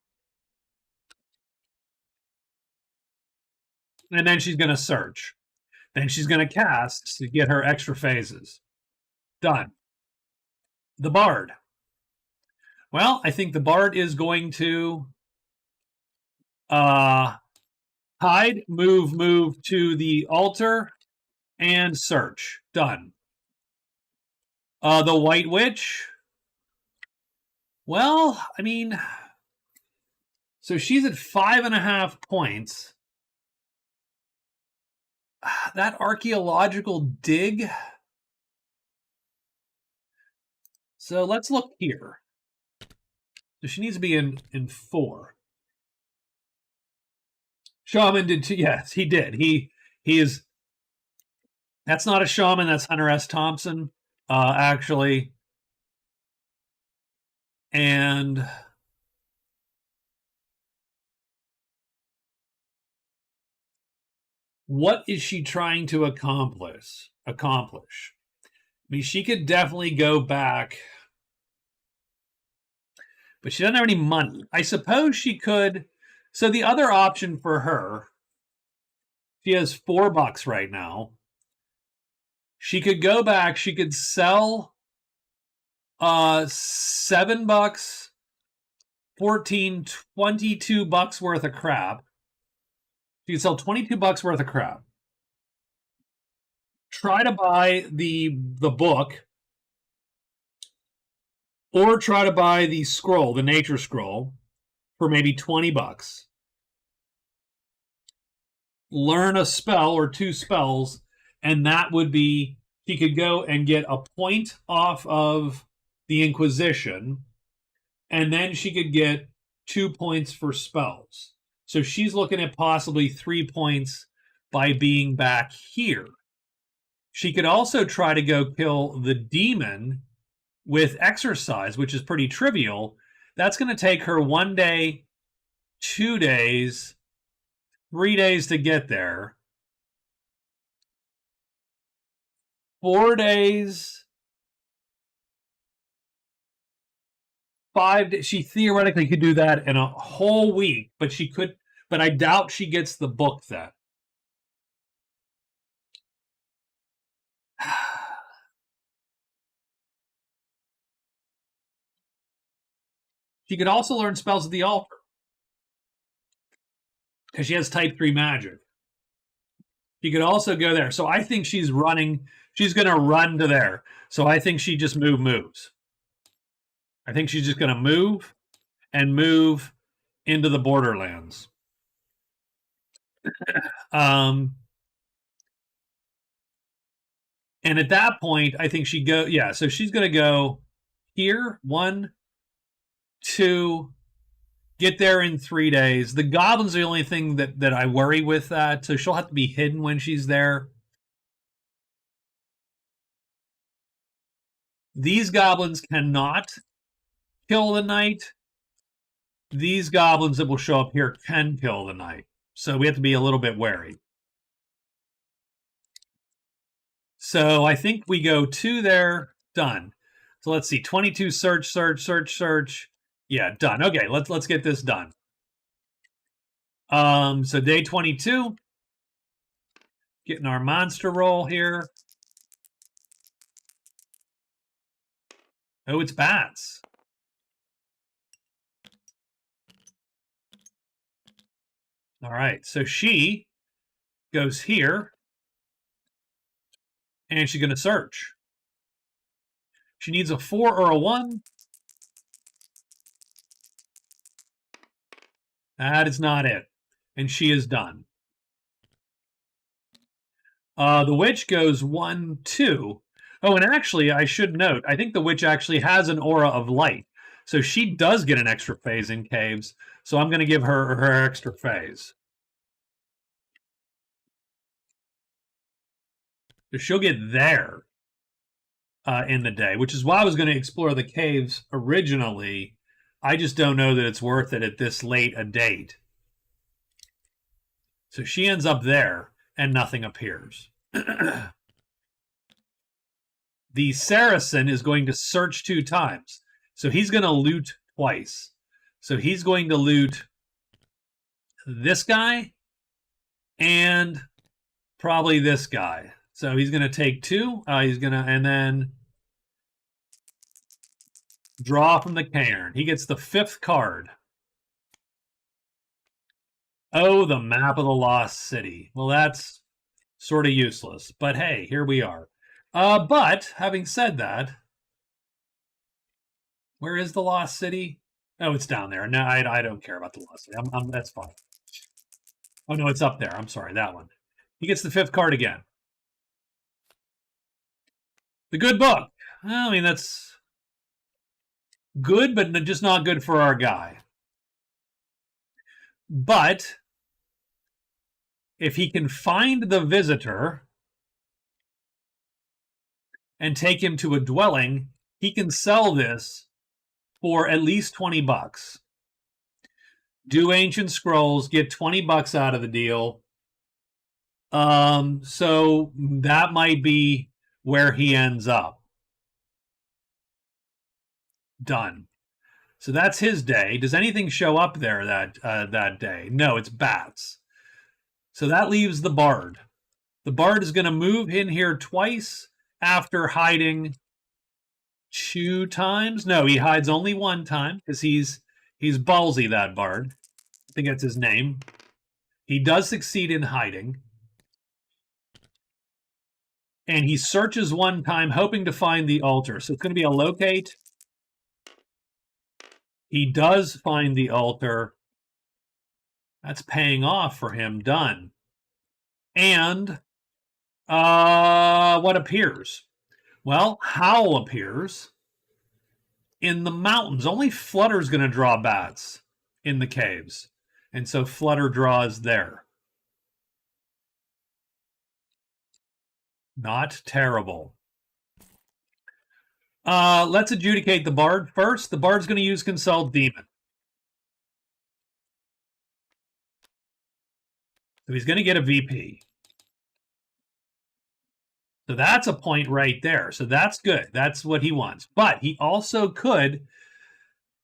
and then she's gonna search. Then she's going to cast to get her extra phases. Done. The Bard. Well, I think the Bard is going to hide, move to the altar, and search. Done. The White Witch. Well, I mean, so she's at 5.5 points. That archaeological dig. So let's look here. So she needs to be in 4. Shaman did 2. Yes, he did. He is. That's not a shaman. That's Hunter S. Thompson. actually. And what is she trying to accomplish? I mean, she could definitely go back, but she doesn't have any money. I suppose she could. So the other option for her, she has $4 right now. She could go back. She could sell $7, 14, $22 worth of crap. She could sell $22 worth of crap. Try to buy the book, or try to buy the scroll, the nature scroll, for maybe $20. Learn a spell or two spells, and that would be, she could go and get a point off of the Inquisition, and then she could get 2 points for spells. So she's looking at possibly 3 points by being back here. She could also try to go kill the demon with exercise, which is pretty trivial. That's going to take her 1 day, 2 days, 3 days to get there. 4 days, 5 days. She theoretically could do that in a whole week, but she could. But I doubt she gets the book then. She could also learn spells at the altar because she has type 3 magic. She could also go there. So I think she's running. She's going to run to there. So I think she just moves. I think she's just going to move and move into the borderlands. And at that point, I think she go. Yeah, so she's going to go here. 1, 2, get there in 3 days. The goblins are the only thing that I worry with that. So she'll have to be hidden when she's there. These goblins cannot kill the knight. These goblins that will show up here can kill the knight. So we have to be a little bit wary. So I think we go 2 there, done. So let's see, 22 search. Yeah, done. Okay, let's get this done. So day 22, getting our monster roll here. Oh, it's bats. All right, so she goes here, and she's going to search. She needs a 4 or a 1. That is not it. And she is done. The witch goes 1, 2. Oh, and actually, I should note, I think the witch actually has an aura of light. So she does get an extra phase in caves. So I'm going to give her extra phase. So she'll get there in the day, which is why I was going to explore the caves originally. I just don't know that it's worth it at this late a date. So she ends up there, and nothing appears. The Saracen is going to search 2 times. So he's going to loot twice. So he's going to loot this guy and probably this guy. So he's going to take 2. He's going to, and then draw from the cairn. He gets the 5th card. Oh, the map of the lost city. Well, that's sort of useless. But hey, here we are. But having said that, where is the lost city? Oh, it's down there. No, I don't care about the lost city. That's fine. Oh, no, it's up there. I'm sorry, that one. He gets the 5th card again. The good book. I mean, that's good, but just not good for our guy. But if he can find the visitor and take him to a dwelling, he can sell this for at least 20 bucks. Do ancient scrolls, get 20 bucks out of the deal. So that might be where he ends up. Done. So that's his day. Does anything show up there that day? No, it's bats. So that leaves the bard. The bard is going to move in here twice after hiding 2 times. No, he hides only 1 time because he's ballsy, that bard. I think that's his name. He does succeed in hiding. And he searches 1 time, hoping to find the altar. So it's going to be a locate. He does find the altar. That's paying off for him. Done. And what appears? Well, Howl appears in the mountains. Only Flutter's going to draw bats in the caves. And so Flutter draws there. Not terrible. Let's adjudicate the bard first. The bard's going to use Consult Demon. So he's going to get a VP. So that's a point right there. So that's good. That's what he wants. But he also could,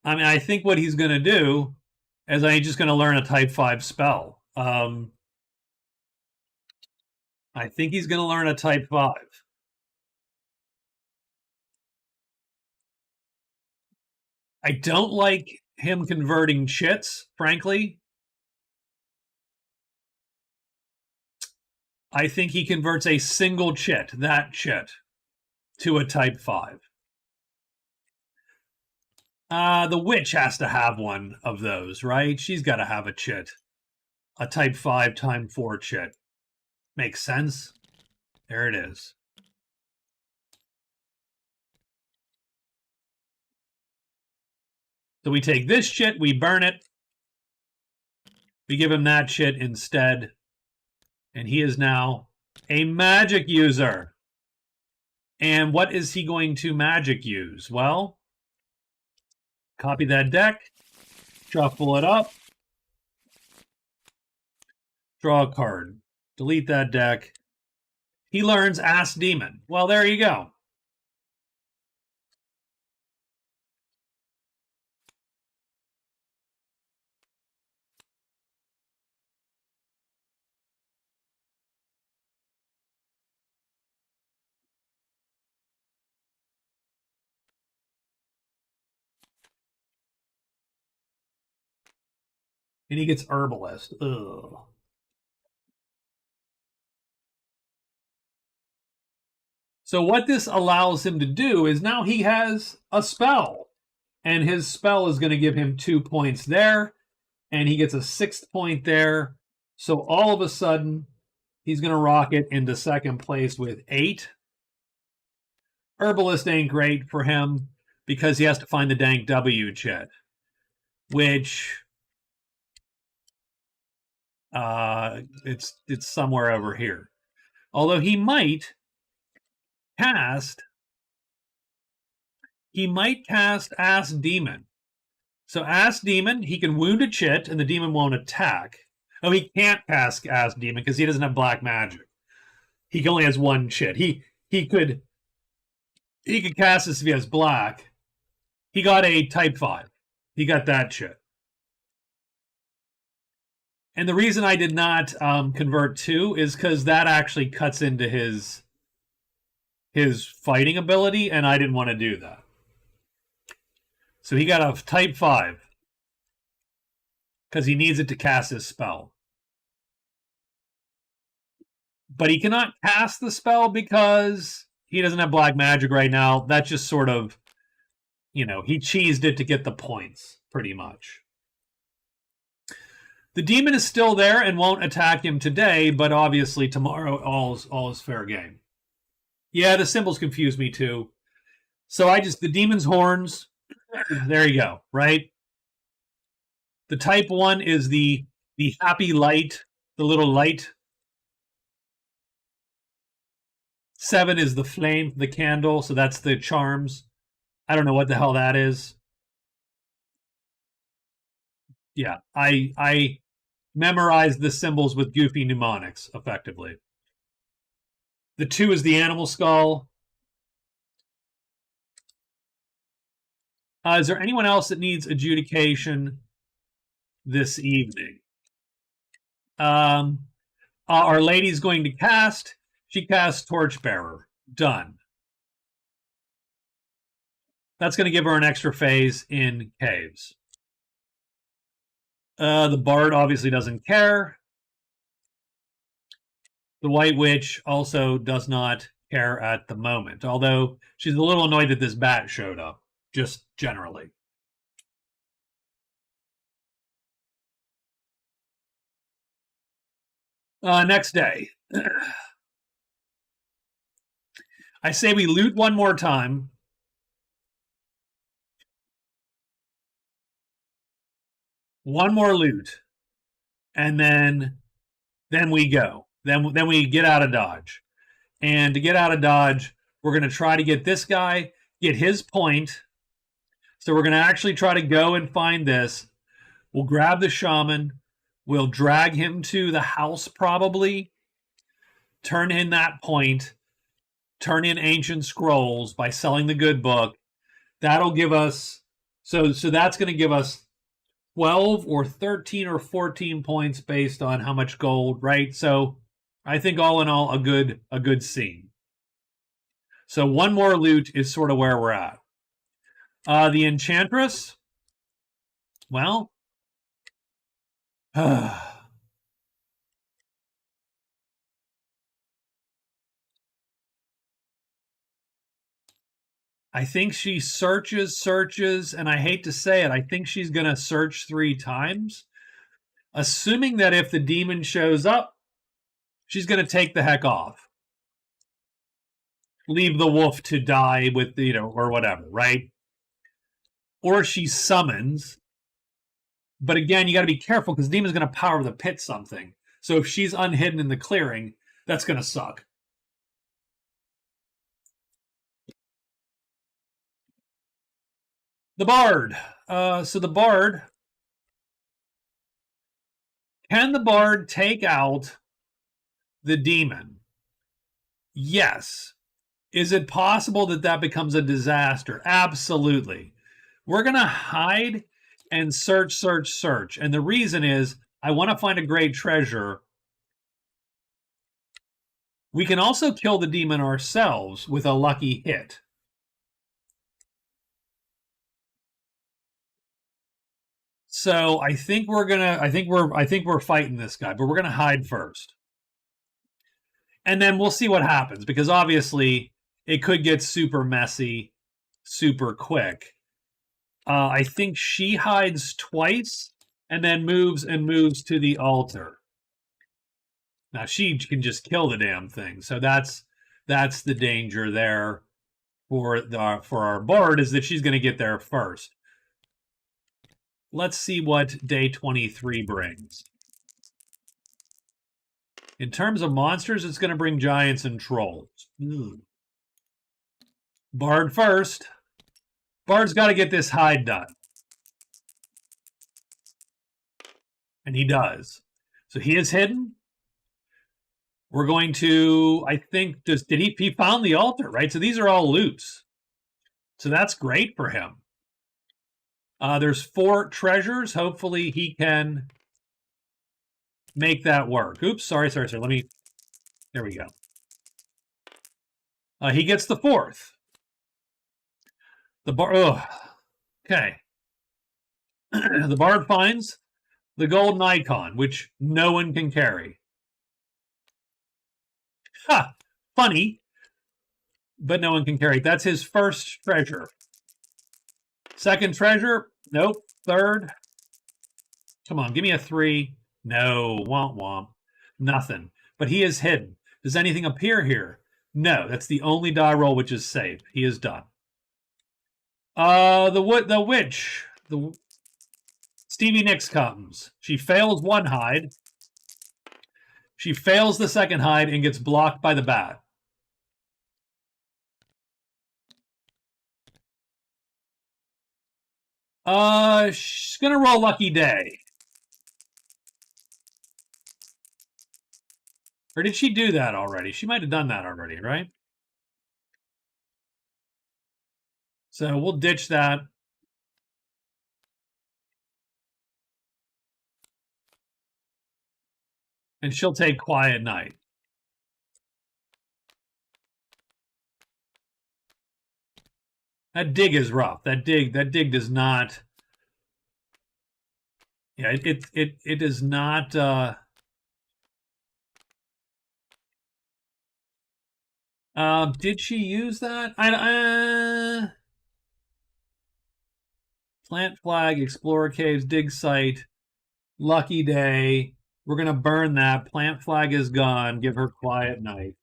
I think what he's going to do is he's just going to learn a type 5 spell. I think he's going to learn a type 5. I don't like him converting chits, frankly. I think he converts a single chit, that chit, to a type 5. The witch has to have one of those, right? She's got to have a chit. A type 5 time 4 chit. Makes sense. There it is. So we take this chit, we burn it. We give him that chit instead. And he is now a magic user. And what is he going to magic use? Well, copy that deck, shuffle it up, draw a card, delete that deck. He learns Ask Demon. Well, there you go. And he gets Herbalist. Ugh. So what this allows him to do is now he has a spell. And his spell is going to give him 2 points there. And he gets a 6th point there. So all of a sudden, he's going to rocket into 2nd place with 8. Herbalist ain't great for him because he has to find the dank W chit. Which... it's somewhere over here. Although he might cast Ask Demon. So Ask Demon, he can wound a chit and the demon won't attack. Oh, he can't cast Ask Demon because he doesn't have black magic. He only has 1 chit. He could cast this if he has black. He got a type 5. He got that chit. And the reason I did not convert 2 is because that actually cuts into his fighting ability, and I didn't want to do that. So he got a type 5 because he needs it to cast his spell. But he cannot cast the spell because he doesn't have black magic right now. That's just sort of, he cheesed it to get the points, pretty much. The demon is still there and won't attack him today, but obviously tomorrow all is fair game. Yeah, the symbols confuse me too. So the demon's horns, there you go, right? The type 1 is the happy light, the little light. 7 is the flame, the candle, so that's the charms. I don't know what the hell that is. Yeah, I memorized the symbols with goofy mnemonics, effectively. The 2 is the animal skull. Is there anyone else that needs adjudication this evening? Our lady's going to cast. She casts Torchbearer. Done. That's going to give her an extra phase in caves. The bard obviously doesn't care. The White Witch also does not care at the moment, although she's a little annoyed that this bat showed up, just generally. Next day. I say we loot one more time. One more loot. And then we go. Then we get out of Dodge. And to get out of Dodge, we're going to try to get this guy, get his point. So we're going to actually try to go and find this. We'll grab the shaman. We'll drag him to the house probably. Turn in that point. Turn in ancient scrolls by selling the good book. That'll give us, so that's going to give us 12 or 13 or 14 points based on how much gold, right? So I think all in all, a good scene. So one more loot is sort of where we're at. The Enchantress, well, I think she searches, and I hate to say it, I think she's going to search 3 times, assuming that if the demon shows up, she's going to take the heck off. Leave the wolf to die with, or whatever, right? Or she summons. But again, you got to be careful because the demon's going to power the pit something. So if she's unhidden in the clearing, that's going to suck. The Bard. So the Bard. Can the Bard take out the demon? Yes. Is it possible that that becomes a disaster? Absolutely. We're going to hide and search. And the reason is I want to find a great treasure. We can also kill the demon ourselves with a lucky hit. So I think we're fighting this guy, but we're gonna hide first. And then we'll see what happens, because obviously it could get super messy, super quick. I think she hides twice and then moves to the altar. Now she can just kill the damn thing. So that's the danger there for our Bard, is that she's going to get there first. Let's see what day 23 brings. In terms of monsters, it's going to bring giants and trolls. Bard first. Bard's got to get this hide done. And he does. So he is hidden. We're going to, I think, he found the altar, right? So these are all loots. So that's great for him. There's 4 treasures. Hopefully he can make that work. Oops, sorry. There we go. He gets the 4th. The Bard, okay. The Bard finds the golden icon, which no one can carry. Ha! Funny, but no one can carry it. That's his first treasure. Second treasure, nope. Third, come on, give me a 3. No, womp womp. Nothing. But he is hidden. Does anything appear here? No, that's the only die roll which is saved. He is done. The witch. Stevie Nicks comes. She fails one hide. She fails the second hide and gets blocked by the bat. She's gonna roll lucky day. Or did she do that already? She might have done that already, right? So we'll ditch that. And she'll take quiet night. That dig is rough. That dig does not. Yeah, it does not. Did she use that? Plant flag, explore caves, dig site, lucky day. We're gonna burn that. Plant flag is gone. Give her quiet night.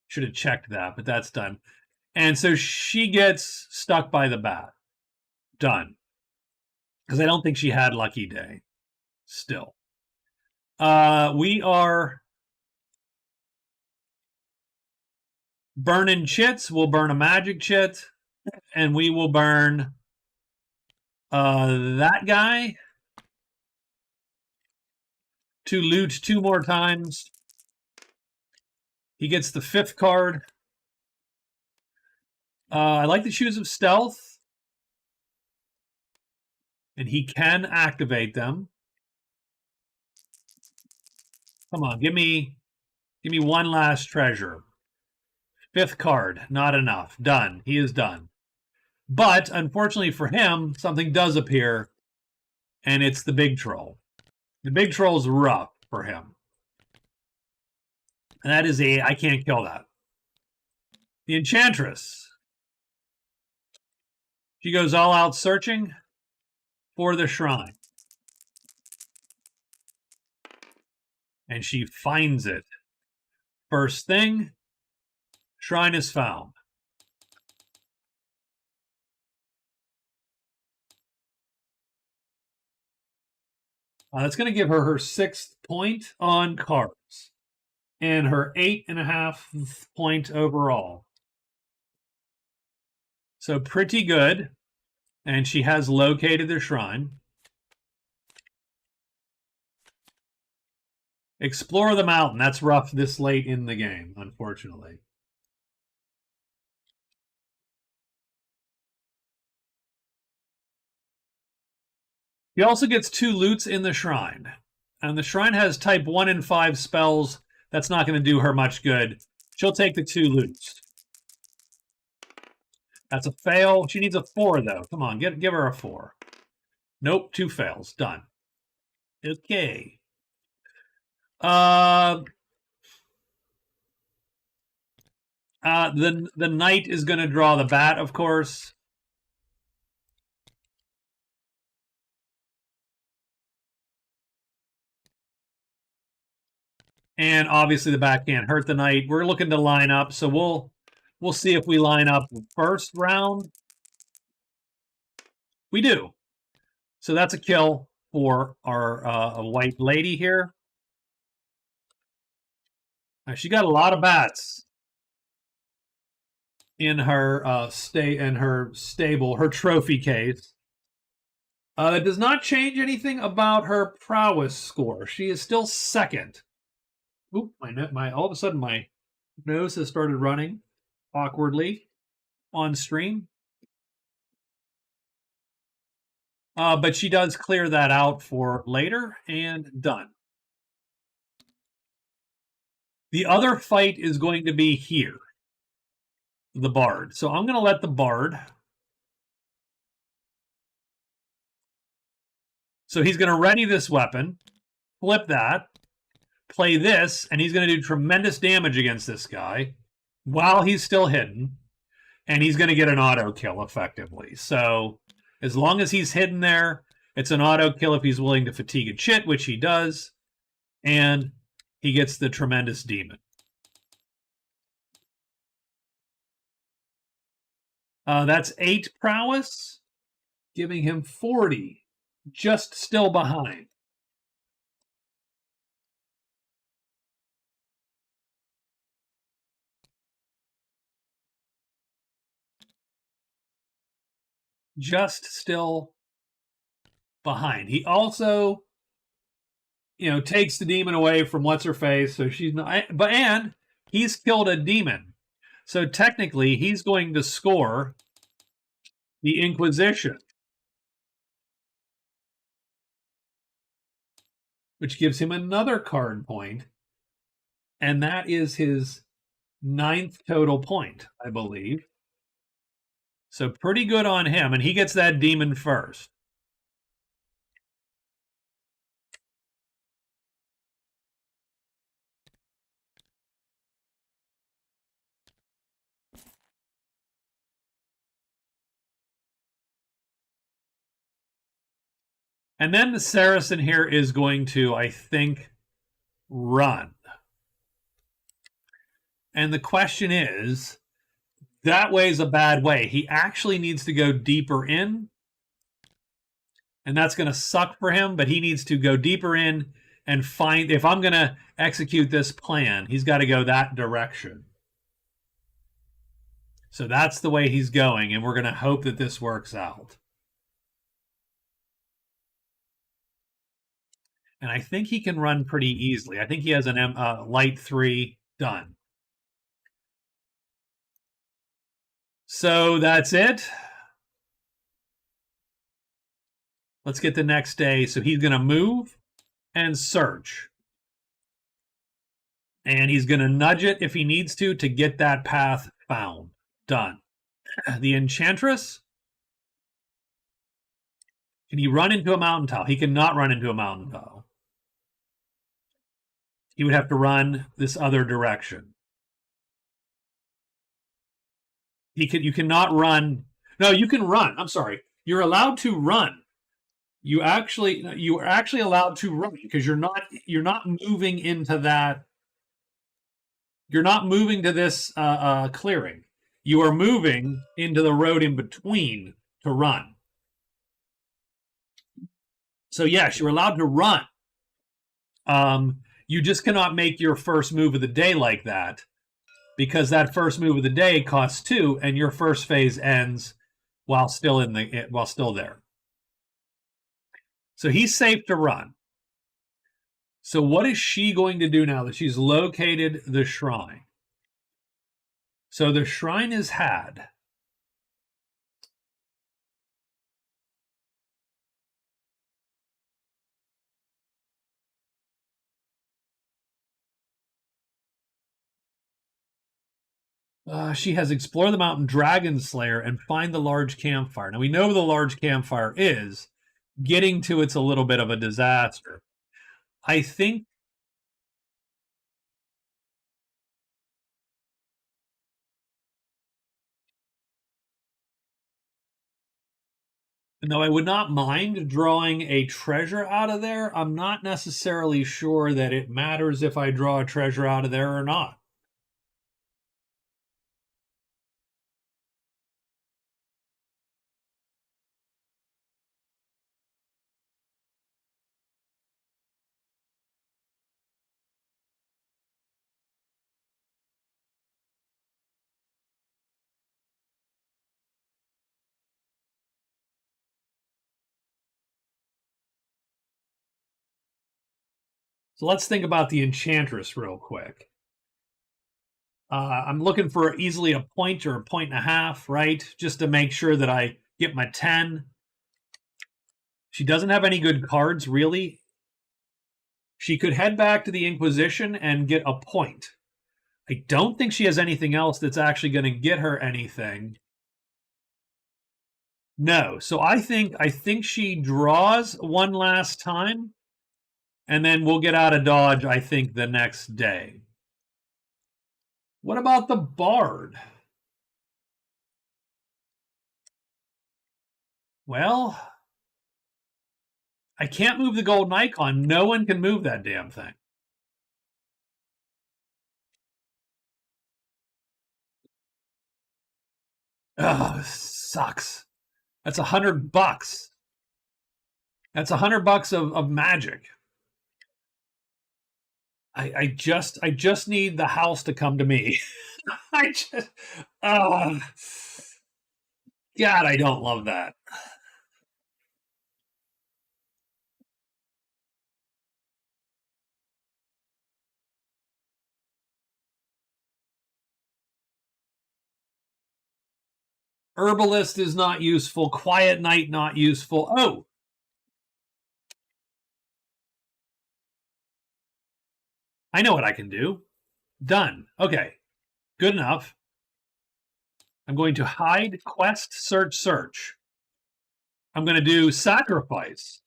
Should have checked that, but that's done. And so she gets stuck by the bat. Done. Because I don't think she had lucky day. Still. We are burning chits. We'll burn a magic chit, and we will burn that guy to loot 2 more times. He gets the 5th card. I like the Shoes of Stealth, and he can activate them. Come on, give me one last treasure. 5th card, not enough. Done. He is done. But unfortunately for him, something does appear, and it's the big troll. The big troll's rough for him. And that is I can't kill that. The Enchantress. She goes all out searching for the shrine. And she finds it. First thing, shrine is found. That's going to give her 6th point on cards and her 8.5 point overall. So pretty good. And she has located the shrine. Explore the mountain. That's rough this late in the game, unfortunately. He also gets 2 loots in the shrine. And the shrine has type 1 and 5 spells. That's not going to do her much good. She'll take the 2 loots. That's a fail. She needs a 4, though. Come on, give her a 4. Nope, 2 fails. Done. Okay. The knight is going to draw the bat, of course. And obviously the bat can't hurt the knight. We're looking to line up, so we'll see if we line up first round. We do. So that's a kill for our white lady here. She got a lot of bats in her stable, her trophy case. It does not change anything about her prowess score. She is still 2nd. Oop, my all of a sudden my nose has started running awkwardly on stream. But she does clear that out for later, and done. The other fight is going to be here, the bard. So I'm going to let the bard. So he's going to ready this weapon, flip that, play this, and he's going to do tremendous damage against this guy while he's still hidden, and he's going to get an auto kill effectively. So as long as he's hidden there, it's an auto kill if he's willing to fatigue a chit, which he does, and he gets the tremendous demon. That's 8 prowess, giving him 40, just still behind. just still behind. He also, takes the demon away from what's her face, so she's not. And he's killed a demon, so technically he's going to score the Inquisition, which gives him another card point, and that is his 9th total point, I believe. So pretty good on him, and he gets that demon first. And then the Saracen here is going to, I think, run. And the question is, that way is a bad way. He actually needs to go deeper in, and that's going to suck for him, but he needs to go deeper in and find, if I'm going to execute this plan, he's got to go that direction. So that's the way he's going, and we're going to hope that this works out. And I think he can run pretty easily. I think he has an light 3 done. So that's it. Let's get the next day. So he's going to move and search. And he's going to nudge it if he needs to get that path found. Done. The Enchantress. Can he run into a mountain tile? He cannot run into a mountain tile. He would have to run this other direction. You cannot run. No, you can run. I'm sorry. You're allowed to run. You are actually allowed to run because you're not moving into that. You're not moving to this clearing. You are moving into the road in between to run. So yes, you're allowed to run. You just cannot make your first move of the day like that, because that first move of the day costs 2, and your first phase ends while still there. So he's safe to run. So what is she going to do now that she's located the shrine? So the shrine is had. She has explored the mountain Dragon Slayer and find the large campfire. Now we know the large campfire is. Getting to it's a little bit of a disaster. I think. Though I would not mind drawing a treasure out of there, I'm not necessarily sure that it matters if I draw a treasure out of there or not. So let's think about the Enchantress real quick. I'm looking for easily a point or a point and a half, right? Just to make sure that I get my 10. She doesn't have any good cards, really. She could head back to the Inquisition and get a point. I don't think she has anything else that's actually going to get her anything. No. So I think she draws one last time, and then we'll get out of Dodge, I think, the next day. What about the Bard? Well, I can't move the golden icon. No one can move that damn thing. Oh, sucks. That's $100. That's $100 of magic. I just need the house to come to me. I just God, I don't love that. Herbalist is not useful. Quiet Night not useful. Oh, I know what I can do. Done. Okay, good enough. I'm going to hide, quest, search, search. I'm going to do sacrifice.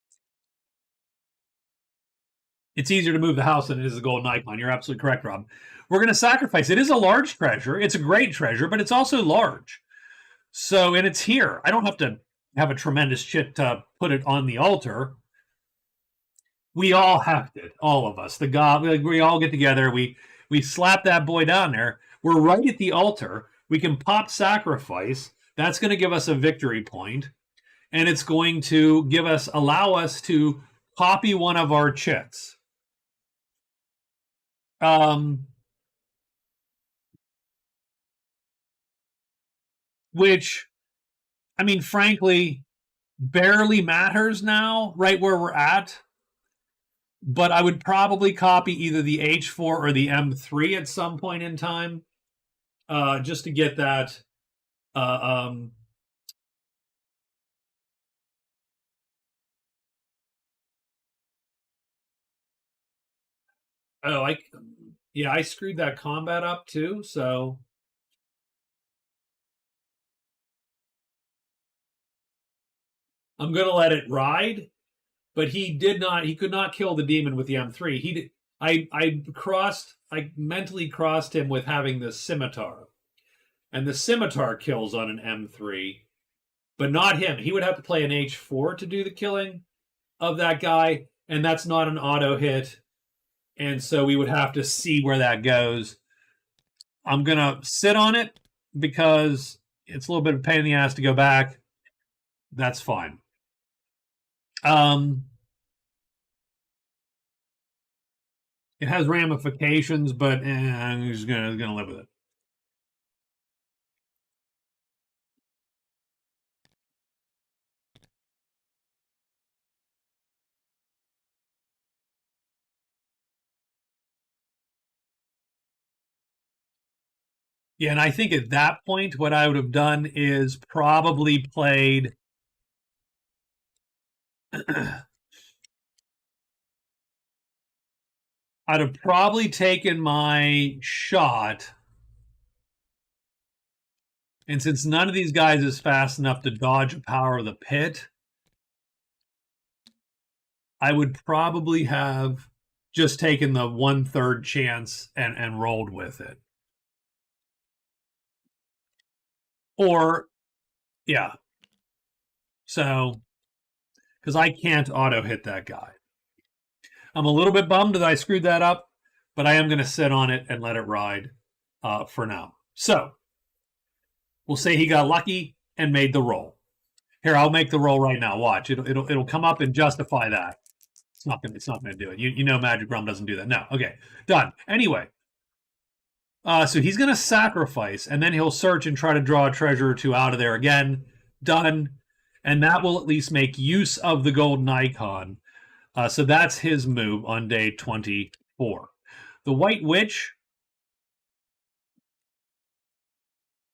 It's easier to move the house than it is the golden icon. You're absolutely correct, Rob. We're going to sacrifice. It is a large treasure. It's a great treasure, but it's also large. So, and it's here. I don't have to have a tremendous chit to put it on the altar. We all have to, all of us. The God, we all get together. We slap that boy down there. We're right at the altar. We can pop sacrifice. That's going to give us a victory point, and it's going to allow us to copy one of our chits. Which, I mean, frankly, barely matters now, right where we're at. But I would probably copy either the H4 or the M3 at some point in time, just to get that. Oh, I screwed that combat up too. So I'm gonna let it ride. But he could not kill the demon with the M3. He did. I mentally crossed him with having the scimitar, and the scimitar kills on an M3, but not him. He would have to play an H4 to do the killing of that guy, and that's not an auto hit, and so we would have to see where that goes. I'm gonna sit on it because it's a little bit of a pain in the ass to go back. That's fine. It has ramifications, but I'm just gonna live with it. Yeah, and I think at that point, what I would have done is probably played. I'd have probably taken my shot. And since none of these guys is fast enough to dodge a power of the pit, I would probably have just taken the 1/3 chance and rolled with it. Or, yeah. So, because I can't auto hit that guy. I'm a little bit bummed that I screwed that up, but I am going to sit on it and let it ride for now. So, we'll say he got lucky and made the roll. Here, I'll make the roll right now. Watch. It'll come up and justify that. It's not gonna do it. You know Magic Realm doesn't do that. No. Okay. Done. Anyway. So he's gonna sacrifice, and then he'll search and try to draw a treasure or two out of there again. Done. And that will at least make use of the golden icon. So that's his move on day 24. The White Witch,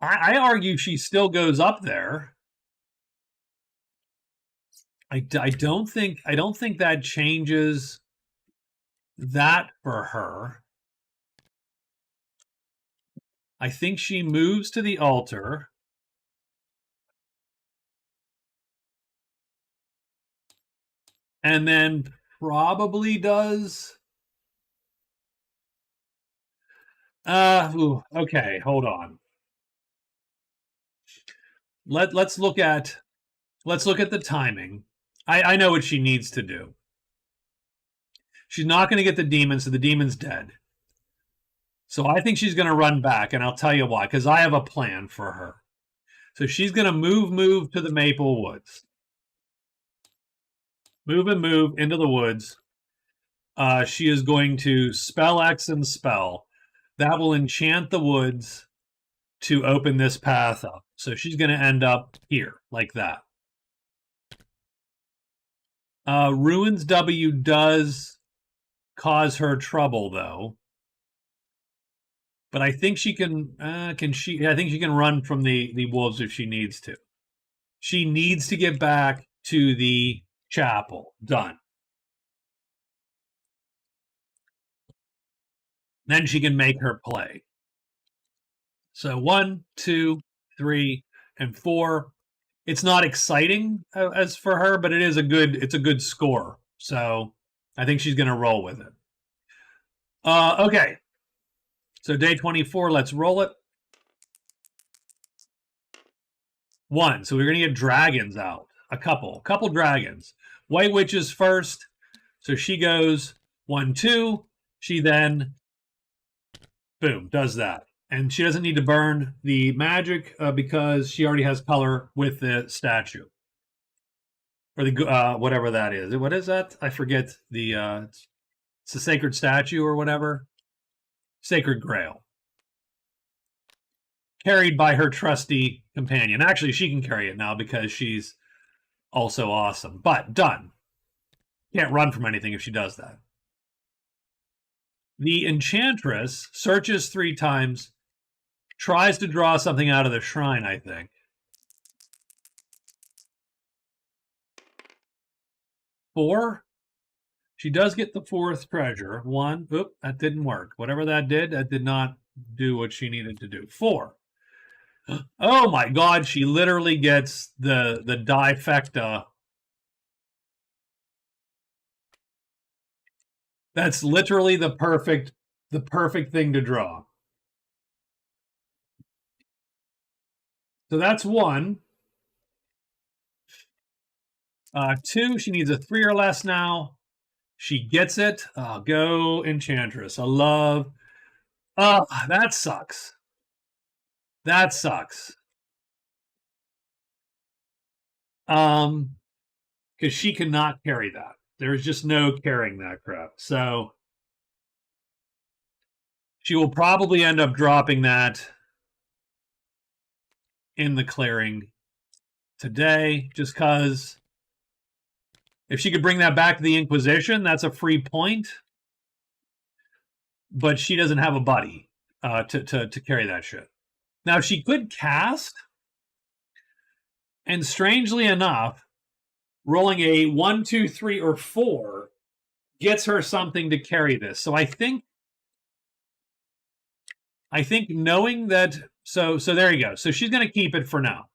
I argue she still goes up there. I don't think that changes that for her. I think she moves to the altar. And then probably does. Okay, hold on. Let's look at the timing. I know what she needs to do. She's not going to get the demon, so the demon's dead. So I think she's going to run back, and I'll tell you why, because I have a plan for her. So she's going to move to the Maple Woods. Move and move into the woods. She is going to spell X and spell. That will enchant the woods to open this path up. So she's going to end up here, like that. Ruins W does cause her trouble, though. But I think she can. Can she? I think she can run from the wolves if she needs to. She needs to get back to the chapel. Done. Then she can make her play. So 1, 2, 3, and 4. It's not exciting as for her, but it's a good score. So I think she's going to roll with it. Okay. So day 24, let's roll it. 1. So we're going to get dragons out. A couple dragons. White Witch is first. So she goes 1, 2. She then, boom, does that. And she doesn't need to burn the magic because she already has color with the statue. Or the whatever that is. What is that? I forget the it's the sacred statue or whatever. Sacred Grail. Carried by her trusty companion. Actually, she can carry it now because she's also awesome. But done. Can't run from anything if she does that. The Enchantress searches 3 times, tries to draw something out of the shrine, I think. 4. She does get the 4th treasure. 1. Oop, that didn't work. Whatever that did not do what she needed to do. 4. Oh my God, she literally gets the difecta. That's literally the perfect thing to draw. So that's 1. 2, she needs a 3 or less now. She gets it. Go Enchantress. I love. That sucks. That sucks. Because she cannot carry that. There's just no carrying that crap. So she will probably end up dropping that in the clearing today, just because if she could bring that back to the Inquisition, that's a free point. But she doesn't have a buddy to carry that shit. Now she could cast, and strangely enough, rolling a 1, 2, 3, or 4 gets her something to carry this. So I think knowing that, so there you go. So she's going to keep it for now.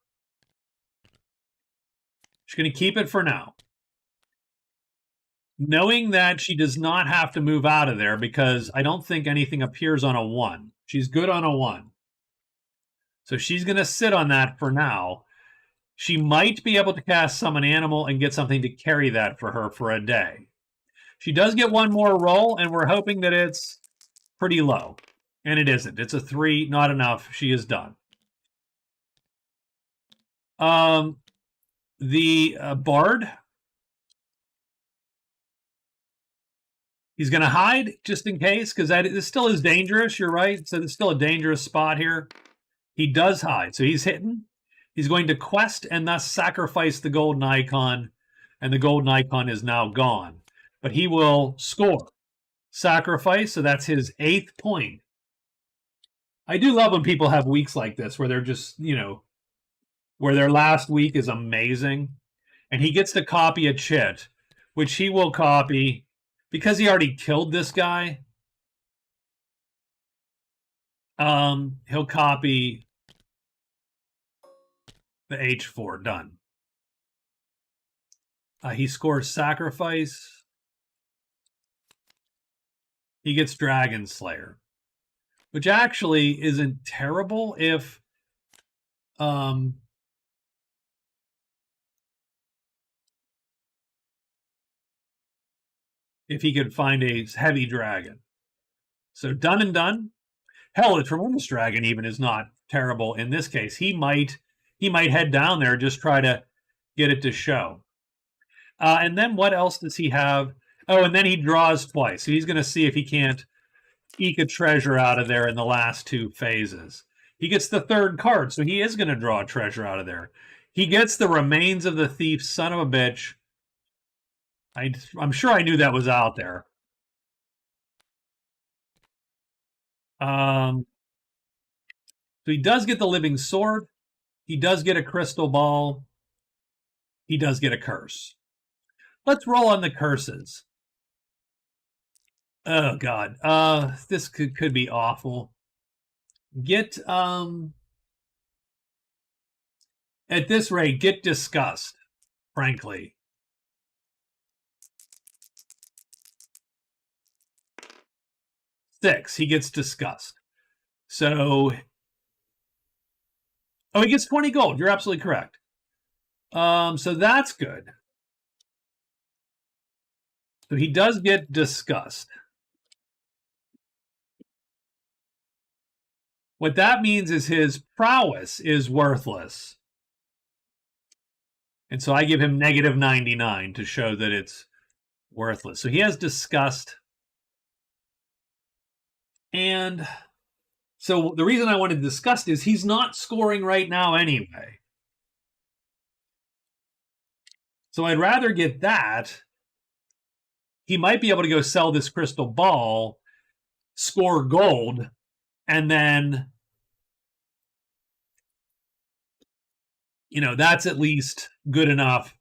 She's going to keep it for now. Knowing that she does not have to move out of there because I don't think anything appears on a 1. She's good on a 1. So she's going to sit on that for now. She might be able to cast Summon Animal and get something to carry that for her for a day. She does get 1 more roll, and we're hoping that it's pretty low. And it isn't. It's a 3, not enough. She is done. The Bard. He's going to hide just in case, because this still is dangerous. You're right. So it's still a dangerous spot here. He does hide. So he's hidden. He's going to quest and thus sacrifice the golden icon. And the golden icon is now gone. But he will score. Sacrifice. So that's his 8th point. I do love when people have weeks like this where they're just, where their last week is amazing. And he gets to copy a chit, which he will copy because he already killed this guy. He'll copy the H4. Done. He scores sacrifice. He gets Dragon Slayer, which actually isn't terrible if he could find a heavy dragon. So done and done. Hell, a tremendous dragon even is not terrible in this case. He might head down there, just try to get it to show. And then what else does he have? Oh, and then he draws twice. So he's going to see if he can't eke a treasure out of there in the last 2 phases. He gets the third card, so he is going to draw a treasure out of there. He gets the remains of the thief, son of a bitch. I'm sure I knew that was out there. So he does get the living sword. He does get a crystal ball. He does get a curse. Let's roll on the curses. Oh God, this could be awful. Get at this rate, get disgust. Frankly, 6. He gets disgust. So, oh, he gets 20 gold. You're absolutely correct. So that's good. So he does get disgust. What that means is his prowess is worthless. And so I give him negative 99 to show that it's worthless. So he has disgust. And so the reason I wanted disgust is he's not scoring right now anyway. So I'd rather get that. He might be able to go sell this crystal ball, score gold, and then, that's at least good enough.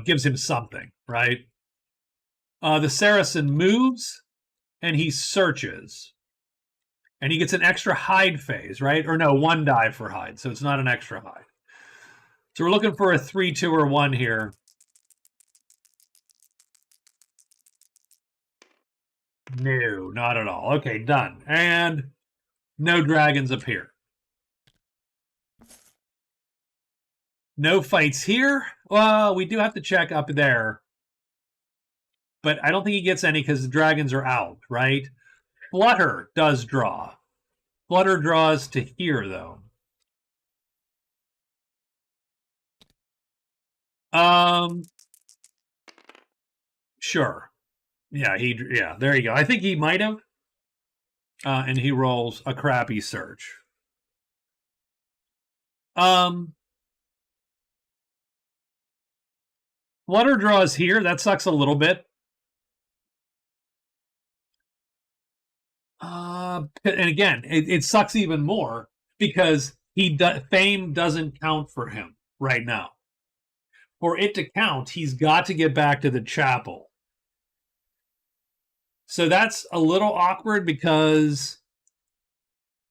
Gives him something, right? The Saracen moves and he searches. And he gets an extra hide phase, right? Or no, 1 die for hide. So it's not an extra hide. So we're looking for a 3, 2, or 1 here. No, not at all. Okay, done. And no dragons appear. No fights here. Well, we do have to check up there. But I don't think he gets any because the dragons are out, right? Flutter does draw. Flutter draws to here, though. Sure. Yeah, there you go. I think he might have. And he rolls a crappy search. Flutter draws here. That sucks a little bit. And again, it sucks even more because fame doesn't count for him right now. For it to count, he's got to get back to the chapel. So that's a little awkward because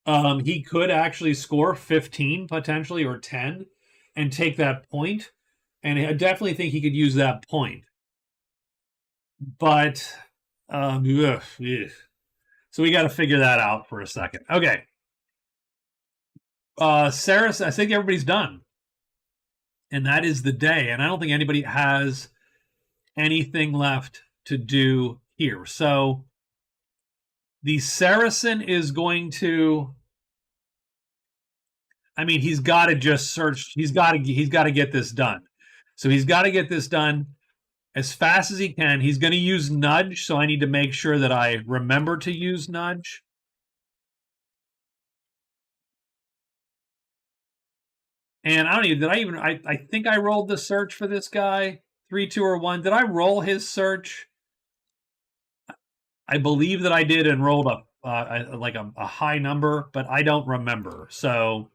he could actually score 15 potentially or 10 and take that point. And I definitely think he could use that point. But, so we got to figure that out for a second. Okay. Sarah, I think everybody's done. And that is the day. And I don't think anybody has anything left to do here. So the Saracen is going to, he's got to just search. He's got to get this done. So he's got to get this done as fast as he can. He's going to use nudge. So I need to make sure that I remember to use nudge. And I don't even, I think I rolled the search for this guy. 3, 2, or 1. Did I roll his search? I believe that I did and rolled a high number, but I don't remember. So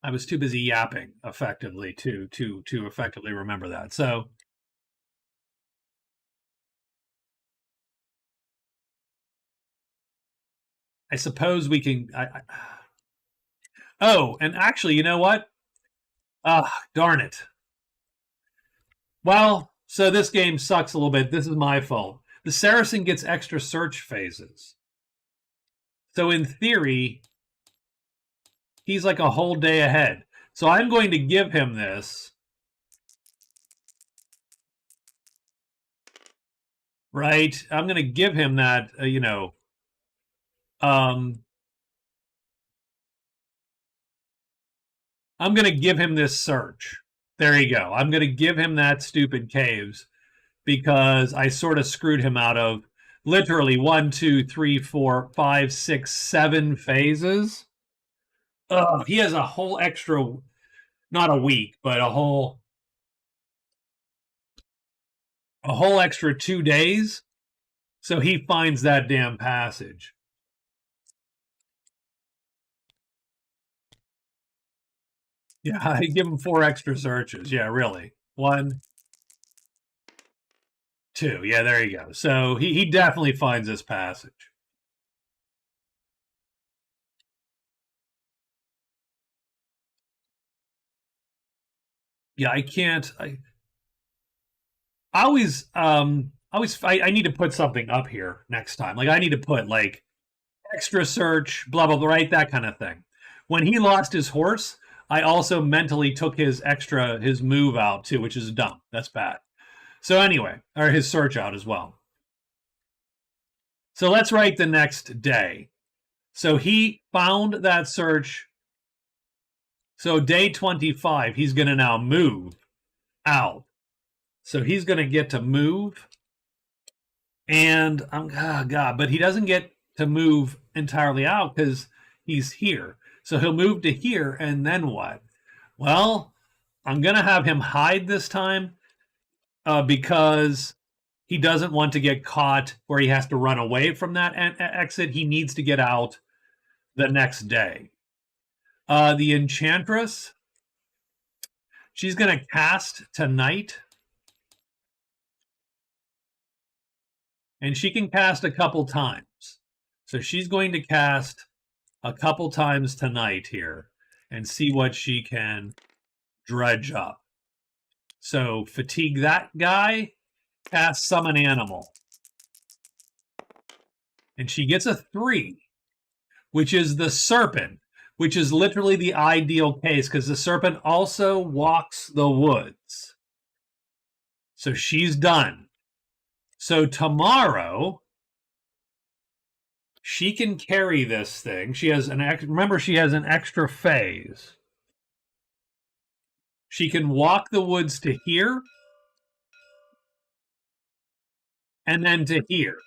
I was too busy yapping effectively to effectively remember that. So I suppose we can. Oh, and actually, you know what? Darn it. Well, so this game sucks a little bit. This is my fault. The Saracen gets extra search phases. So in theory, he's like a whole day ahead. So I'm going to give him this. Right? I'm going to give him that, I'm going to give him this search. There you go. I'm going to give him that stupid caves because I sort of screwed him out of literally 1, 2, 3, 4, 5, 6, 7 phases. Oh, he has a whole extra, not a week, but a whole extra 2 days. So he finds that damn passage. Yeah, I give him 4 extra searches. Yeah, really. 1, 2. Yeah, there you go. So he definitely finds this passage. Yeah, I can't. I need to put something up here next time. Like I need to put like extra search, blah blah blah, right? That kind of thing. When he lost his horse, I also mentally took his move out too, which is dumb. That's bad. So anyway, or his search out as well. So let's write the next day. So he found that search. So day 25, he's going to now move out. So he's going to get to move. And oh God, but he doesn't get to move entirely out because he's here. So he'll move to here, and then what? Well, I'm going to have him hide this time because he doesn't want to get caught where he has to run away from that exit. He needs to get out the next day. The Enchantress, she's going to cast tonight. And she can cast a couple times. So she's going to cast a couple times tonight here and see what she can dredge up. So fatigue that guy, cast summon animal. And she gets a 3, which is the serpent, which is literally the ideal case because the serpent also walks the woods. So she's done. So tomorrow, she can carry this thing. She has remember, she has an extra phase. She can walk the woods to here and then to here.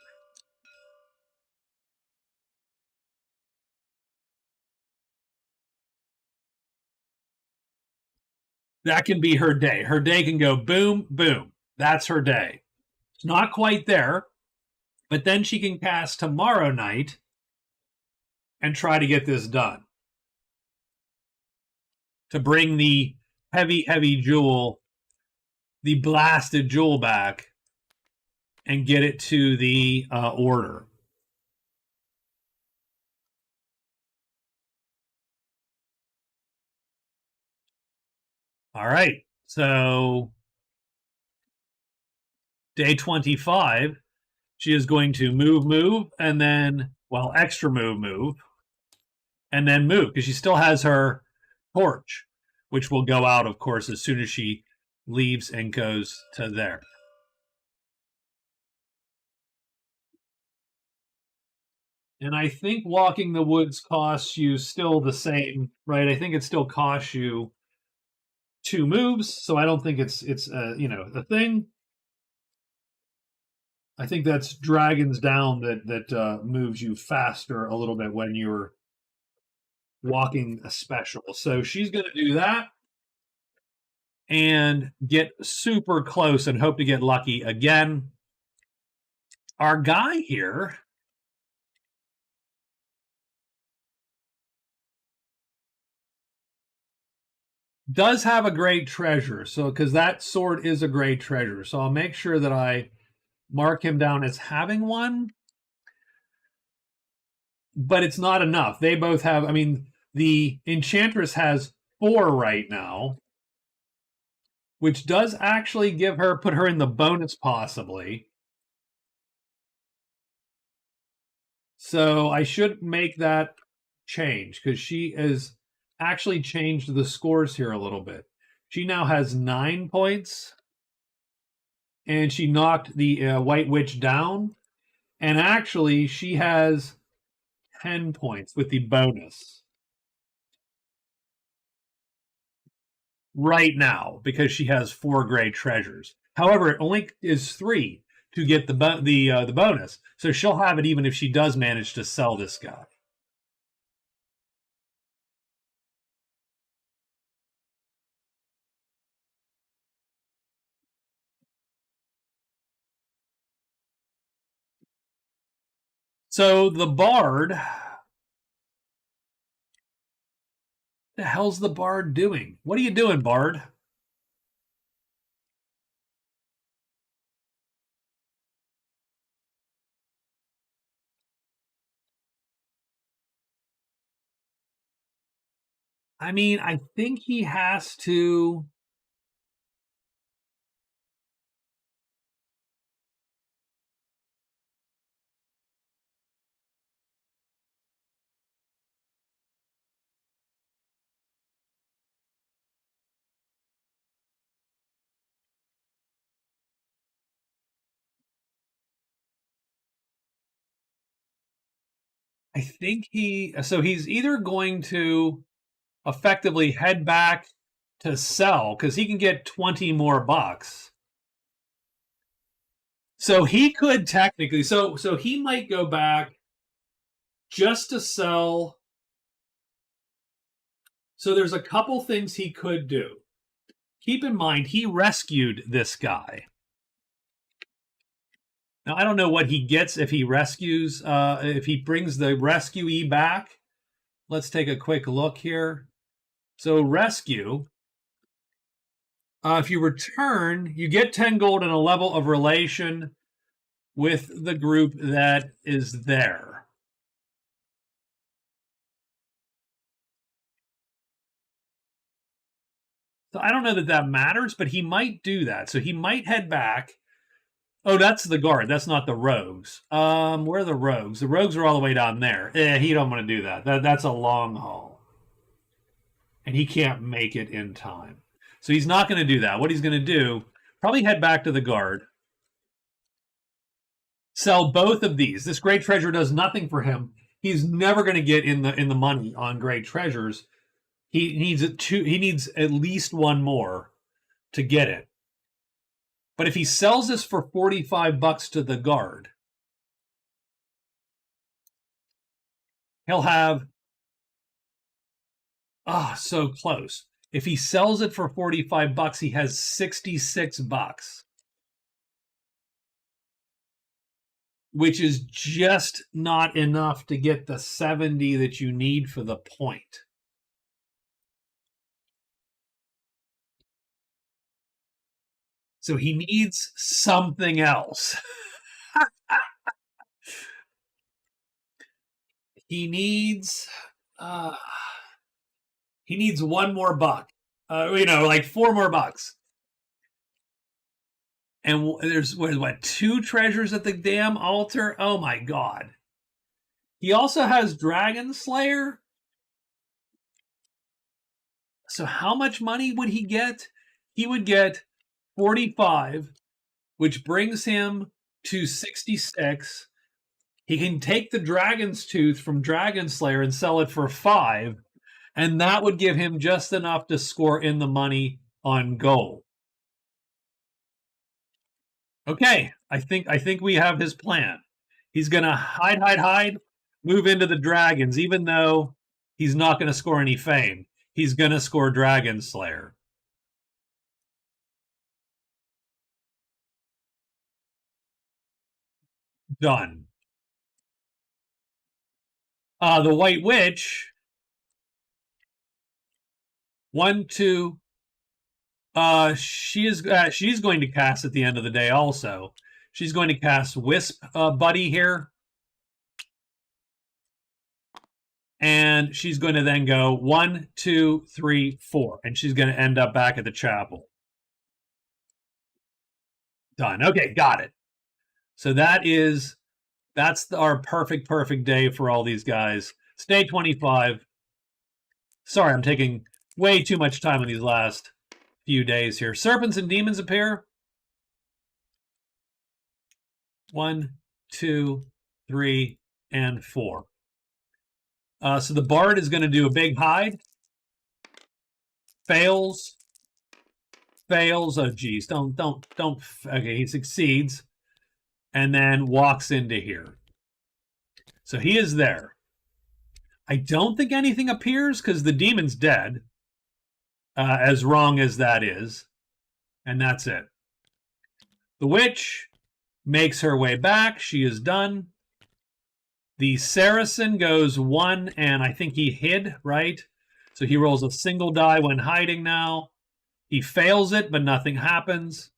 That can be her day. Her day can go boom, boom. That's her day. It's not quite there, but then she can cast tomorrow night and try to get this done. To bring the heavy, heavy jewel, the blasted jewel back and get it to the order. All right. So day 25, she is going to move, and then, well, extra move, and then move because she still has her torch, which will go out, of course, as soon as she leaves and goes to there. And I think walking the woods costs you still the same, right? I think it still costs you 2 moves, so I don't think it's the thing. I think that's dragons down that moves you faster a little bit when you're walking a special. So she's going to do that and get super close and hope to get lucky again. Our guy here does have a great treasure. So, because that sword is a great treasure. So I'll make sure that I mark him down as having one. But it's not enough. They both have, I mean, the Enchantress has 4 right now, which does actually put her in the bonus possibly. So I should make that change because she has actually changed the scores here a little bit. She now has 9 points, and she knocked the White Witch down. And actually, she has 10 points with the bonus. right now because she has 4 gray treasures. However, it only is 3 to get the bonus, so she'll have it even if she does manage to sell this guy. So the bard, the hell's the bard doing? What are you doing, bard? I mean, I think he has to. I think he's either going to effectively head back to sell because he can get 20 more bucks. So he could technically so he might go back just to sell. So there's a couple things he could do. Keep in mind he rescued this guy. Now I don't know what he gets if he rescues if he brings the rescuee back. Let's take a quick look here. So rescue, if you return, you get 10 gold and a level of relation with the group that is there. So I don't know that that matters, but he might do that. So he might head back. Oh, that's the guard. That's not the rogues. Where are the rogues? The rogues are all the way down there. He don't want to do that. That's a long haul. And he can't make it in time. So he's not going to do that. What he's going to do, probably head back to the guard. Sell both of these. This great treasure does nothing for him. He's never going to get in the money on great treasures. He needs he needs at least one more to get it. But if he sells this for 45 bucks to the guard, he'll have so close. If he sells it for 45 bucks, he has 66 bucks. Which is just not enough to get the 70 that you need for the point. So he needs something else. He needs one more buck. Like 4 more bucks. And there's what 2 treasures at the damn altar? Oh my god. He also has Dragon Slayer. So how much money would he get? He would get 45, which brings him to 66. He can take the Dragon's Tooth from Dragon Slayer and sell it for 5, and that would give him just enough to score in the money on gold. Okay, I think we have his plan. He's gonna hide, move into the dragons, even though he's not gonna score any fame. He's gonna score Dragon Slayer. Done. The White Witch. 1, 2. She's going to cast at the end of the day. Also, she's going to cast Wisp Buddy here, and she's going to then go 1, 2, 3, 4, and she's going to end up back at the chapel. Done. Okay, got it. So that's our perfect day for all these guys. Stay 25. Sorry, I'm taking way too much time on these last few days here. Serpents and demons appear. 1, 2, 3, and 4. So the bard is going to do a big hide. Fails. fails. Oh, geez. Don't. Okay, he succeeds and then walks into here. So he is there. I don't think anything appears because the demon's dead, as wrong as that is. And that's it. The witch makes her way back. She is done. The Saracen goes 1, and I think he hid, right? So he rolls a single die when hiding now. He fails it, but nothing happens.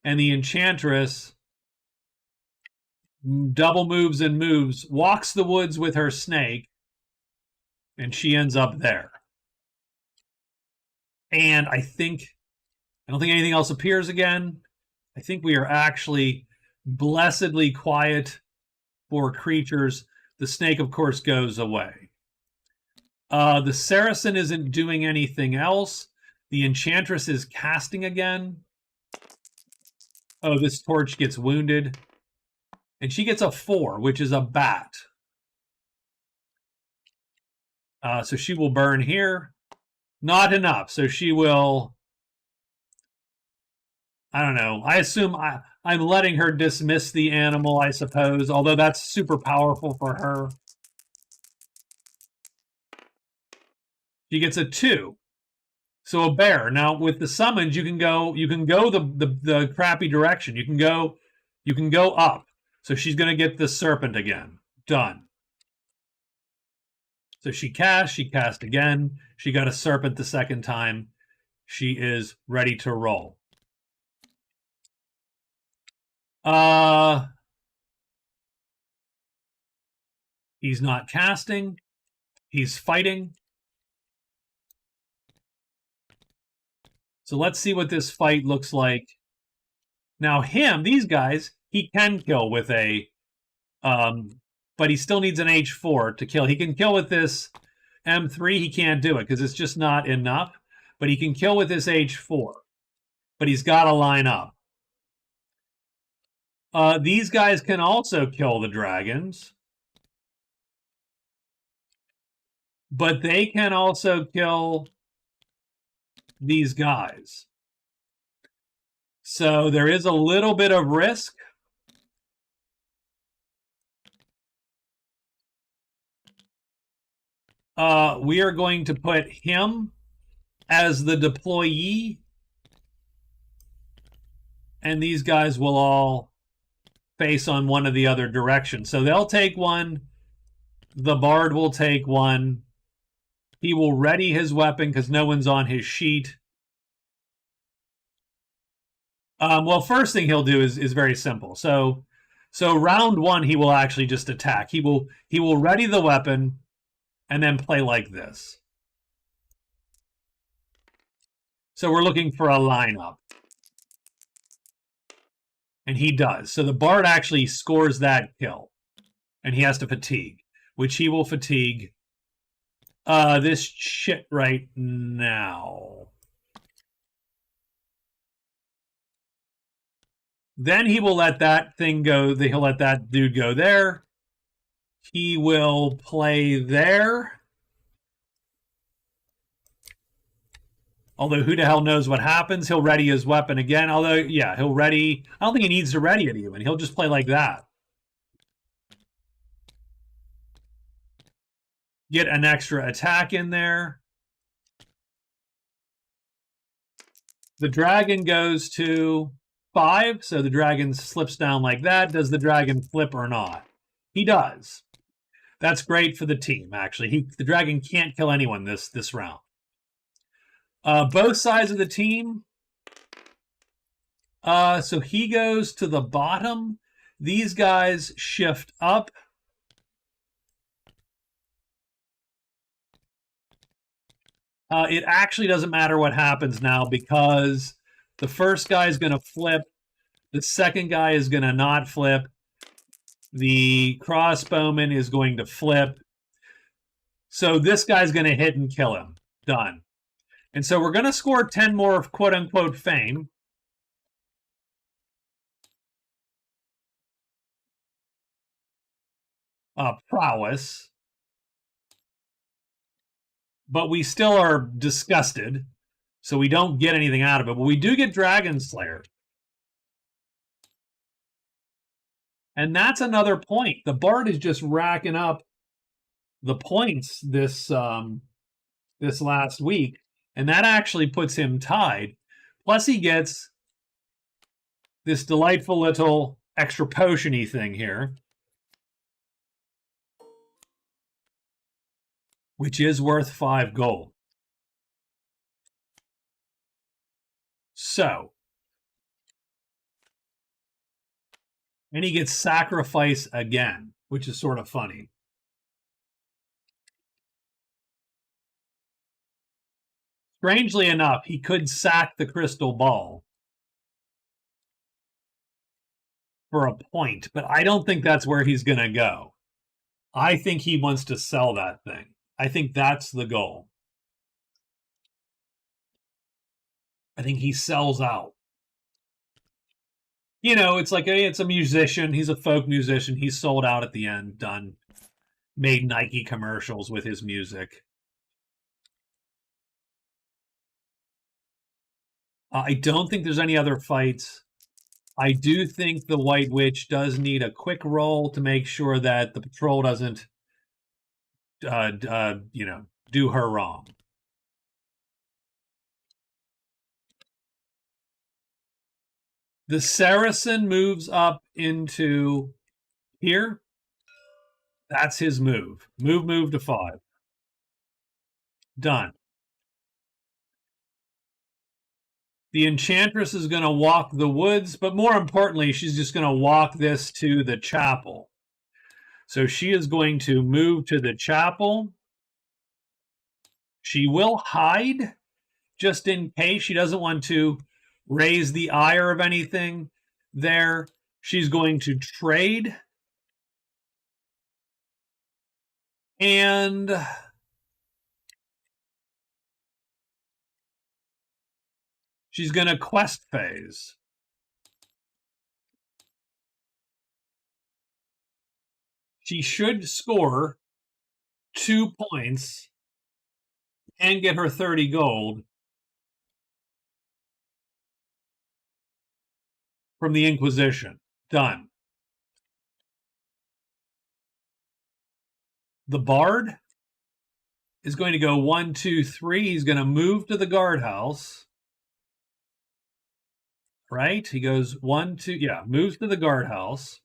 And the Enchantress double moves and moves, walks the woods with her snake, and she ends up there. And I don't think anything else appears again. I think we are actually blessedly quiet for creatures. The snake, of course, goes away. The Saracen isn't doing anything else. The Enchantress is casting again. Oh, this torch gets wounded. And she gets a 4, which is a bat. So she will burn here. Not enough. So she will... I don't know. I assume I'm letting her dismiss the animal, I suppose, although that's super powerful for her. She gets a 2. So a bear. Now with the summons, you can go the crappy direction. You can go up. So she's going to get the serpent again. Done. So she cast again. She got a serpent the second time. She is ready to roll. He's not casting. He's fighting. So let's see what this fight looks like. Now these guys, he can kill with a, but he still needs an H4 to kill. He can kill with this M3. He can't do it because it's just not enough. But he can kill with this H4. But he's got to line up. These guys can also kill the dragons. But they can also kill these guys. So there is a little bit of risk. We are going to put him as the deployee. And these guys will all face on one of the other directions. So they'll take one. The bard will take one. He will ready his weapon because no one's on his sheet. Well, first thing he'll do is very simple. So round 1, he will actually just attack. He will ready the weapon and then play like this. So we're looking for a lineup. And he does. So the bard actually scores that kill. And he has to fatigue, which he will fatigue this shit right now. Then he will let that thing go. He'll let that dude go there. He will play there. Although who the hell knows what happens. He'll ready his weapon again. Although, yeah, he'll ready. I don't think he needs to ready it even. He'll just play like that. Get an extra attack in there. The dragon goes to 5, so the dragon slips down like that. Does the dragon flip or not? He does. That's great for the team, actually. The dragon can't kill anyone this round. Both sides of the team. So he goes to the bottom. These guys shift up. It actually doesn't matter what happens now because the first guy is going to flip. The second guy is going to not flip. The crossbowman is going to flip. So this guy's going to hit and kill him. Done. And so we're going to score 10 more of quote-unquote fame. Prowess. But we still are disgusted So we don't get anything out of it, but we do get Dragon Slayer. And that's another point. The Bard is just racking up the points this last week, and that actually puts him tied. Plus, he gets this delightful little extra potion-y thing here, which is worth 5 gold. So, and he gets sacrifice again, which is sort of funny. Strangely enough, he could sack the crystal ball for a point, but I don't think that's where he's going to go. I think he wants to sell that thing. I think that's the goal. I think he sells out. You know, it's like it's a musician. He's a folk musician. He's sold out at the end, done. Made Nike commercials with his music. I don't think there's any other fights. I do think the White Witch does need a quick roll to make sure that the patrol doesn't, do her wrong. The Saracen moves up into here. That's his move. Move to 5. Done. The Enchantress is going to walk the woods, but more importantly, she's just going to walk this to the chapel. So she is going to move to the chapel. She will hide just in case she doesn't want to raise the ire of anything there. She's going to trade. And she's going to quest phase. She should score 2 points and get her 30 gold from the Inquisition. Done. The Bard is going to go 1, 2, 3. He's going to move to the guardhouse. Right? He goes 1, 2, moves to the guardhouse.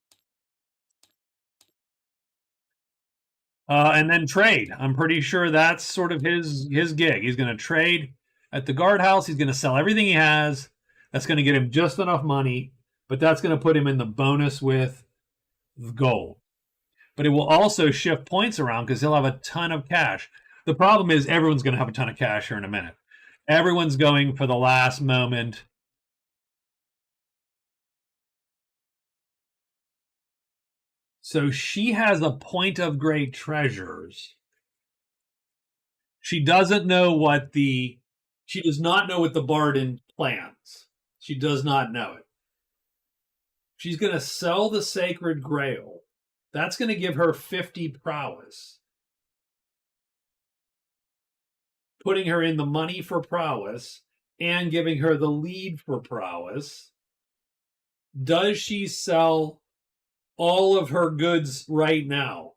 And then trade. I'm pretty sure that's sort of his gig. He's going to trade at the guardhouse. He's going to sell everything he has. That's going to get him just enough money, but that's going to put him in the bonus with gold. But it will also shift points around because he'll have a ton of cash. The problem is everyone's going to have a ton of cash here in a minute. Everyone's going for the last moment. So she has a point of great treasures. She doesn't know what she does not know what the Barden plans. She does not know it. She's going to sell the Sacred Grail. That's going to give her 50 prowess. Putting her in the money for prowess and giving her the lead for prowess. Does she sell all of her goods right now?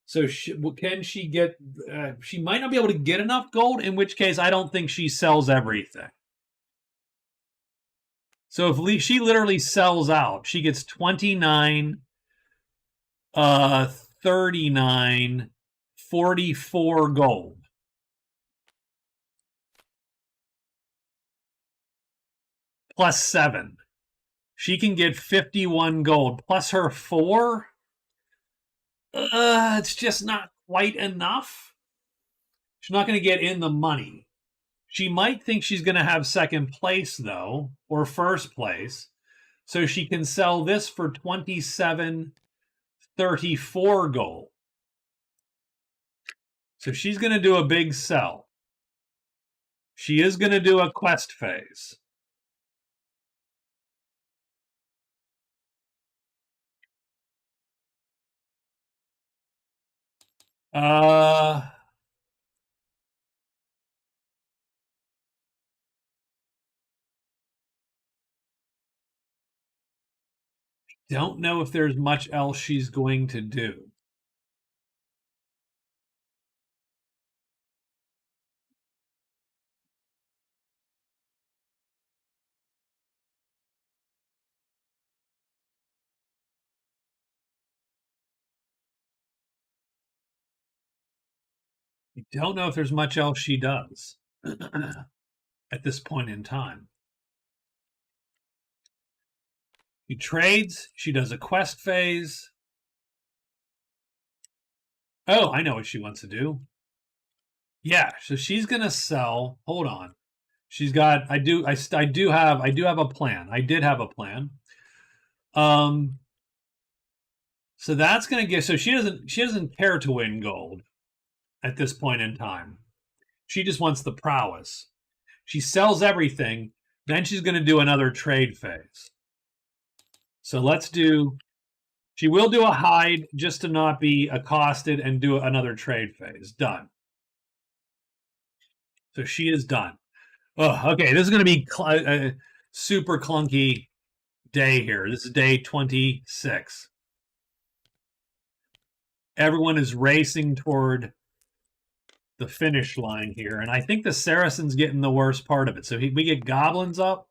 So can she get, she might not be able to get enough gold, in which case I don't think she sells everything. So if she literally sells out, she gets 29, 39, 44 gold. Plus 7. She can get 51 gold. Plus her 4. It's just not quite enough. She's not going to get in the money. She might think she's going to have second place, though, or first place. So she can sell this for 27.34 gold. So she's going to do a big sell. She is going to do a quest phase. Don't know if there's much else she's going to do. I don't know if there's much else she does at this point in time. She trades. She does a quest phase. Oh, I know what she wants to do. Yeah, so she's gonna sell. Hold on. She's got. I do have a plan. I did have a plan. So that's gonna get. So she doesn't care to win gold at this point in time. She just wants the prowess. She sells everything. Then she's gonna do another trade phase. So let's do. She will do a hide just to not be accosted and do another trade phase. Done. So she is done. Oh, okay. This is going to be a super clunky day here. This is day 26. Everyone is racing toward the finish line here. And I think the Saracen's getting the worst part of it. So we get goblins up.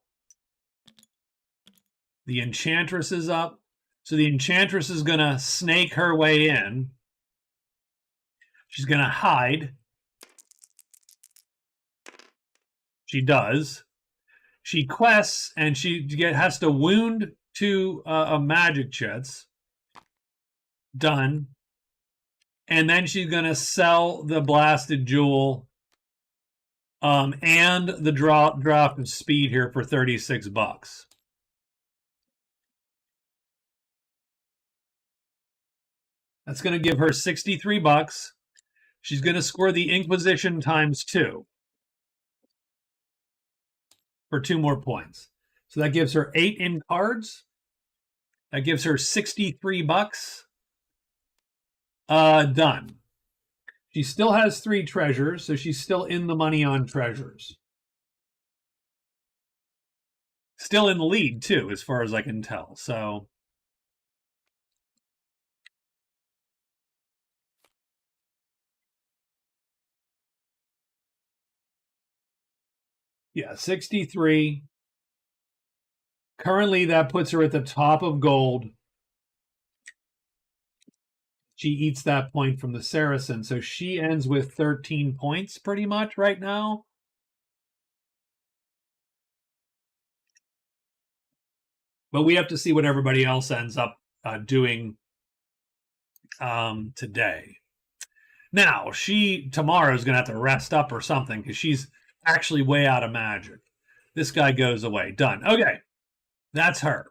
The Enchantress is up. So the Enchantress is going to snake her way in. She's going to hide. She does. She quests and she has to wound two magic chits. Done. And then she's going to sell the blasted jewel and the draft of speed here for 36 bucks. That's going to give her 63 bucks. She's going to score the Inquisition times 2 for 2 more points. So that gives her 8 in cards. That gives her 63 bucks. Done. She still has 3 treasures, so she's still in the money on treasures. Still in the lead, too, as far as I can tell. So yeah, 63. Currently, that puts her at the top of gold. She eats that point from the Saracen, so she ends with 13 points pretty much right now. But we have to see what everybody else ends up doing today. Now, tomorrow is going to have to rest up or something because she's actually way out of magic. This guy goes away. Done. Okay. That's her.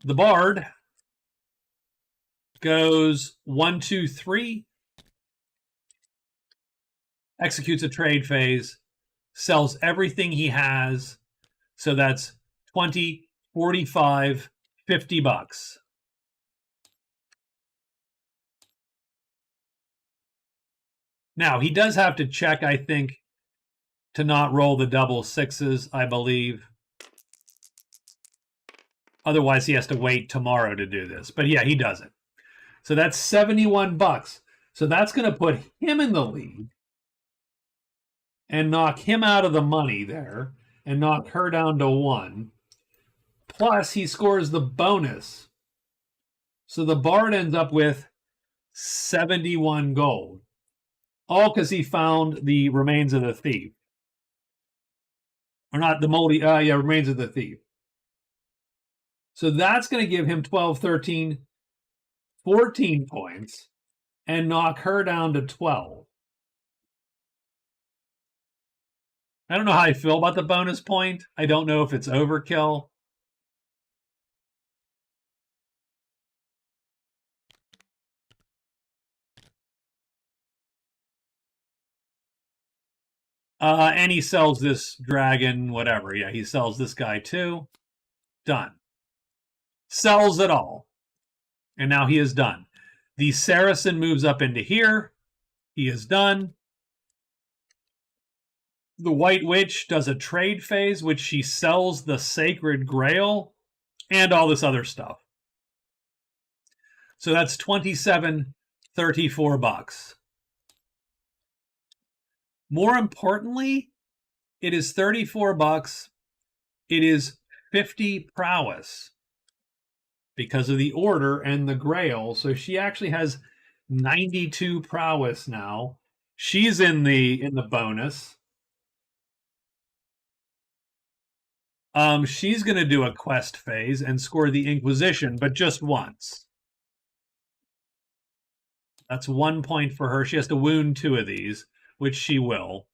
The Bard goes 1, 2, 3, executes a trade phase, sells everything he has. So that's 20, 45, 50 bucks. Now, he does have to check, I think, to not roll the double sixes, I believe. Otherwise, he has to wait tomorrow to do this. But yeah, he does it. So that's 71 bucks. So that's going to put him in the lead and knock him out of the money there and knock her down to 1. Plus, he scores the bonus. So the Bard ends up with 71 gold. All because he found the remains of the thief. Or not the moldy, remains of the thief. So that's going to give him 12, 13, 14 points and knock her down to 12. I don't know how I feel about the bonus point. I don't know if it's overkill. And he sells this dragon, whatever. Yeah, he sells this guy too. Done. Sells it all. And now he is done. The Saracen moves up into here. He is done. The White Witch does a trade phase, which she sells the Sacred Grail and all this other stuff. So that's $27.34. More importantly, it is $34. It is 50 prowess because of the order and the grail. So she actually has 92 prowess now. She's in the bonus. She's going to do a quest phase and score the Inquisition, but just once. That's 1 point for her. She has to wound 2 of these, which she will.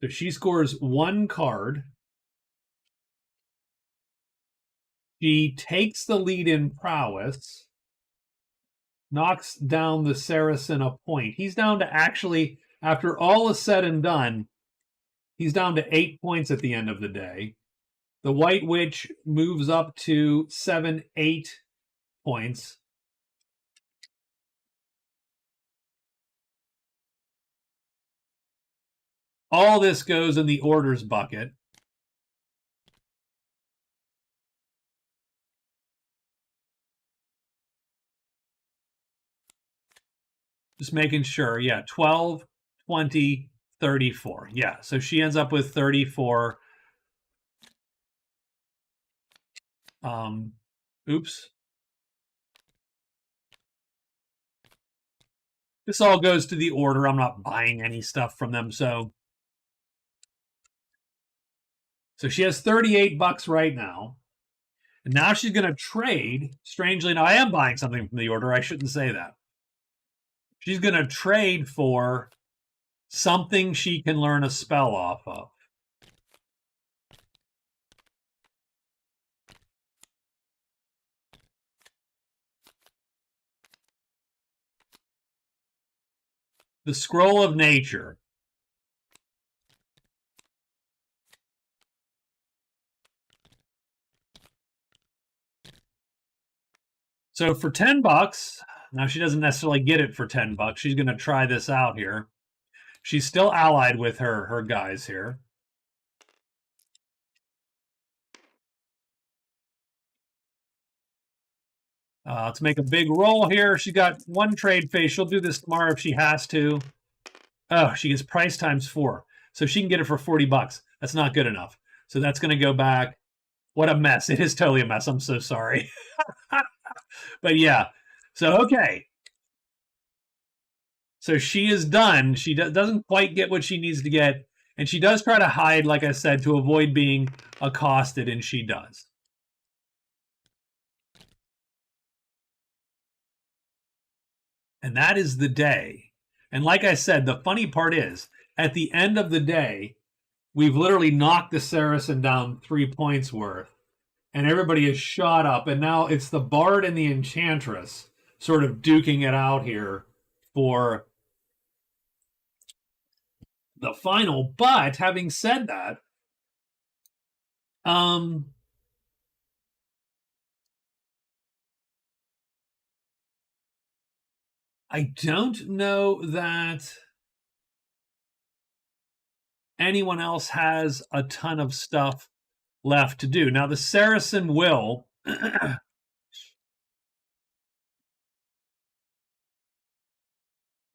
So she scores 1 card. She takes the lead in prowess, knocks down the Saracen a point. He's down to actually, after all is said and done, he's down to 8 points at the end of the day. The White Witch moves up to 7, 8 points. All this goes in the orders bucket. Just making sure. Yeah, 12, 20, 34. Yeah, so she ends up with 34. Oops. This all goes to the order. I'm not buying any stuff from them, so she has $38 right now. And now she's going to trade. Strangely, now I am buying something from the order. I shouldn't say that. She's going to trade for something she can learn a spell off of. The Scroll of Nature. So for $10, now she doesn't necessarily get it for $10. She's going to try this out here. She's still allied with her guys here. Let's make a big roll here. She got 1 trade phase. She'll do this tomorrow if she has to. Oh, she gets price times 4. So she can get it for $40. That's not good enough. So that's going to go back. What a mess. It is totally a mess. I'm so sorry. But yeah. So, okay. So she is done. She doesn't quite get what she needs to get. And she does try to hide, like I said, to avoid being accosted, and she does. And that is the day. And like I said, the funny part is, at the end of the day, we've literally knocked the Saracen down 3 points worth. And everybody is shot up. And now it's the Bard and the Enchantress sort of duking it out here for the final. But having said that, I don't know that anyone else has a ton of stuff left to do. Now, the Saracen will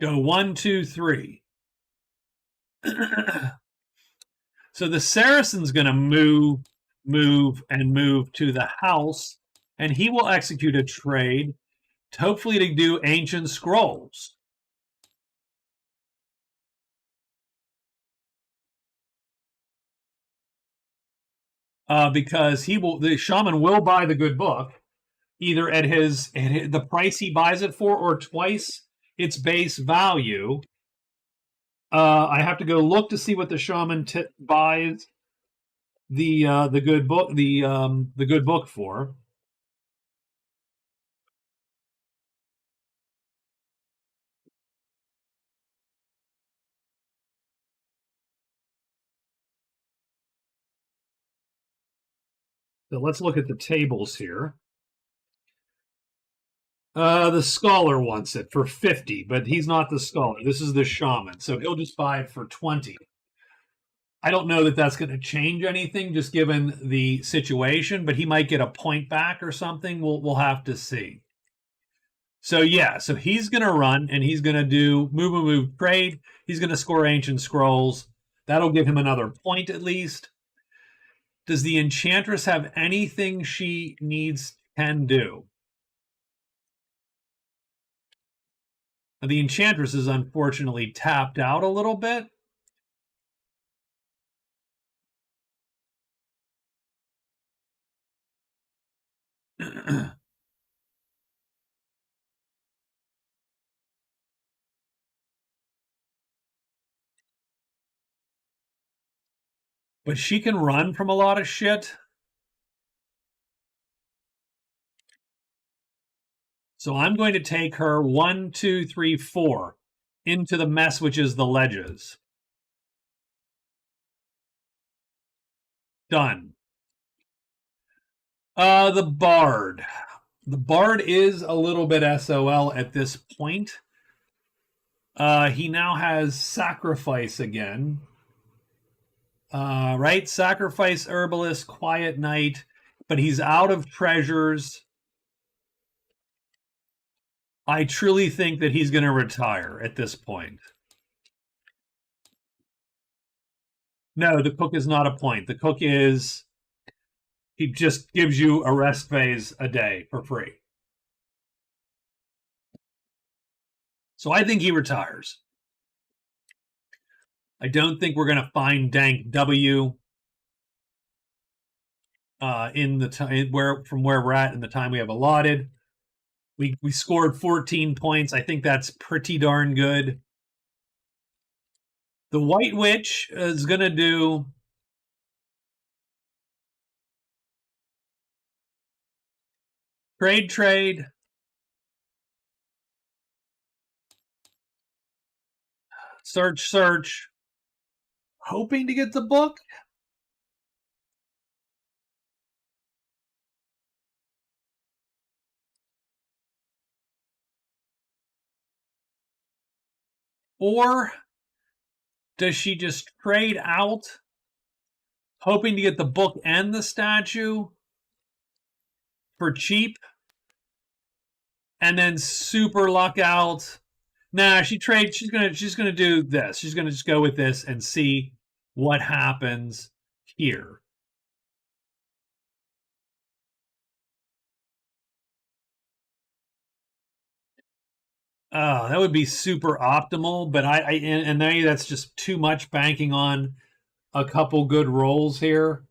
go 1, 2, 3. So the Saracen's going to move to the house, and he will execute a trade, hopefully to do Ancient Scrolls. Because the shaman will buy the good book, either at the price he buys it for, or twice its base value. I have to go look to see what the shaman buys the good book the good book for. So let's look at the tables here. The scholar wants it for 50, but he's not the scholar. This is the shaman, so he'll just buy it for 20. I don't know that that's going to change anything, just given the situation. But he might get a point back or something. We'll have to see. So yeah, so he's going to run and he's going to do move, trade. He's going to score Ancient Scrolls. That'll give him another point at least. Does the Enchantress have anything she can do? The Enchantress is unfortunately tapped out a little bit. But she can run from a lot of shit. So I'm going to take her 1, 2, 3, 4 into the mess, which is the ledges. Done. The Bard. The Bard is a little bit SOL at this point. He now has Sacrifice again. Right? Sacrifice, Herbalist, Quiet Knight. But he's out of treasures. I truly think that he's going to retire at this point. No, the Cook is not a point. The Cook is... He just gives you a rest phase a day for free. So I think he retires. I don't think we're going to find Dank W in the time from where we're at in the time we have allotted. We scored 14 points. I think that's pretty darn good. The White Witch is going to do trade, search, hoping to get the book. Or does she just trade out, hoping to get the book and the statue for cheap, and then super luck out? Nah, she trades. She's gonna do this. She's gonna just go with this and see what happens here. Oh, that would be super optimal, but and maybe that's just too much banking on a couple good rolls here.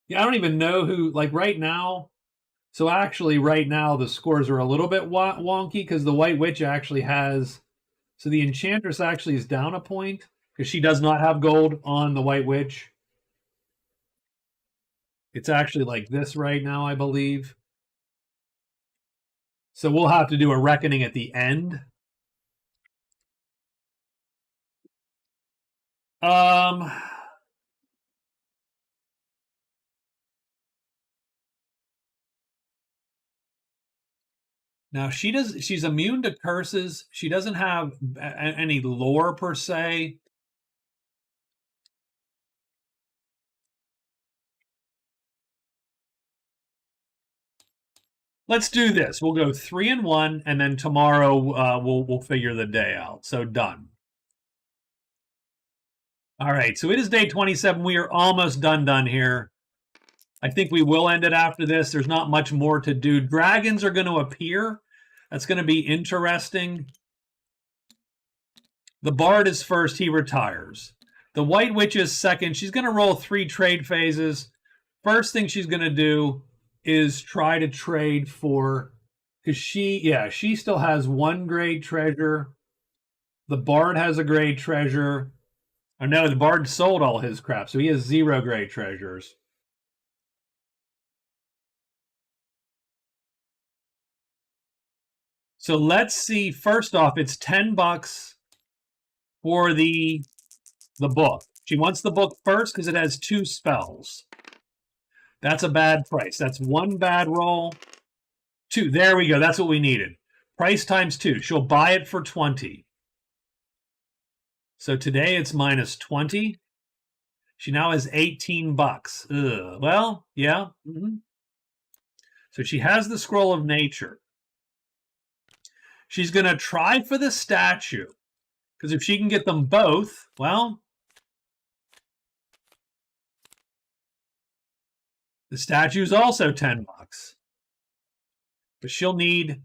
Yeah, I don't even know who, like right now. So actually right now the scores are a little bit wonky because the White Witch actually has, so the Enchantress actually is down a point because she does not have gold on the White Witch. It's actually like this right now, I believe. So we'll have to do a reckoning at the end. Now she's immune to curses. She doesn't have any lore per se. Let's do this. We'll go 3 and 1, and then tomorrow we'll figure the day out. So done. All right. So it is day 27. We are almost done here. I think we will end it after this. There's not much more to do. Dragons are going to appear. That's going to be interesting. The Bard is first. He retires. The White Witch is second. She's going to roll 3 trade phases. First thing she's going to do is try to trade for, because she still has 1 great treasure. The Bard has a great treasure. Oh no, the Bard sold all his crap, so he has 0 great treasures. So let's see. First off, it's $10 for the book. She wants the book first because it has 2 spells. That's a bad price. That's 1 bad roll. 2. There we go. That's what we needed. Price times 2. She'll buy it for 20. So today it's minus 20. She now has 18 bucks. Ugh. Well, yeah. So she has the scroll of nature. She's going to try for the statue. Because if she can get them both, well, the statue is also 10 bucks. But she'll need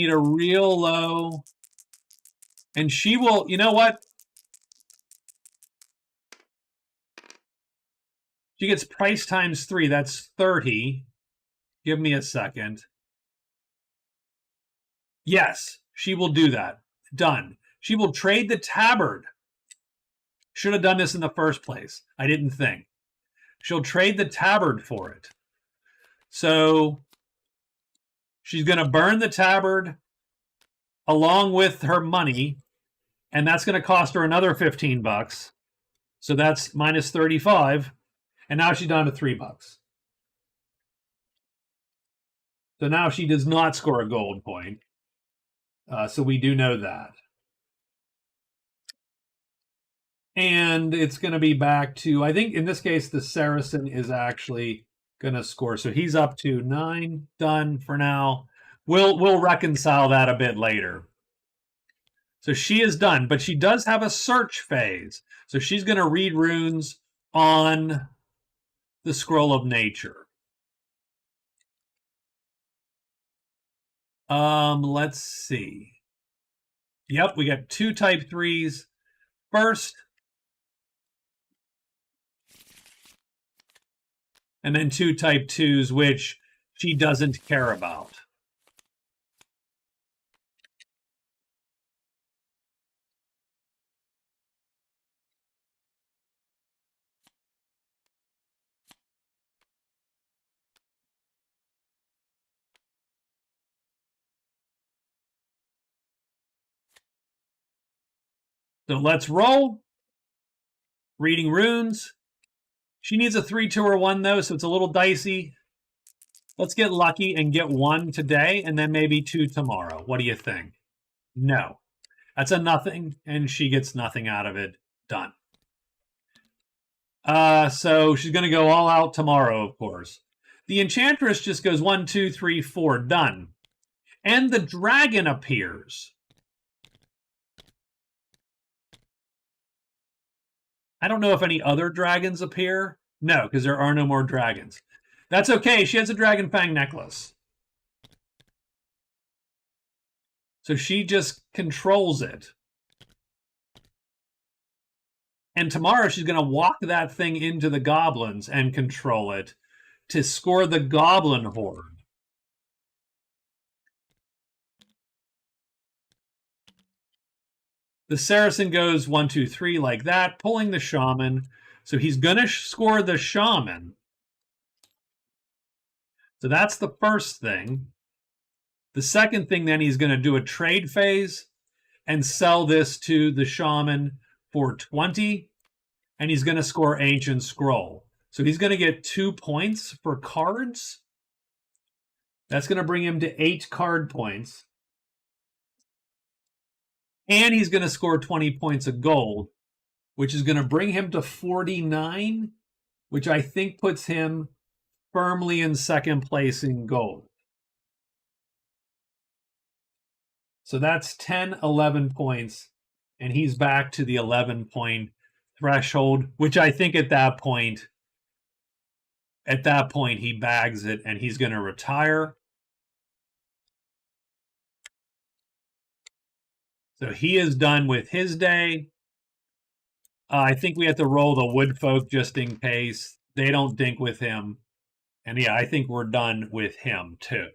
a real low. And she will, you know what? She gets price times 3. That's 30. Give me a second. Yes, she will do that. Done. She will trade the tabard. Should have done this in the first place. I didn't think. She'll trade the tabard for it. So she's going to burn the tabard along with her money, and that's going to cost her another 15 bucks. So that's minus 35. And now she's down to 3 bucks. So now she does not score a gold point. So we do know that. And it's going to be back to, I think in this case, the Saracen is actually going to score. So he's up to 9. Done for now. We'll reconcile that a bit later. So she is done, but she does have a search phase. So she's going to read runes on the Scroll of Nature. Let's see. Yep, we got 2 type 3s. First, and then 2 type 2s, which she doesn't care about. So let's roll. Reading runes. She needs a 3, 2, or 1, though, so it's a little dicey. Let's get lucky and get 1 today, and then maybe 2 tomorrow. What do you think? No. That's a nothing, and she gets nothing out of it. Done. So she's going to go all out tomorrow, of course. The Enchantress just goes 1, 2, 3, 4. Done. And the dragon appears. I don't know if any other dragons appear. No, because there are no more dragons. That's okay. She has a dragon fang necklace. So she just controls it. And tomorrow she's going to walk that thing into the goblins and control it to score the goblin horde. The Saracen goes 1, 2, 3 like that, pulling the shaman. So he's going to score the shaman. So that's the first thing. The second thing, then, he's going to do a trade phase and sell this to the shaman for 20. And he's going to score Ancient Scroll. So he's going to get 2 points for cards. That's going to bring him to 8 card points. And he's going to score 20 points of gold, which is going to bring him to 49, which I think puts him firmly in second place in gold. So that's 10, 11 points, and he's back to the 11-point threshold, which I think at that point he bags it and he's going to retire. So he is done with his day. I think we have to roll the wood folk just in case they don't dink with him. And yeah, I think we're done with him too.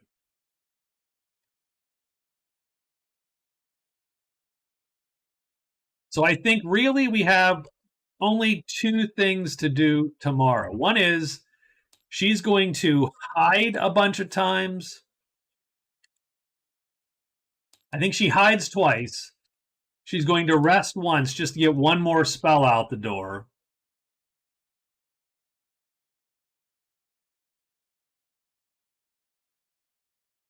So I think really we have only 2 things to do tomorrow. One is she's going to hide a bunch of times. I think she hides twice. She's going to rest once just to get 1 more spell out the door.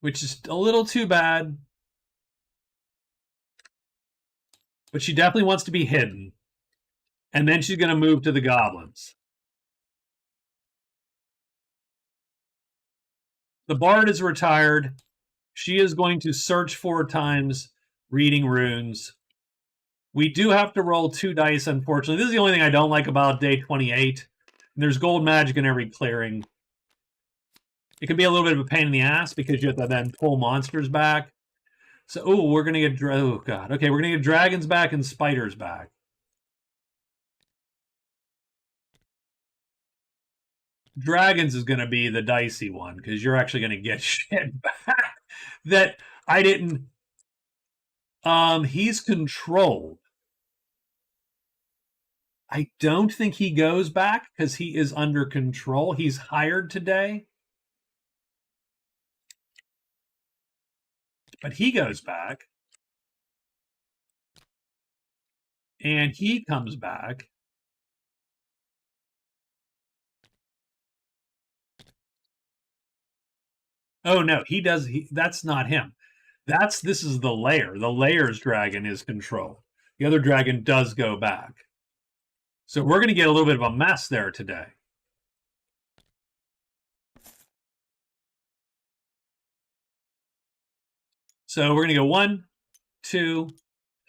Which is a little too bad. But she definitely wants to be hidden. And then she's going to move to the goblins. The bard is retired. She is going to search 4 times, reading runes. We do have to roll 2 dice, unfortunately. This is the only thing I don't like about day 28. There's gold magic in every clearing. It can be a little bit of a pain in the ass because you have to then pull monsters back. So, we're going to get... Oh, God. Okay, we're going to get dragons back and spiders back. Dragons is going to be the dicey one because you're actually going to get shit back that I didn't. He's controlled. I don't think he goes back because he is under control. He's hired today. But he goes back. And he comes back. Oh no, he does. That's not him. This is the lair. The lair's dragon is controlled. The other dragon does go back. So we're going to get a little bit of a mess there today. So we're going to go 1, 2,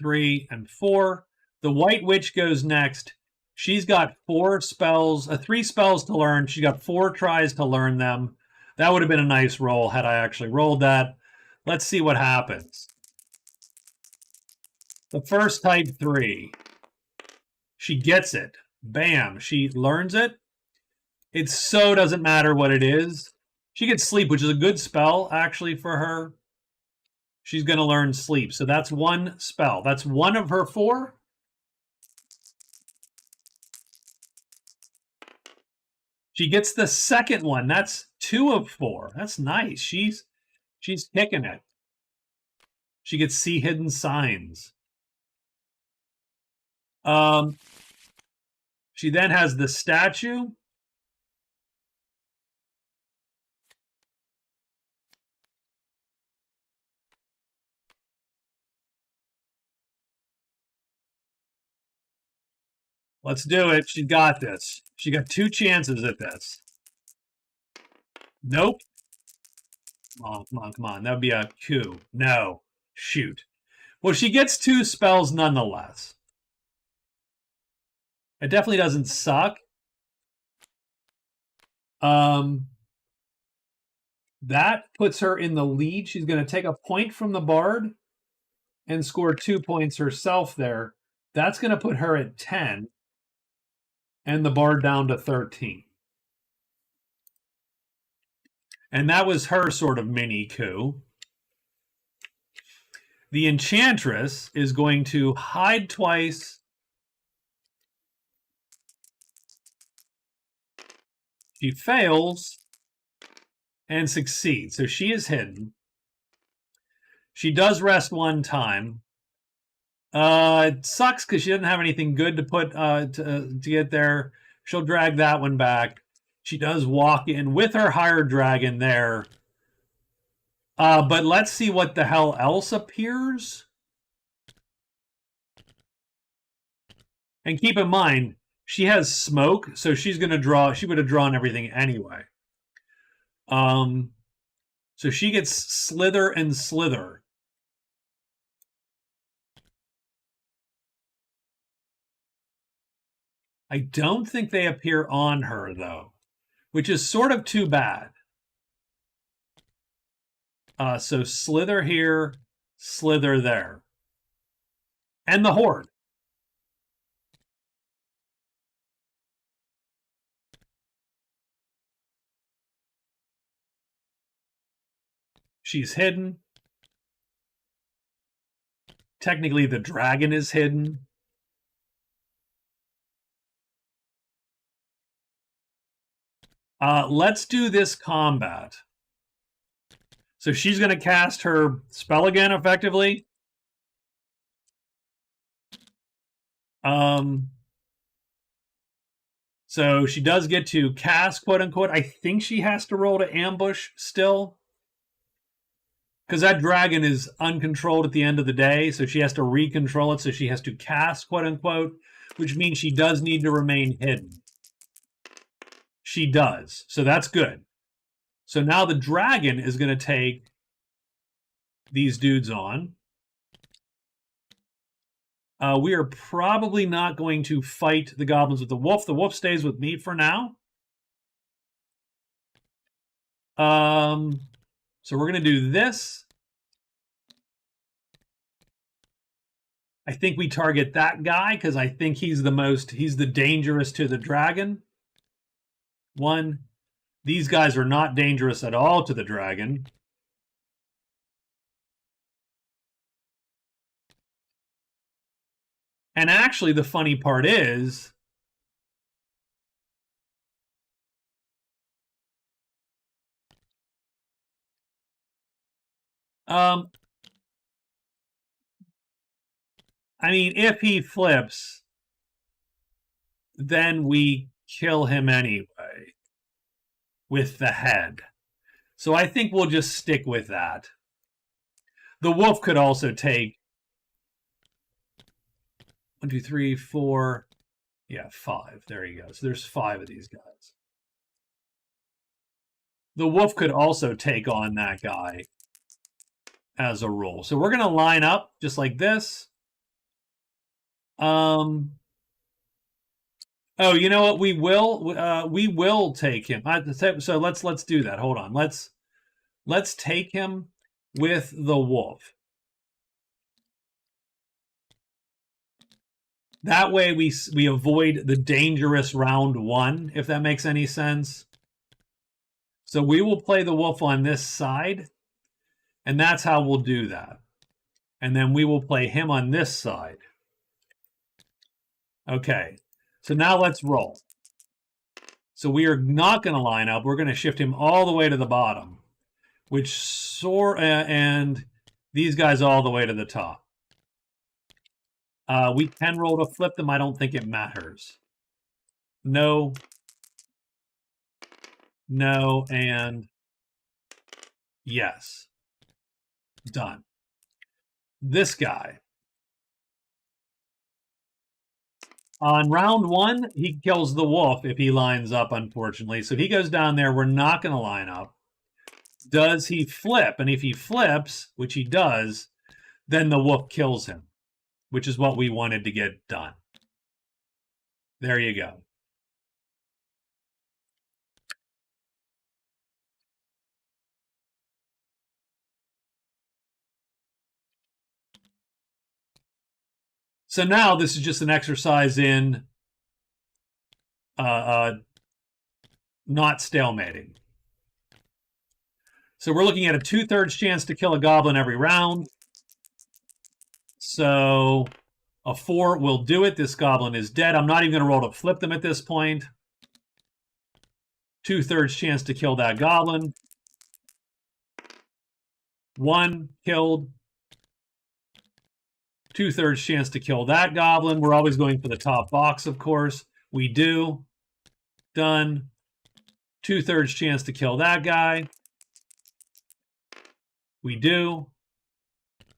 3, and 4. The White Witch goes next. She's got 4 spells, 3 spells to learn. She got 4 tries to learn them. That would have been a nice roll had I actually rolled that. Let's see what happens. The first type 3. She gets it. Bam. She learns it. It so doesn't matter what it is. She gets sleep, which is a good spell, actually, for her. She's going to learn sleep. So that's 1 spell. That's 1 of her 4. She gets the second one. That's 2 of 4. That's nice. She's kicking it. She gets see hidden signs. She then has the statue. Let's do it. She got this. She got 2 chances at this. Nope. Come on. That would be a coup. No. Shoot. Well, she gets 2 spells nonetheless. It definitely doesn't suck. That puts her in the lead. She's going to take a point from the bard and score 2 points herself there. That's going to put her at 10 and the bard down to 13. And that was her sort of mini coup. The enchantress is going to hide twice. She fails and succeeds. So she is hidden. She does rest 1 time. It sucks because she doesn't have anything good to put to get there. She'll drag that one back. She does walk in with her hired dragon there. But let's see what the hell else appears. And keep in mind, she has smoke, so she's going to draw. She would have drawn everything anyway. So she gets slither and slither. I don't think they appear on her, though, which is sort of too bad. So slither here, slither there. And the horde. She's hidden. Technically, the dragon is hidden. Let's do this combat. So she's going to cast her spell again, effectively. So she does get to cast, quote unquote. I think she has to roll to ambush still. because that dragon is uncontrolled at the end of the day, so she has to recontrol it, so she has to cast, quote unquote, which means she does need to remain hidden. She does, so that's good. So now the dragon is going to take these dudes on. We are probably not going to fight the goblins with the wolf. The wolf stays with me for now. So we're going to do this. I think we target that guy because I think he's the dangerous to the dragon. One. These guys are not dangerous at all to the dragon. And actually, the funny part is, I mean, if he flips, then we kill him anyway with the head. So I think we'll just stick with that. The wolf could also take 1, 2, 3, 4, yeah, 5. There you go. So there's 5 of these guys. The wolf could also take on that guy as a rule. So we're going to line up just like this. Oh, you know what? We will take him. So let's do that. Hold on. Let's take him with the wolf. That way we avoid the dangerous round 1, if that makes any sense. So we will play the wolf on this side, and that's how we'll do that. And then we will play him on this side. Okay, so now let's roll. So we are not going to line up. We're going to shift him all the way to the bottom, and these guys all the way to the top. We can roll to flip them. I don't think it matters. No, and yes. Done. This guy. On round 1, he kills the wolf if he lines up, unfortunately. So he goes down there. We're not going to line up. Does he flip? And if he flips, which he does, then the wolf kills him, which is what we wanted to get done. There you go. So now this is just an exercise in not stalemating. So we're looking at a 2/3 chance to kill a goblin every round. So a 4 will do it. This goblin is dead. I'm not even going to roll to flip them at this point. 2/3 chance to kill that goblin. 1 killed. 2/3 chance to kill that goblin. We're always going for the top box, of course. We do. Done. 2/3 chance to kill that guy. We do.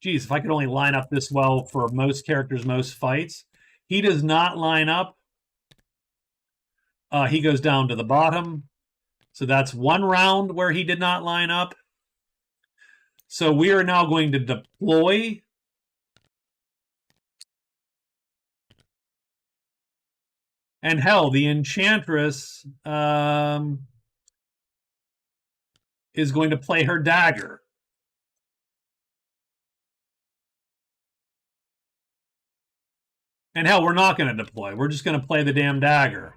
Geez, if I could only line up this well for most characters, most fights. He does not line up. He goes down to the bottom. So that's 1 round where he did not line up. So we are now going to deploy. And hell, the Enchantress is going to play her dagger. And hell, we're not going to deploy. We're just going to play the damn dagger.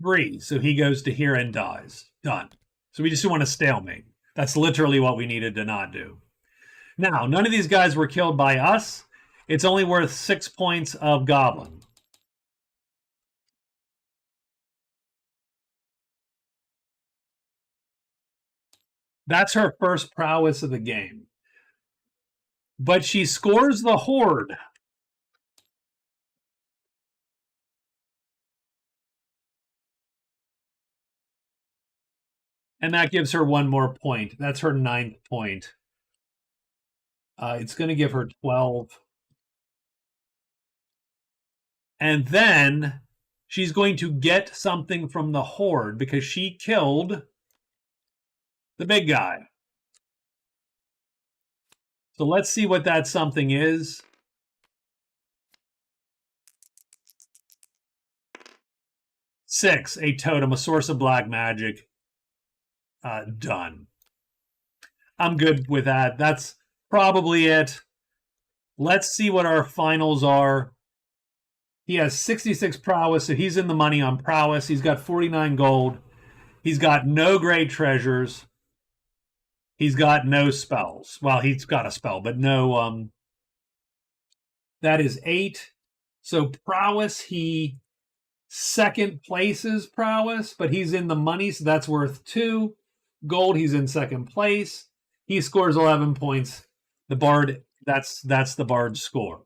Three. So he goes to here and dies. Done. So we just want to stalemate. That's literally what we needed to not do. Now, none of these guys were killed by us. It's only worth 6 points of goblin. That's her first prowess of the game. But she scores the horde. And that gives her one more point. That's her 9th point. It's going to give her 12. And then she's going to get something from the horde because she killed the big guy. So let's see what that something is. Six, a totem, a source of black magic. Done. I'm good with that. That's probably it. Let's see what our finals are. He has 66 prowess, so he's in the money on prowess. He's got 49 gold. He's got no great treasures. He's got no spells. Well, he's got a spell, but no. That is 8. So prowess, he second places prowess, but he's in the money, so that's worth 2. Gold, he's in second place. He scores 11 points. The bard, that's the bard's score.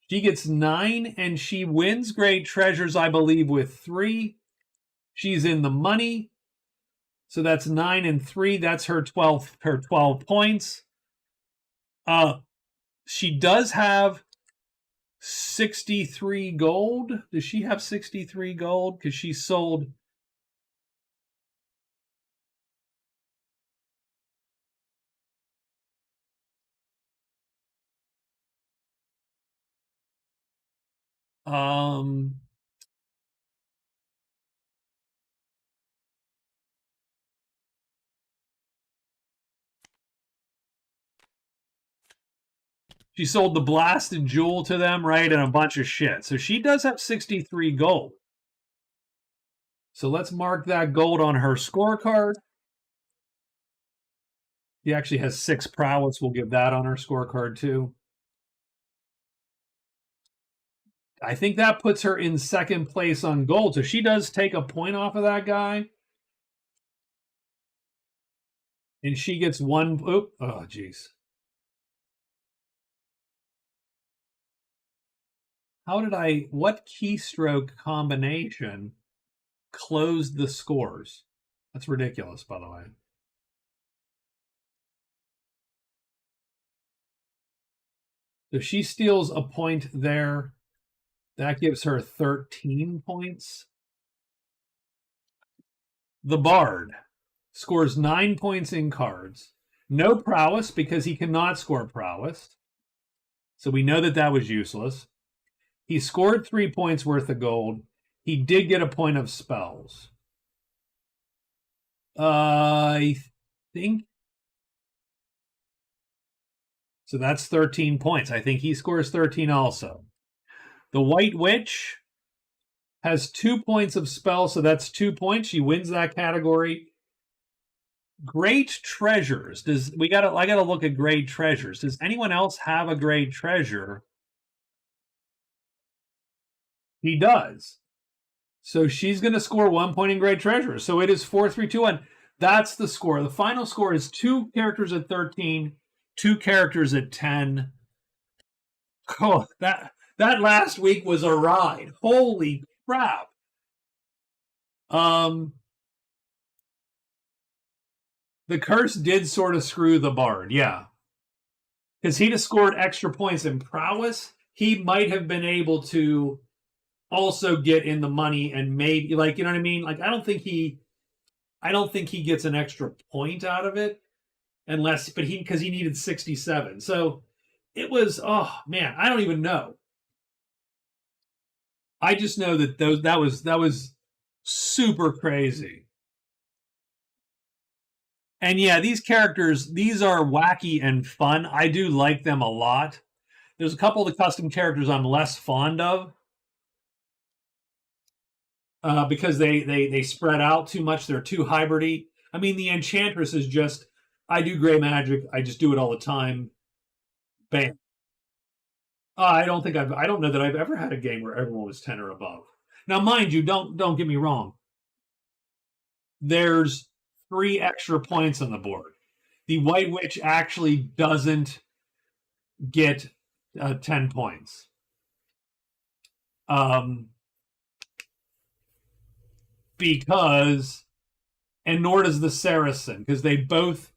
She gets 9, and she wins great treasures, I believe, with 3. She's in the money. So that's 9 and 3. That's her 12 points. She does have 63 gold. Does she have 63 gold? Because she sold. She sold the blasted jewel to them, right? And a bunch of shit. So she does have 63 gold. So let's mark that gold on her scorecard. She actually has 6 prowess. We'll give that on her scorecard too. I think that puts her in second place on gold. So she does take a point off of that guy. And she gets 1. Oh, jeez. What keystroke combination closed the scores? That's ridiculous, by the way. So she steals a point there. That gives her 13 points. The bard scores 9 points in cards. No prowess because he cannot score prowess. So we know that was useless. He scored 3 points worth of gold. He did get a point of spells. I think. So that's 13 points. I think he scores 13 also. The White Witch has 2 points of spell, so that's 2 points. She wins that category. Great treasures. I gotta look at great treasures. Does anyone else have a great treasure? He does. So she's going to score 1 point in great treasure. So it is 4, 3, 2, 1. That's the score. The final score is 2 characters at 13, 2 characters at 10. Oh, that last week was a ride. Holy crap. The curse did sort of screw the bard, yeah. Because he'd have scored extra points in prowess. He might have been able to also get in the money and maybe, you know what I mean? I don't think he gets an extra point out of it because he needed 67. So it was, oh man, I don't even know. I just know that that was super crazy. And yeah, these characters, these are wacky and fun. I do like them a lot. There's a couple of the custom characters I'm less fond of. Because they spread out too much. They're too hybridy. I mean, the Enchantress is just, I do gray magic. I just do it all the time. Bam. I don't know that I've ever had a game where everyone was 10 or above. Now, mind you, don't get me wrong. There's 3 extra points on the board. The White Witch actually doesn't get 10 points. Because and nor does the Saracen, because they both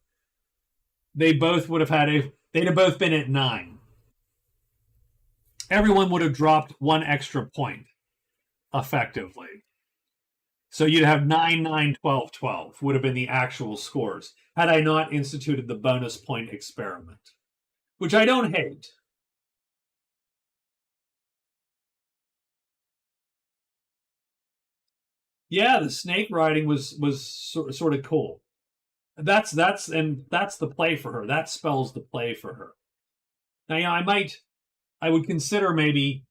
would have they'd have both been at 9. Everyone would have dropped 1 extra point effectively. So you'd have 9, 9, 12, 12 would have been the actual scores had I not instituted the bonus point experiment, which I don't hate. Yeah, the snake riding was sort of cool. That's the play for her. That spells the play for her. Now, yeah, I would consider maybe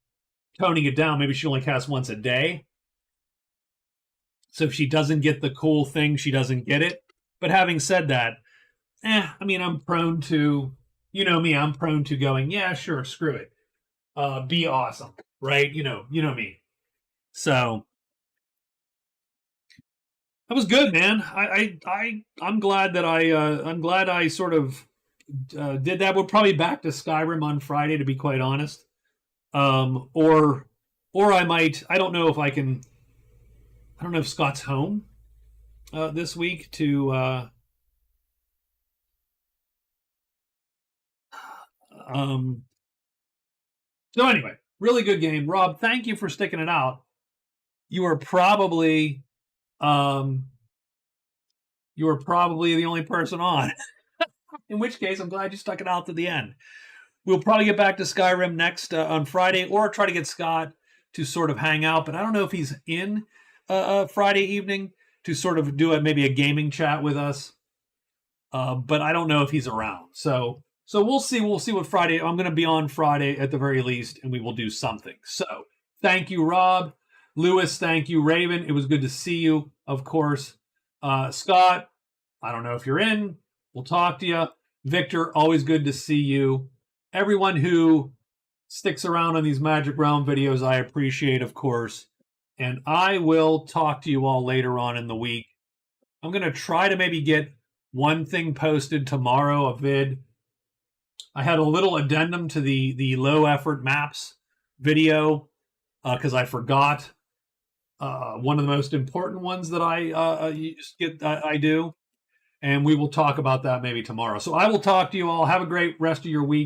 toning it down. Maybe she only casts once a day. So if she doesn't get the cool thing, she doesn't get it. But having said that, I mean, I'm prone to, you know me, I'm prone to going, yeah, sure, screw it. Be awesome, right? You know me. So that was good, man. I'm glad that I'm glad I sort of did that. We'll probably back to Skyrim on Friday, to be quite honest. Or I might. I don't know if I can. I don't know if Scott's home this week to. So anyway, really good game, Rob. Thank you for sticking it out. You are probably um, you were probably the only person on. In which case, I'm glad you stuck it out to the end. We'll probably get back to Skyrim next on Friday, or try to get Scott to sort of hang out. But I don't know if he's in Friday evening to sort of do maybe a gaming chat with us. But I don't know if he's around. So we'll see. We'll see what Friday. I'm going to be on Friday at the very least, and we will do something. So thank you, Rob. Lewis, thank you, Raven. It was good to see you, of course. Scott, I don't know if you're in. We'll talk to you. Victor, always good to see you. Everyone who sticks around on these Magic Realm videos, I appreciate, of course. And I will talk to you all later on in the week. I'm going to try to maybe get one thing posted tomorrow, a vid. I had a little addendum to the low effort maps video because I forgot one of the most important ones that I do. And we will talk about that maybe tomorrow. So I will talk to you all. Have a great rest of your week.